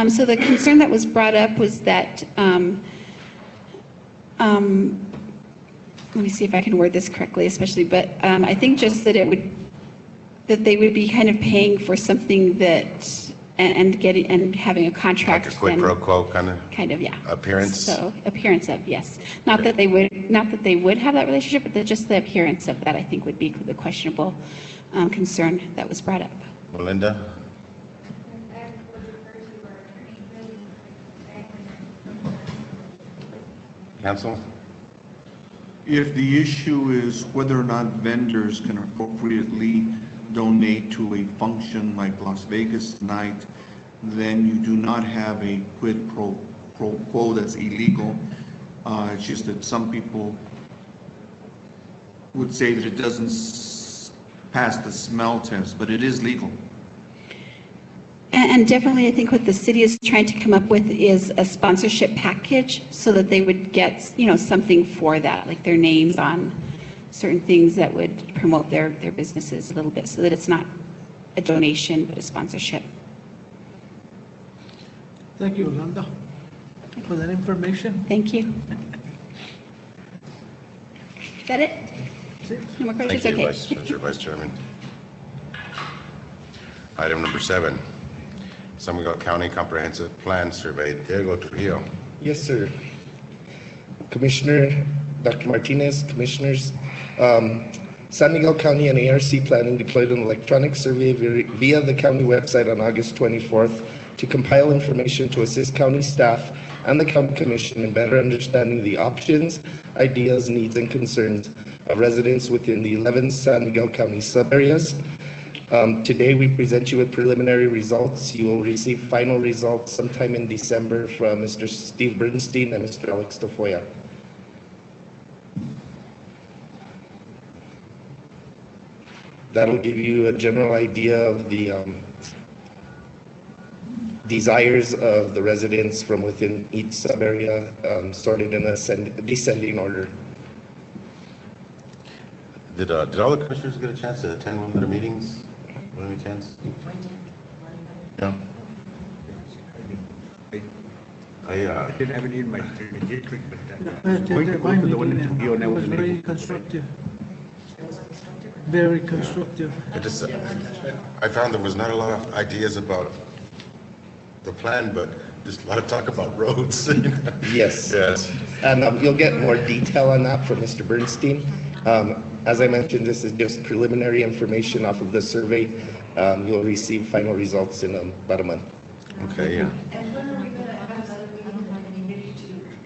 So the concern that was brought up was that, let me see if I can word this correctly, especially, but I think just that that they would be kind of paying for something that, and getting, and having a contract. Like a quid pro quo kind of, yeah. appearance? So appearance of, yes. Not that they would have that relationship, but just the appearance of that, I think, would be the questionable concern that was brought up. Melinda? Council? If the issue is whether or not vendors can appropriately donate to a function like Las Vegas night, then you do not have a quid pro quo that's illegal. It's just that some people would say that it doesn't pass the smell test, but it is legal. And definitely, I think what the city is trying to come up with is a sponsorship package so that they would get, something for that, like their names on certain things that would promote their businesses a little bit, so that it's not a donation, but a sponsorship. Thank you, Yolanda, for that information. Thank you. Is that it? No more questions? Thank you, Okay. Vice Chairman. Item number 7, San Miguel County Comprehensive Plan Survey. Diego Trujillo. Yes, sir. Commissioner, Dr. Martinez, Commissioners, San Miguel County and ARC Planning deployed an electronic survey via the county website on August 24th to compile information to assist county staff and the county commission in better understanding the options, ideas, needs, and concerns of residents within the 11 San Miguel County sub-areas. Today, we present you with preliminary results. You will receive final results sometime in December from Mr. Steve Bernstein and Mr. Alex Tafoya. That'll give you a general idea of the desires of the residents from within each sub-area, sorted in a descending order. Did all the commissioners get a chance to attend one of their meetings? Any chance? No. I didn't have any in my district, but It was very constructive. Very constructive. I found there was not a lot of ideas about the plan, but just a lot of talk about roads. Yes. Yes. And you'll get more detail on that from Mr. Bernstein. As I mentioned, this is just preliminary information off of the survey. You'll receive final results in about a month. Okay, yeah. And when are we going to have a meeting to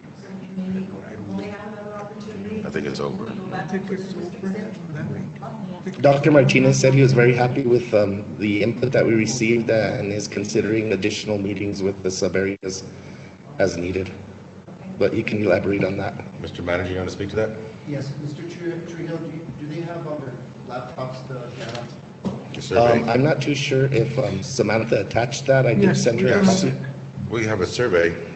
think it's over. I think it's over. Dr. Martinez said he was very happy with the input that we received and is considering additional meetings with the sub-areas as needed. But he can elaborate on that. Mr. Manager, you want to speak to that? Yes, Mr. Trujillo, do they have on their laptops the data? The survey? I'm not too sure if Samantha attached that. I did send her a copy. We have a survey.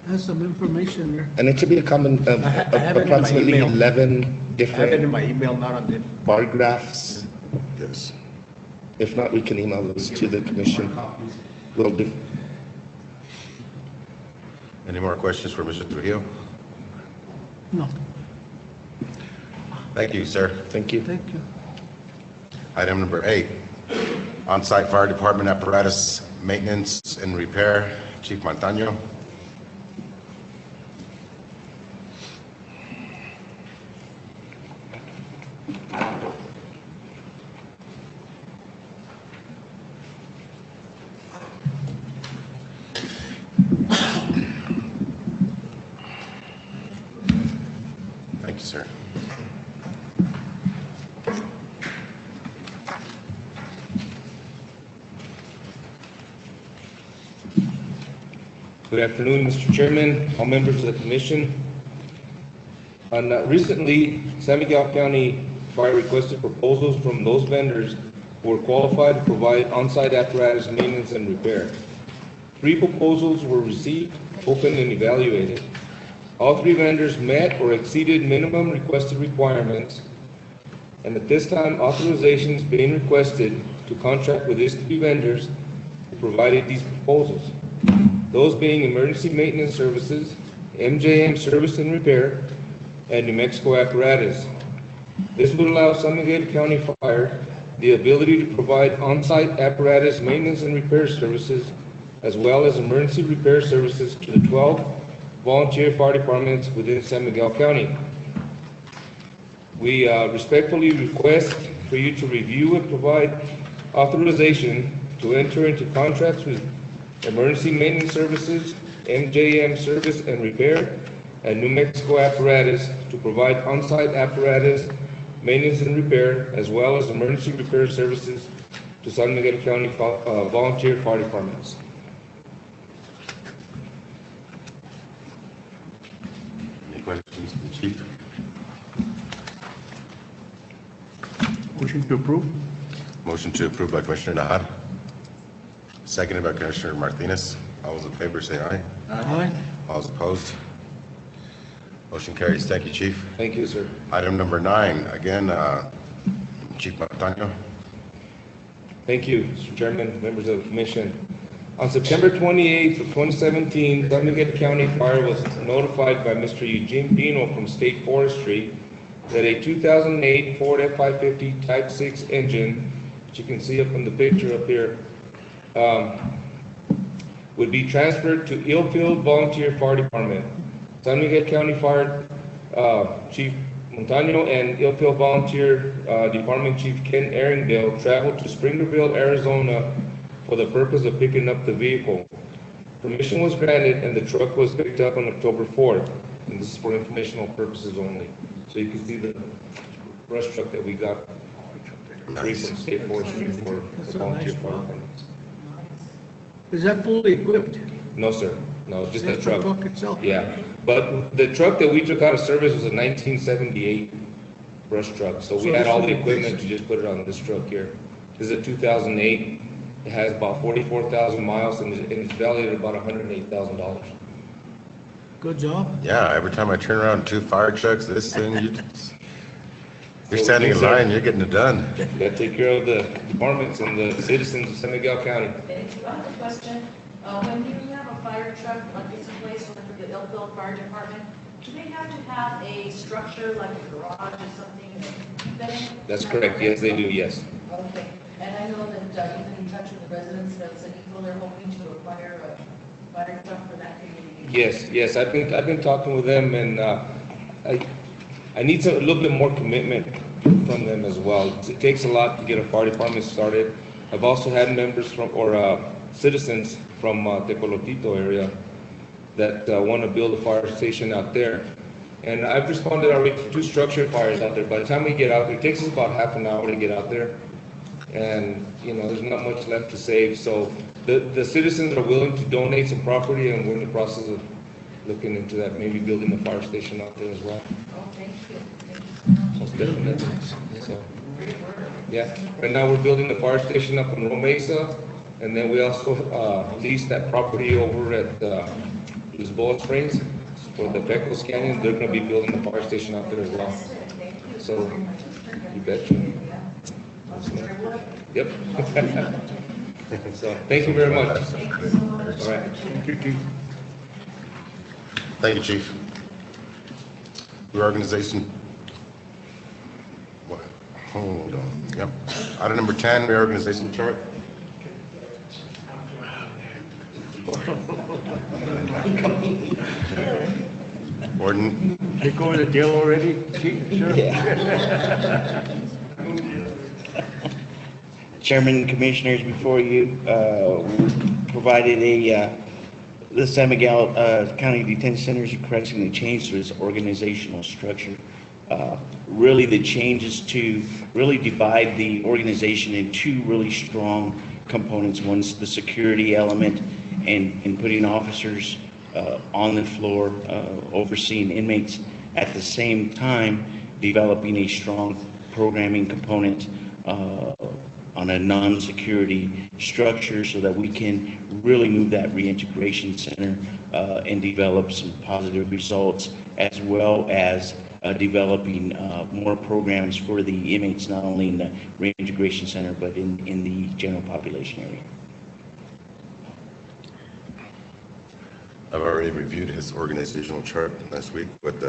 Has some information there. And it should be a common, I have it in my approximately email. 11 I have it in different my email, not on the. bar graphs. Yes. If not, we can email those to the commission. Will do. Any more questions for Mr. Trujillo? No. Thank you, sir. Thank you. Thank you. Item number 8, on-site fire department apparatus maintenance and repair, Chief Montaño. Thank you, sir. Good afternoon, Mr. Chairman, all members of the commission. Recently, San Miguel County Fire requested proposals from those vendors who were qualified to provide on-site apparatus maintenance and repair. 3 proposals were received, opened, and evaluated. All 3 vendors met or exceeded minimum requested requirements, and at this time, authorization is being requested to contract with these 3 vendors who provided these proposals. Those being Emergency Maintenance Services, MJM Service and Repair, and New Mexico Apparatus. This would allow San Miguel County Fire the ability to provide on-site apparatus maintenance and repair services, as well as emergency repair services to the 12 volunteer fire departments within San Miguel County. We respectfully request for you to review and provide authorization to enter into contracts with Emergency Maintenance Services, MJM Service and Repair, and New Mexico Apparatus to provide on-site apparatus, maintenance and repair, as well as emergency repair services to San Miguel County volunteer fire departments. Any questions from the Chief? Motion to approve? Motion to approve by Commissioner Nahar. Seconded by Commissioner Martinez. All those in favor say aye. Aye. All those opposed? Motion carries. Thank you, Chief. Thank you, sir. Item number 9, again, Chief Montaño. Thank you, Mr. Chairman, members of the commission. On September 28th of 2017, San Miguel County Fire was notified by Mr. Eugene Pino from State Forestry that a 2008 Ford F-550 Type 6 engine, which you can see up in the picture up here, would be transferred to Illfield Volunteer Fire Department. San Miguel County Fire Chief Montaño and Illfield Volunteer Department Chief Ken Erringdale traveled to Springerville, Arizona for the purpose of picking up the vehicle. Permission was granted and the truck was picked up on October 4th. And this is for informational purposes only. So you can see the brush truck that we got free from State Forestry for the volunteer fire departments. Is that fully equipped? No, sir. No, it's just That's the the truck. truck itself? Yeah, but the truck that we took out of service was a 1978 brush truck. So we So had this all will the be equipment to just put it on this truck here. This is a 2008. It has about 44,000 miles and it's valued at about $108,000. Good job. Yeah, every time I turn around 2 fire trucks, this thing, you're standing in line, you're getting it done. You gotta take care of the departments and the citizens of San Miguel County. I have a question. When you have a fire truck, like it's a place for the Illfield Fire Department, do they have to have a structure like a garage or something to keep that in? That's correct. Yes, they do. Yes. Okay. And I know that you've been in touch with the residents of San Miguel, they're hoping to acquire a fire truck for that community. Yes. I've been talking with them, and I need a little bit more commitment from them as well. It takes a lot to get a fire department started. I've also had members from citizens from Tecolotito area that want to build a fire station out there. And I've responded already to 2 structure fires out there. By the time we get out there, it takes us about half an hour to get out there. And, there's not much left to save. So the citizens are willing to donate some property, and we're in the process of looking into that, maybe building a fire station out there as well. Oh, thank you. Most definitely. So, yeah, right now we're building the fire station up in Rome Mesa, and then we also lease that property over at Lisboa Springs for the Pecos Canyon. They're going to be building the fire station out there as well. So, you bet. Yep. So, thank you very much. All right. Thank you, Chief. Reorganization. What? Hold on. Yep. Item number 10, reorganization chart. Warden. They going to jail already? Sure. Chairman, Commissioners, before you, we provided the San Miguel County Detention Center is requesting a change to its organizational structure. Really, the change is to really divide the organization in 2 really strong components. One's the security element and putting officers on the floor, overseeing inmates, at the same time developing a strong programming component on a non-security structure so that we can really move that reintegration center and develop some positive results, as well as developing more programs for the inmates, not only in the reintegration center, but in the general population area. I've already reviewed his organizational chart last week, but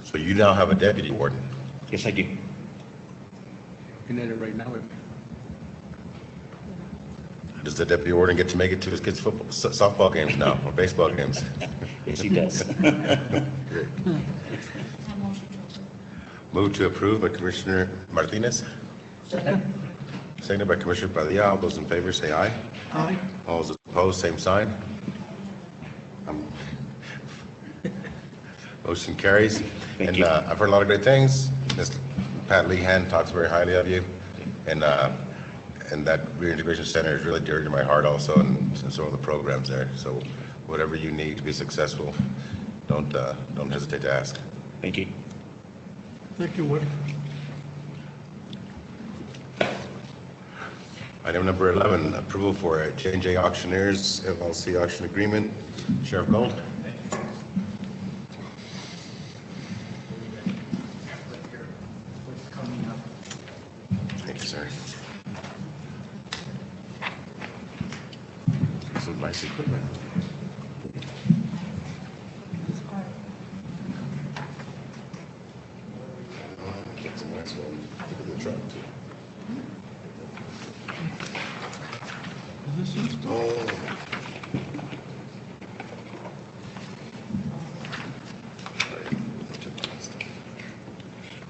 so you now have a deputy warden. Yes, I do. Looking at it right now. Does the deputy warden get to make it to his kids' softball games now, or baseball games? Yes, he does. Great. Move to approve by Commissioner Martinez. Seconded by Commissioner Padilla. All those in favor say aye. Aye. All those opposed, same sign. Motion carries. Thank you. I've heard a lot of great things. Ms. Pat Lehan talks very highly of you, and that reintegration center is really dear to my heart also, and some of the programs there. So whatever you need to be successful, don't hesitate to ask. Thank you. Thank you, Warden. Item number 11, approval for a J&J Auctioneers LLC auction agreement. Sheriff Gold. Thank you, sir. Some nice equipment. Get some nice one. Look at the truck too. Oh.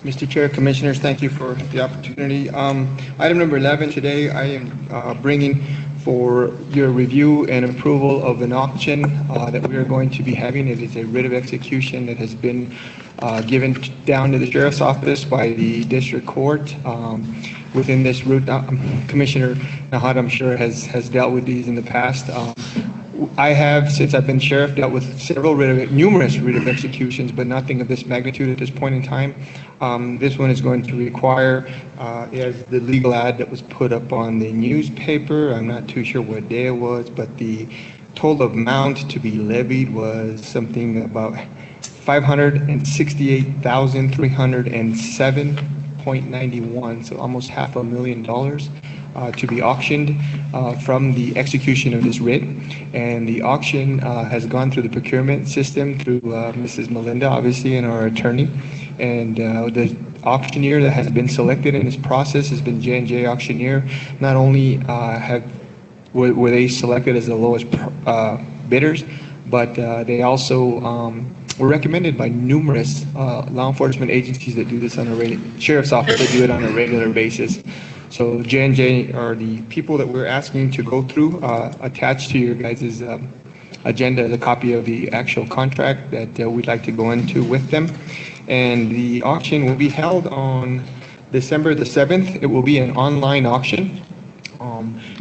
Mr. Chair, Commissioners, thank you for the opportunity. Item number 11 today, I am bringing for your review and approval of an auction that we are going to be having. It is a writ of execution that has been given down to the Sheriff's Office by the District Court. Within this route, Commissioner Nahad, I'm sure, has dealt with these in the past. I have, since I've been sheriff, dealt with numerous writ of executions, but nothing of this magnitude at this point in time. This one is going to require, as the legal ad that was put up on the newspaper, I'm not too sure what day it was, but the total amount to be levied was something about $568,307.91, so almost $500,000 to be auctioned from the execution of this writ. And the auction has gone through the procurement system through Mrs. Melinda, obviously, and our attorney. And the auctioneer that has been selected in this process has been J&J Auctioneer. Not only were they selected as the lowest bidders, but they also were recommended by numerous law enforcement agencies that do this on a sheriff's office that do it on a regular basis. So J&J are the people that we're asking to go through, attached to your guys' agenda is a copy of the actual contract that we'd like to go into with them. And the auction will be held on December the 7th. It will be an online auction.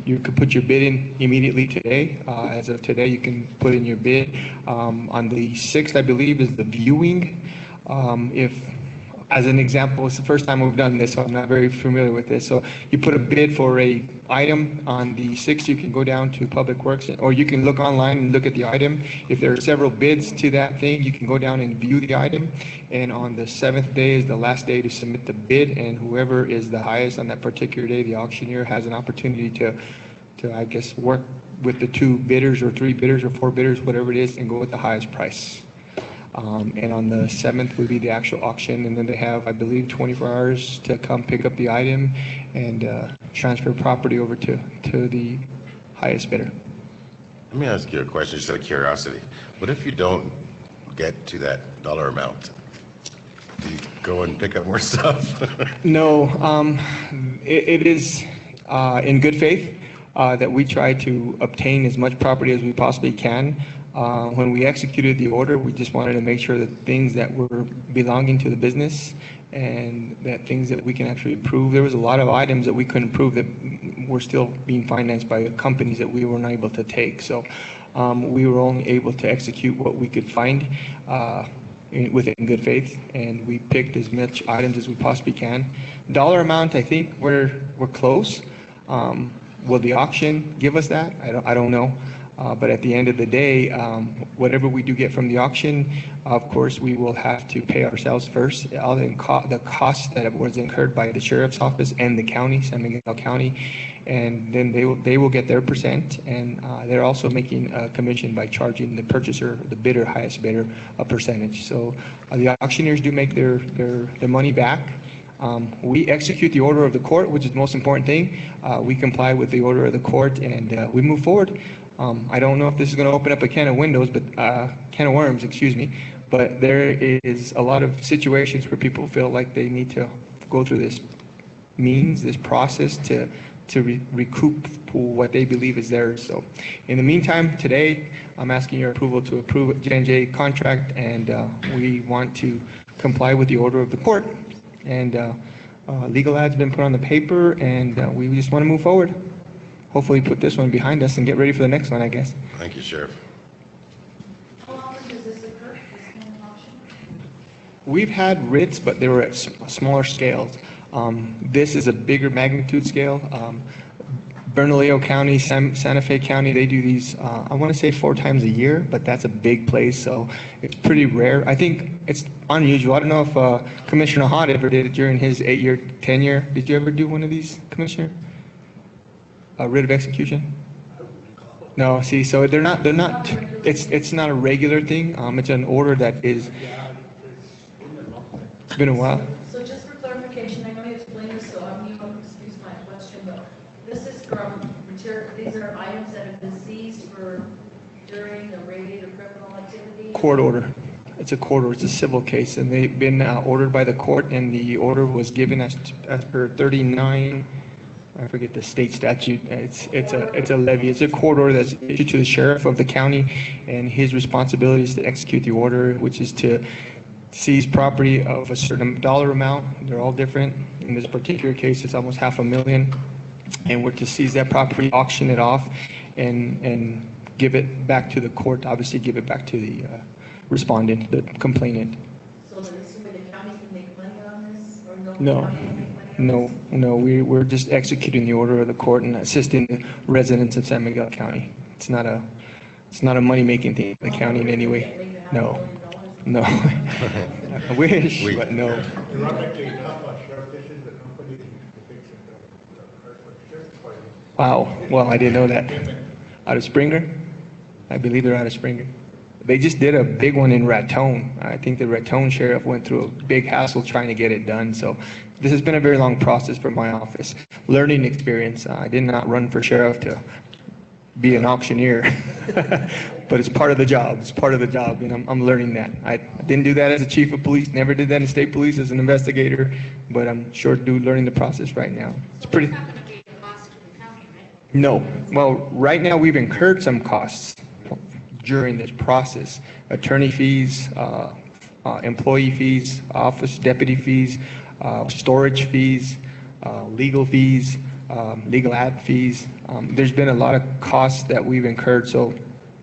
You could put your bid in immediately today. As of today, you can put in your bid. On the 6th, I believe, is the viewing. As an example, it's the first time we've done this, so I'm not very familiar with this. So you put a bid for a item on the 6th, you can go down to Public Works, or you can look online and look at the item. If there are several bids to that thing, you can go down and view the item. And on the 7th day is the last day to submit the bid, and whoever is the highest on that particular day, the auctioneer has an opportunity to I guess, work with the 2 bidders or 3 bidders or 4 bidders, whatever it is, and go with the highest price. And on the 7th will be the actual auction, and then they have, I believe, 24 hours to come pick up the item and transfer property over to the highest bidder. Let me ask you a question, just out of curiosity. What if you don't get to that dollar amount? Do you go and pick up more stuff? No, it is in good faith that we try to obtain as much property as we possibly can. When we executed the order, we just wanted to make sure that things that were belonging to the business and that things that we can actually improve. There was a lot of items that we couldn't prove that were still being financed by companies that we weren't able to take. So we were only able to execute what we could find within good faith, and we picked as much items as we possibly can. Dollar amount, I think we're close. Will the auction give us that? I don't know. But at the end of the day, whatever we do get from the auction, of course, we will have to pay ourselves first. All the costs that was incurred by the sheriff's office and the county, San Miguel County, and then they will get their percent, and they're also making a commission by charging the purchaser, the bidder, highest bidder, a percentage. So the auctioneers do make their money back. We execute the order of the court, which is the most important thing. We comply with the order of the court, and we move forward. I don't know if this is going to open up a can of worms, excuse me, but there is a lot of situations where people feel like they need to go through this process to recoup what they believe is theirs. So in the meantime, today, I'm asking your approval to approve J&J contract, and we want to comply with the order of the court. And legal ad's been put on the paper, and we just want to move forward. Hopefully put this one behind us and get ready for the next one, I guess. Thank you, Sheriff. How often does this occur, this kind of auction? We've had writs, but they were at smaller scales. This is a bigger magnitude scale. Bernalillo County, Santa Fe County, they do these, I want to say 4 times a year, but that's a big place, so it's pretty rare. I think it's unusual. I don't know if Commissioner Hott ever did it during his 8-year tenure. Did you ever do one of these, Commissioner? A writ of execution? No, see, so they're not, it's not a regular thing. It's an order that is, it's been a while. So just for clarification, I know you explained this, so you don't excuse my question, but this is from material, these are items that have been seized during the raid or criminal activity? Court order. It's a court order. It's a civil case, and they've been ordered by the court, and the order was given as per 39, I forget the state statute. It's a levy. It's a court order that's issued to the sheriff of the county, and his responsibility is to execute the order, which is to seize property of a certain dollar amount. They're all different. In this particular case, it's almost $500,000, and we're to seize that property, auction it off, and give it back to the court. Obviously, give it back to the respondent, the complainant. So then assuming the county can make money on this, or no? No. County can make money on this? No, we're just executing the order of the court and assisting the residents of San Miguel County. It's not a money-making thing for the county in any way. No. I wish, but no. Ironically enough, Sheriff, this is the company that fixes the sheriff's department. Wow, well, I didn't know that. Out of Springer? I believe they're out of Springer. They just did a big one in Raton. I think the Raton sheriff went through a big hassle trying to get it done. So this has been a very long process for my office. Learning experience. I did not run for sheriff to be an auctioneer, but it's part of the job. It's part of the job, and I'm learning that. I didn't do that as a chief of police, never did that in state police as an investigator, but I'm sure learning the process right now. It's pretty. It's not going to be a cost to the county, right? No. Well, right now we've incurred some costs during this process. Attorney fees, employee fees, office deputy fees, storage fees, legal fees, legal ad fees. There's been a lot of costs that we've incurred, so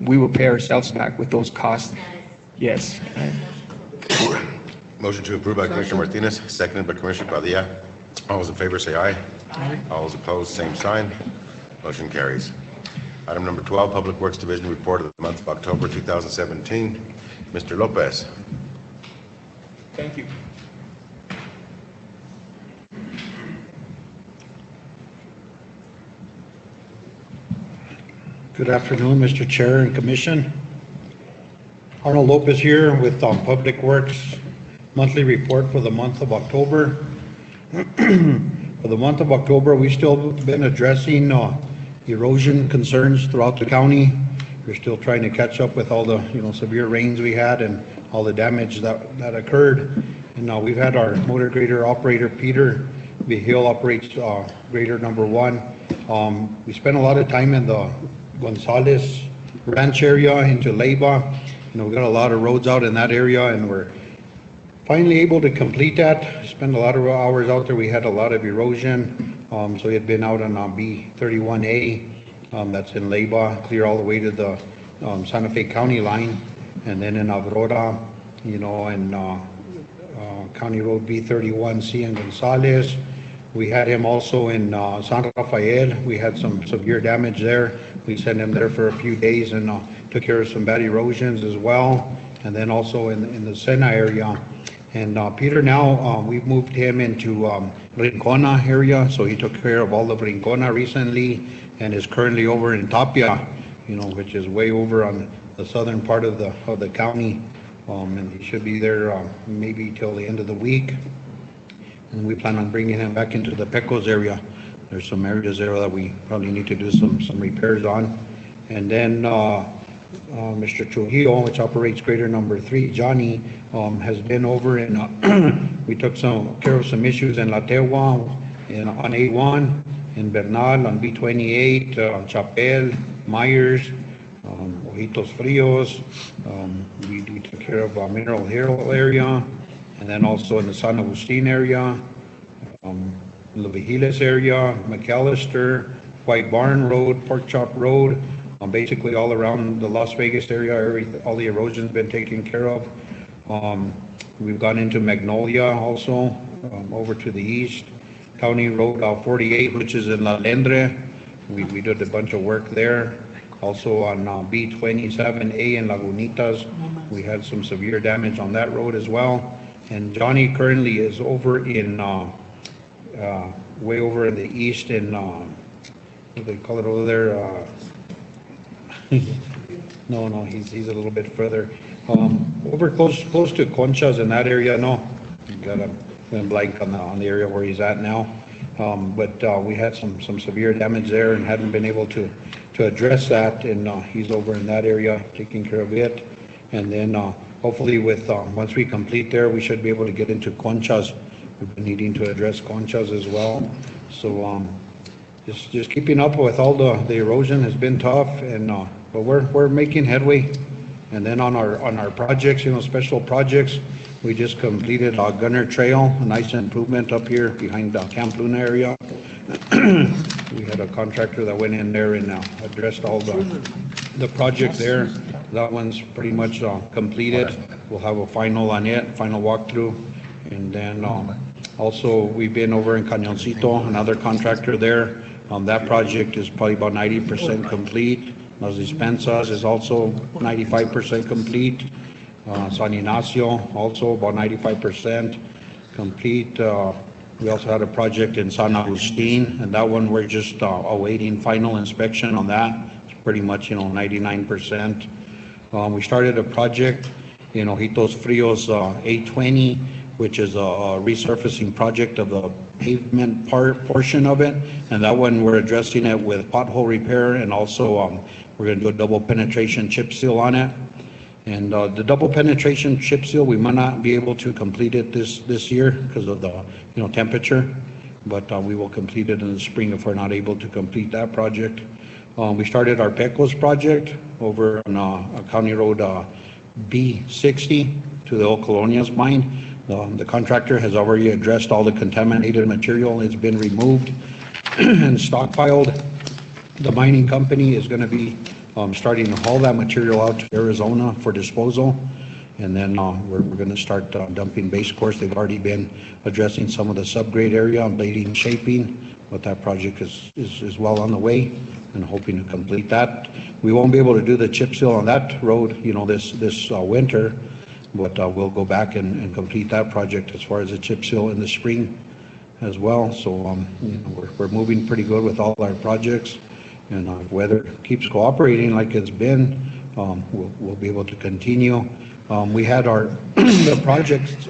we will pay ourselves back with those costs. Yes. Motion to approve by Commissioner Martinez, seconded by Commissioner Padilla. All those in favor say aye. Aye. All those opposed, same sign. Motion carries. Item number 12, Public Works Division report of the month of October 2017. Mr. Lopez. Thank you. Good afternoon, Mr. Chair and Commission. Arnold Lopez here with Public Works monthly report for the month of October. For the month of October, we've still been addressing erosion concerns throughout the county. We're still trying to catch up with all the severe rains we had and all the damage that occurred. And we've had our motor grader operator, Peter Vigil, operates grader number 1. We spent a lot of time in the Gonzales Ranch area into Leyva. We got a lot of roads out in that area, and we're finally able to complete that. Spent a lot of hours out there. We had a lot of erosion. So we had been out on B31A, that's in Leyva, clear all the way to the Santa Fe County line, and then in Aurora, and County Road B31C in Gonzales. We had him also in San Rafael. We had some severe damage there. We sent him there for a few days and took care of some bad erosions as well. And then also in the Sena area. And Peter now, we've moved him into Rincona area. So he took care of all of Rincona recently and is currently over in Tapia, which is way over on the southern part of the county. And he should be there maybe till the end of the week. And we plan on bringing him back into the Pecos area. There's some areas there that we probably need to do some repairs on. And then Mr. Trujillo, which operates grader number 3, Johnny, has been over and we took care of some issues in La Tegua, on A1, in Bernal, on B28, on Chapel, Myers, Ojitos Frios. We took care of Mineral Hill area, and then also in the San Agustin area, La Vigiles area, McAllister, White Barn Road, Pork Chop Road, basically all around the Las Vegas area. All the erosion's been taken care of. We've gone into Magnolia also, over to the east. County Road 48, which is in La Lendre. We did a bunch of work there. Also on B27A in Lagunitas, we had some severe damage on that road as well. And Johnny currently is over in, way over in the east in, what do they call it over there? No, he's a little bit further. Over close to Conchas in that area, no. Got a blank on the area where he's at now. But we had some severe damage there and hadn't been able to address that, and he's over in that area taking care of it. And then hopefully once we complete there, we should be able to get into Conchas. We've been needing to address Conchas as well. So just keeping up with all the erosion has been tough, and but we're making headway. And then on our projects, special projects, we just completed our Gunner Trail, a nice improvement up here behind the Camp Luna area. We had a contractor that went in there and addressed all the project there. That one's pretty much completed. We'll have a final on it, final walkthrough. And then also we've been over in Cañoncito, another contractor there. That project is probably about 90% complete. Las Dispensas is also 95% complete. San Ignacio also about 95% complete. We also had a project in San Agustin, and that one we're just awaiting final inspection on that. It's pretty much 99%. We started a project in Ojitos Frios 820, which is a resurfacing project of the pavement portion of it, and that one we're addressing it with pothole repair, and also we're going to do a double penetration chip seal on it. And the double penetration chip seal, we might not be able to complete it this year because of the temperature, but we will complete it in the spring if we're not able to complete that project. We started our Pecos project over on County Road B60 to the Old Colonias mine. The contractor has already addressed all the contaminated material. It's been removed and stockpiled. The mining company is going to be starting to haul that material out to Arizona for disposal. And then we're going to start dumping base course. They've already been addressing some of the subgrade area on blading and shaping, but that project is well on the way and hoping to complete that. We won't be able to do the chip seal on that road, this winter, but we'll go back and complete that project as far as the chip seal in the spring as well. So we're moving pretty good with all our projects, and if weather keeps cooperating like it's been, we'll be able to continue. We had our the projects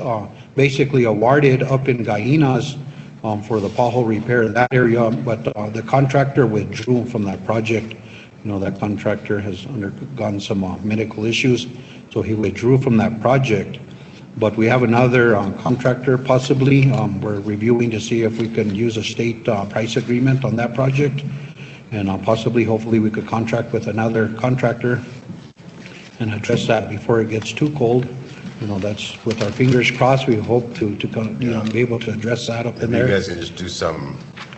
basically awarded up in Gainas for the pothole repair in that area, but the contractor withdrew from that project. That contractor has undergone some medical issues, so he withdrew from that project. But we have another contractor possibly. We're reviewing to see if we can use a state price agreement on that project, and possibly, hopefully, we could contract with another contractor and address that before it gets too cold. That's with our fingers crossed. We hope to be able to address that up in Maybe there. you guys can just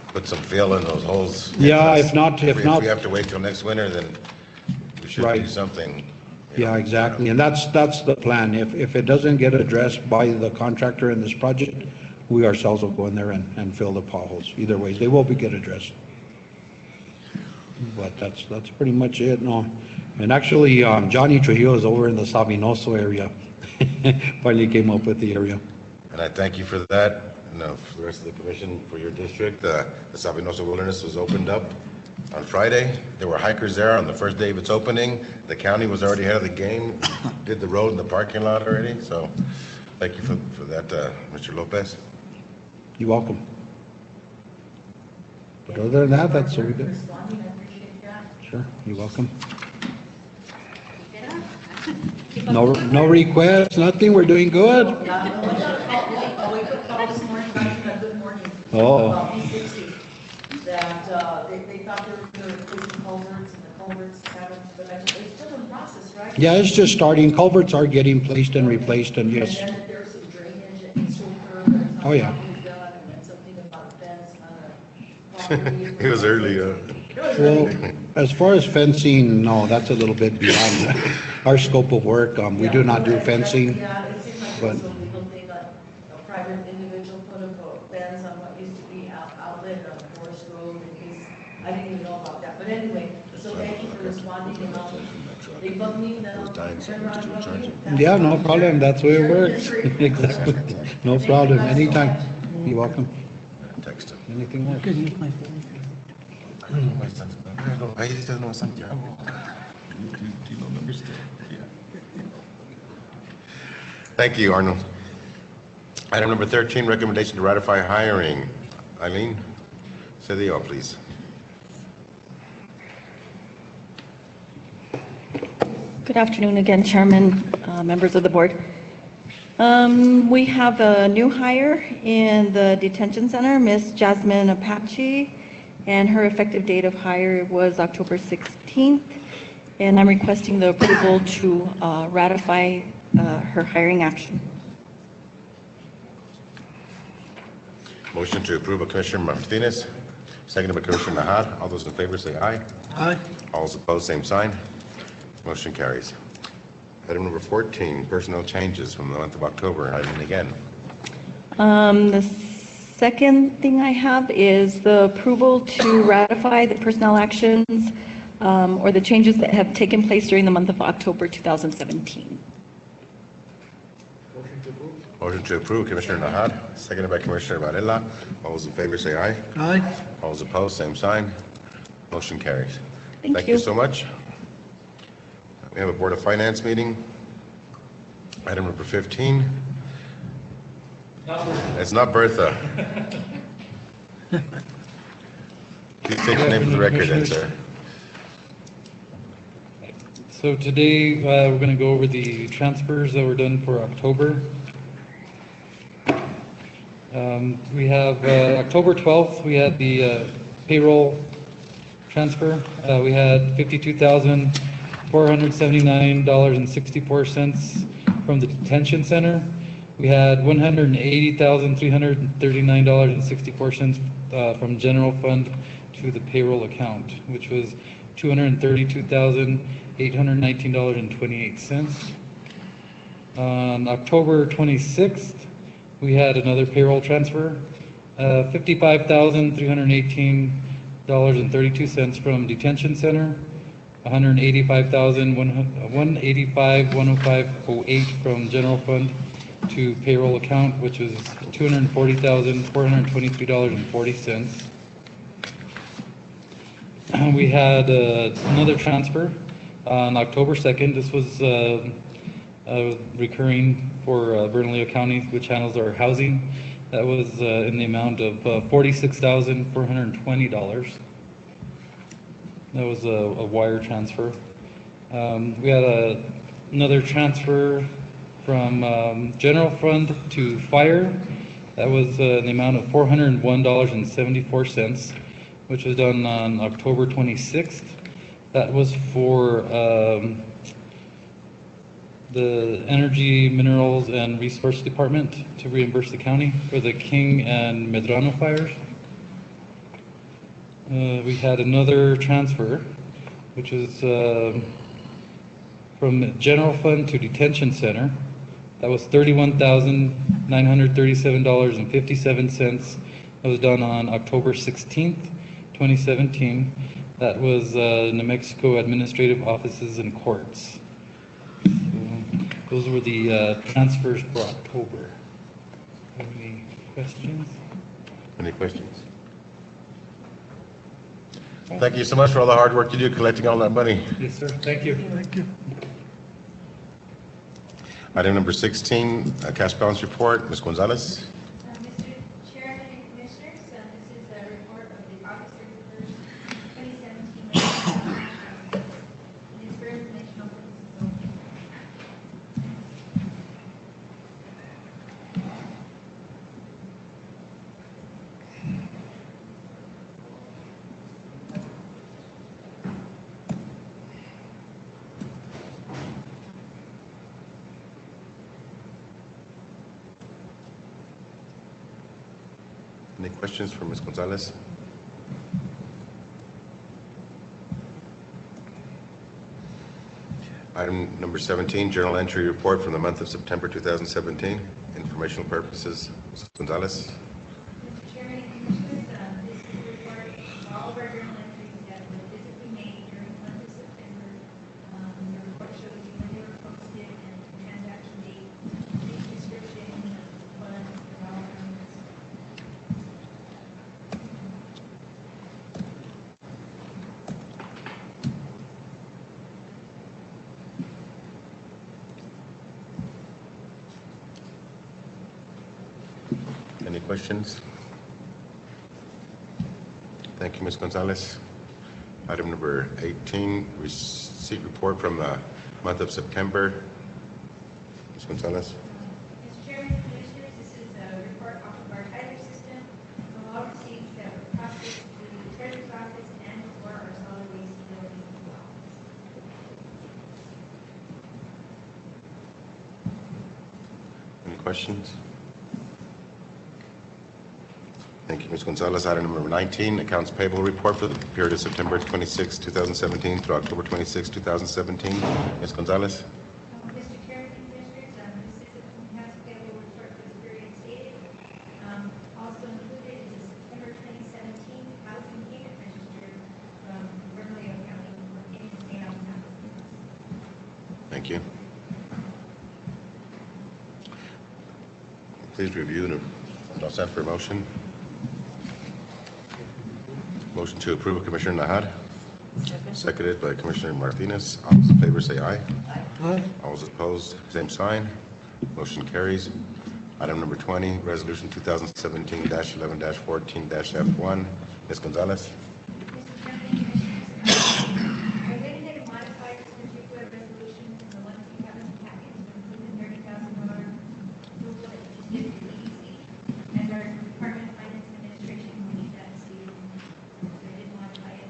put some fill in those holes. Yeah, if not, If we have to wait till next winter, then we should do something. Yeah, exactly, and that's the plan. If it doesn't get addressed by the contractor in this project, we ourselves will go in there and fill the potholes. Either way, they will get addressed. But that's pretty much it. No, and actually, Johnny Trujillo is over in the Sabinoso area. Finally came up with the area. And I thank you for that, and for the rest of the commission for your district. The Sabinoso Wilderness was opened up on Friday. There were hikers there on the first day of its opening. The county was already ahead of the game, did the road and the parking lot already. So thank you for that, Mr. Lopez. You're welcome. But other than that, that's what we did. Sure, you're welcome. No requests, nothing. We're doing good. I wake up call this morning, got a good morning. Oh. About B60, that they thought they were replacing culverts, and the culverts haven't, but it's still in process, right? Yeah, it's just starting. Culverts are getting placed and replaced, and yes. And then there's some drainage that needs to occur, and Oh, yeah. something's done, and then something about a fence on a property. It was early. Well, as far as fencing, no, that's a little bit beyond our scope of work. We do not do fencing. Yeah, it seems like but it's a legal thing, like a private individual put up a fence on what used to be outlet on Forest Road in case, I didn't even know about that, but anyway, so thank you for responding, they bugged me, then I'll turn around and bug you. Yeah, no problem. That's the way it works. Exactly. No problem. Anytime. You're welcome. Text him. Anything more? Ahí dice no Santiago. Thank you, Arnold. Item number 13, recommendation to ratify hiring. Eileen, Cedillo, please. Good afternoon again, Chairman, members of the board. We have a new hire in the detention center, Miss Jasmine Apache, and her effective date of hire was October 16th, and I'm requesting the approval to ratify her hiring action. Motion to approve by Commissioner Martinez, seconded by Commissioner Nahad. All those in favor say aye. Aye. All those opposed, same sign. Motion carries. Item number 14, personnel changes from the month of October. Eileen again. The second thing I have is the approval to ratify the personnel actions or the changes that have taken place during the month of October 2017. Motion to approve, Commissioner Nahad, seconded by Commissioner Varela. All those in favor say aye. Aye. All those opposed, same sign. Motion carries. Thank you. You so much. We have a Board of Finance meeting. Item number 15. It's not Bertha. Please state your name for the record then, sir. So today, we're going to go over the transfers that were done for October. We have October 12th, we had the payroll transfer. We had $52,479.64 from the detention center. We had $180,339.64 from general fund to the payroll account, which was $232,819.28. On October 26th, we had another payroll transfer, $55,318.32 from detention center, $185,105.08 from general fund to payroll account, which is $240,423.40. We had another transfer on October 2nd. This was recurring for Bernalillo County, which handles our housing. That was in the amount of $46,420. That was a wire transfer. We had another transfer from general fund to fire. That was in the amount of $401.74, which was done on October 26th. That was for the Energy, Minerals, and Resource Department to reimburse the county for the King and Medrano fires. We had another transfer, which is from general fund to detention center. That was $31,937.57. That was done on October 16th, 2017. That was New Mexico Administrative Offices and Courts. Those were the transfers for October. Any questions? Any questions? Thank you so much for all the hard work you do collecting all that money. Yes, sir. Thank you. Thank you. Item number 16, cash balance report. Ms. Gonzalez. Mr. Chairman and Commissioners, this is a report of the August 31st, 2017. It is for informational purposes only. Any questions for Ms. Gonzalez? Item number 17, journal entry report from the month of September 2017. Informational purposes, Ms. Gonzalez. Mr. Chairman and Commissioners, this is a report of all of our journal entries that were physically made during the month of September. The report shows you when they were posted and the transaction date, the description, funds, the dollar amounts. Any questions? Thank you, Ms. Gonzalez. Item number 18, receipt report from the month of September. Ms. Gonzalez. Mr. Chairman and Commissioners, this is a report off of our Tyler system of all receipts that were processed through the Treasurer's Office and for our solid waste building as well. Any questions? Thank you, Ms. Gonzalez. Item number 19, accounts payable report for the period of September 26, 2017 through October 26, 2017. Ms. Gonzalez. Mr. Chairman and Commissioners, this is the accounts payable report for the period stated. Also included is the September 2017 housing payment register from Bernalillo County for payments made on behalf of the Thank you. Please review and I'll set for a motion. Motion to approve of Commissioner Nahad. Seconded by Commissioner Martinez. All those in favor say aye. Aye. All those opposed, same sign. Motion carries. Item number 20, Resolution 2017-11-14-F1. Ms. Gonzalez. I went ahead and modified this particular resolution from the ones you have in the packet to include the $30,000 approval that you just did for the EC. And our Department of Finance and Administration will need that to, so I did modify it.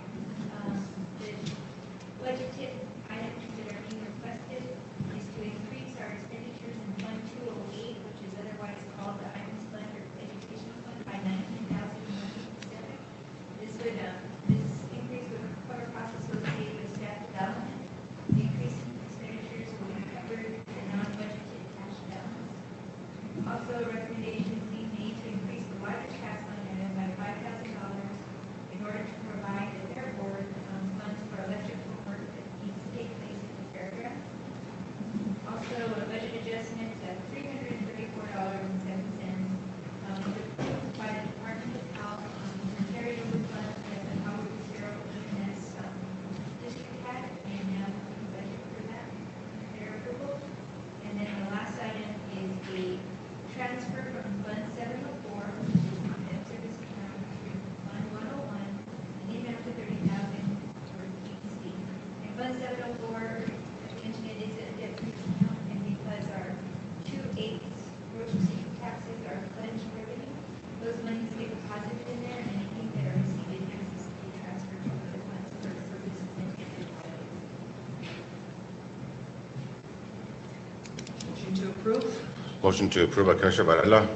approve. Motion to approve by Commissioner Varela,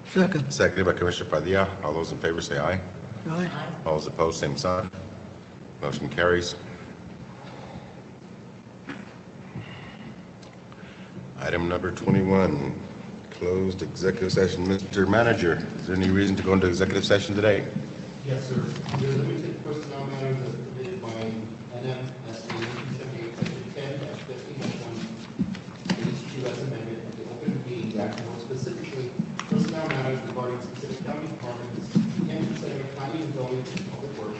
Second. seconded by Commissioner Padilla. All those in favor say aye. Aye. All those opposed, same sign. Motion carries. Item number 21, closed executive session. Mr. Manager, is there any reason to go into executive session today? Yes, sir. There are limited personnel matters as permitted by NMSA 1978, Section 10-15-1, H2 as amended, and the Open Meetings Act, more specifically, personnel matters regarding specific county departments, Kansas City County and Buildings and Public Works.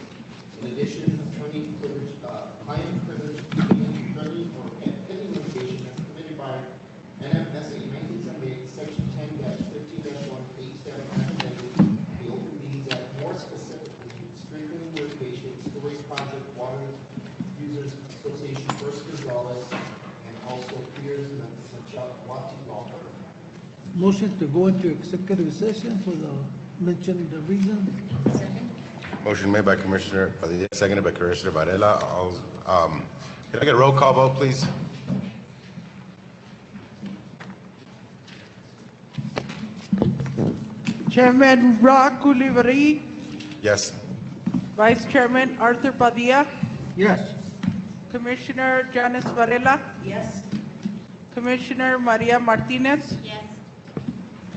In addition, attorney privilege, client privilege, attorney or pending litigation as permitted by NMSA 1978, Section 10-15-1, H7 as amended, the Open Meetings Act, more specifically, strengthening litigation, storage project, water users association versus Gonzalez, and also Piers and Machawati law firm. Motion to go into executive session for the mentioned reason. Second. Motion made by Commissioner Padilla, seconded by Commissioner Varela. Can I get a roll call vote, please? Chairman Rock Coulibaly, Yes. Vice Chairman Arthur Padilla, Yes. Commissioner Janice Varela, Yes. Commissioner Maria Martinez, Yes.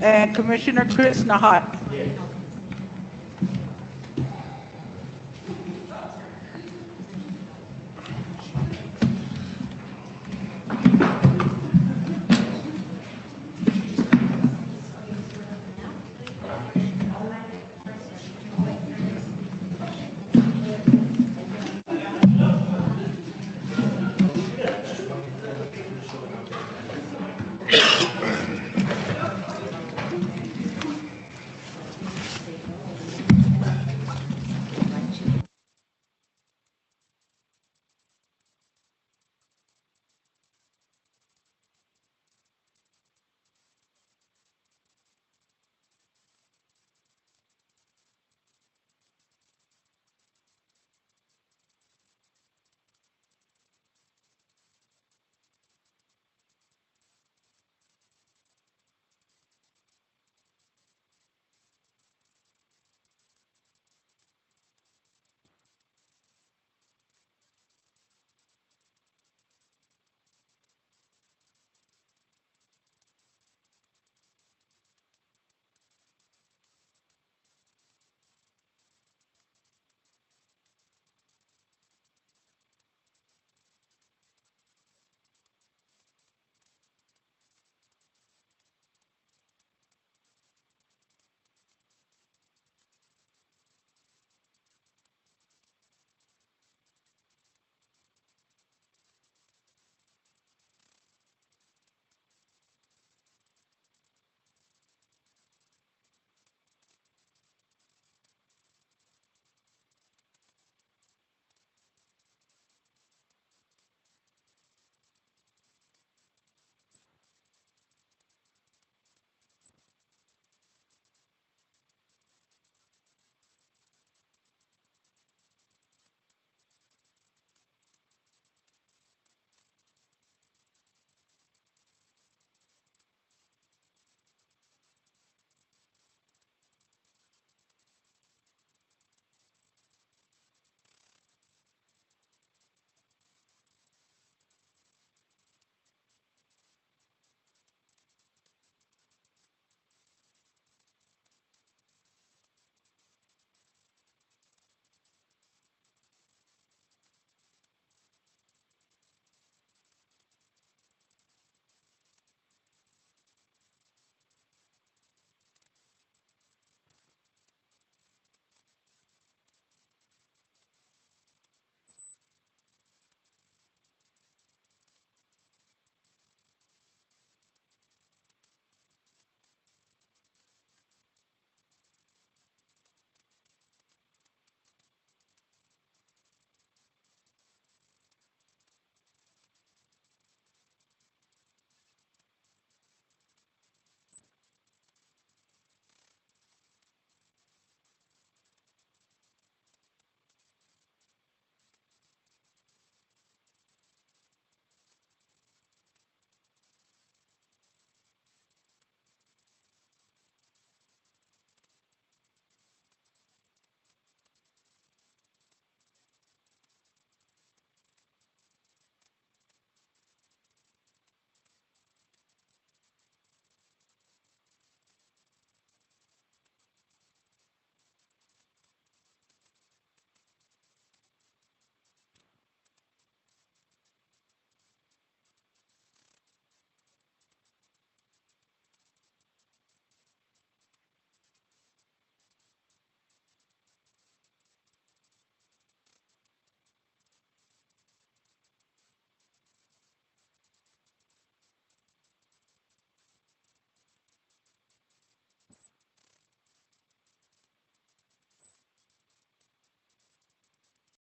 and Commissioner Chris Nahat. Yes.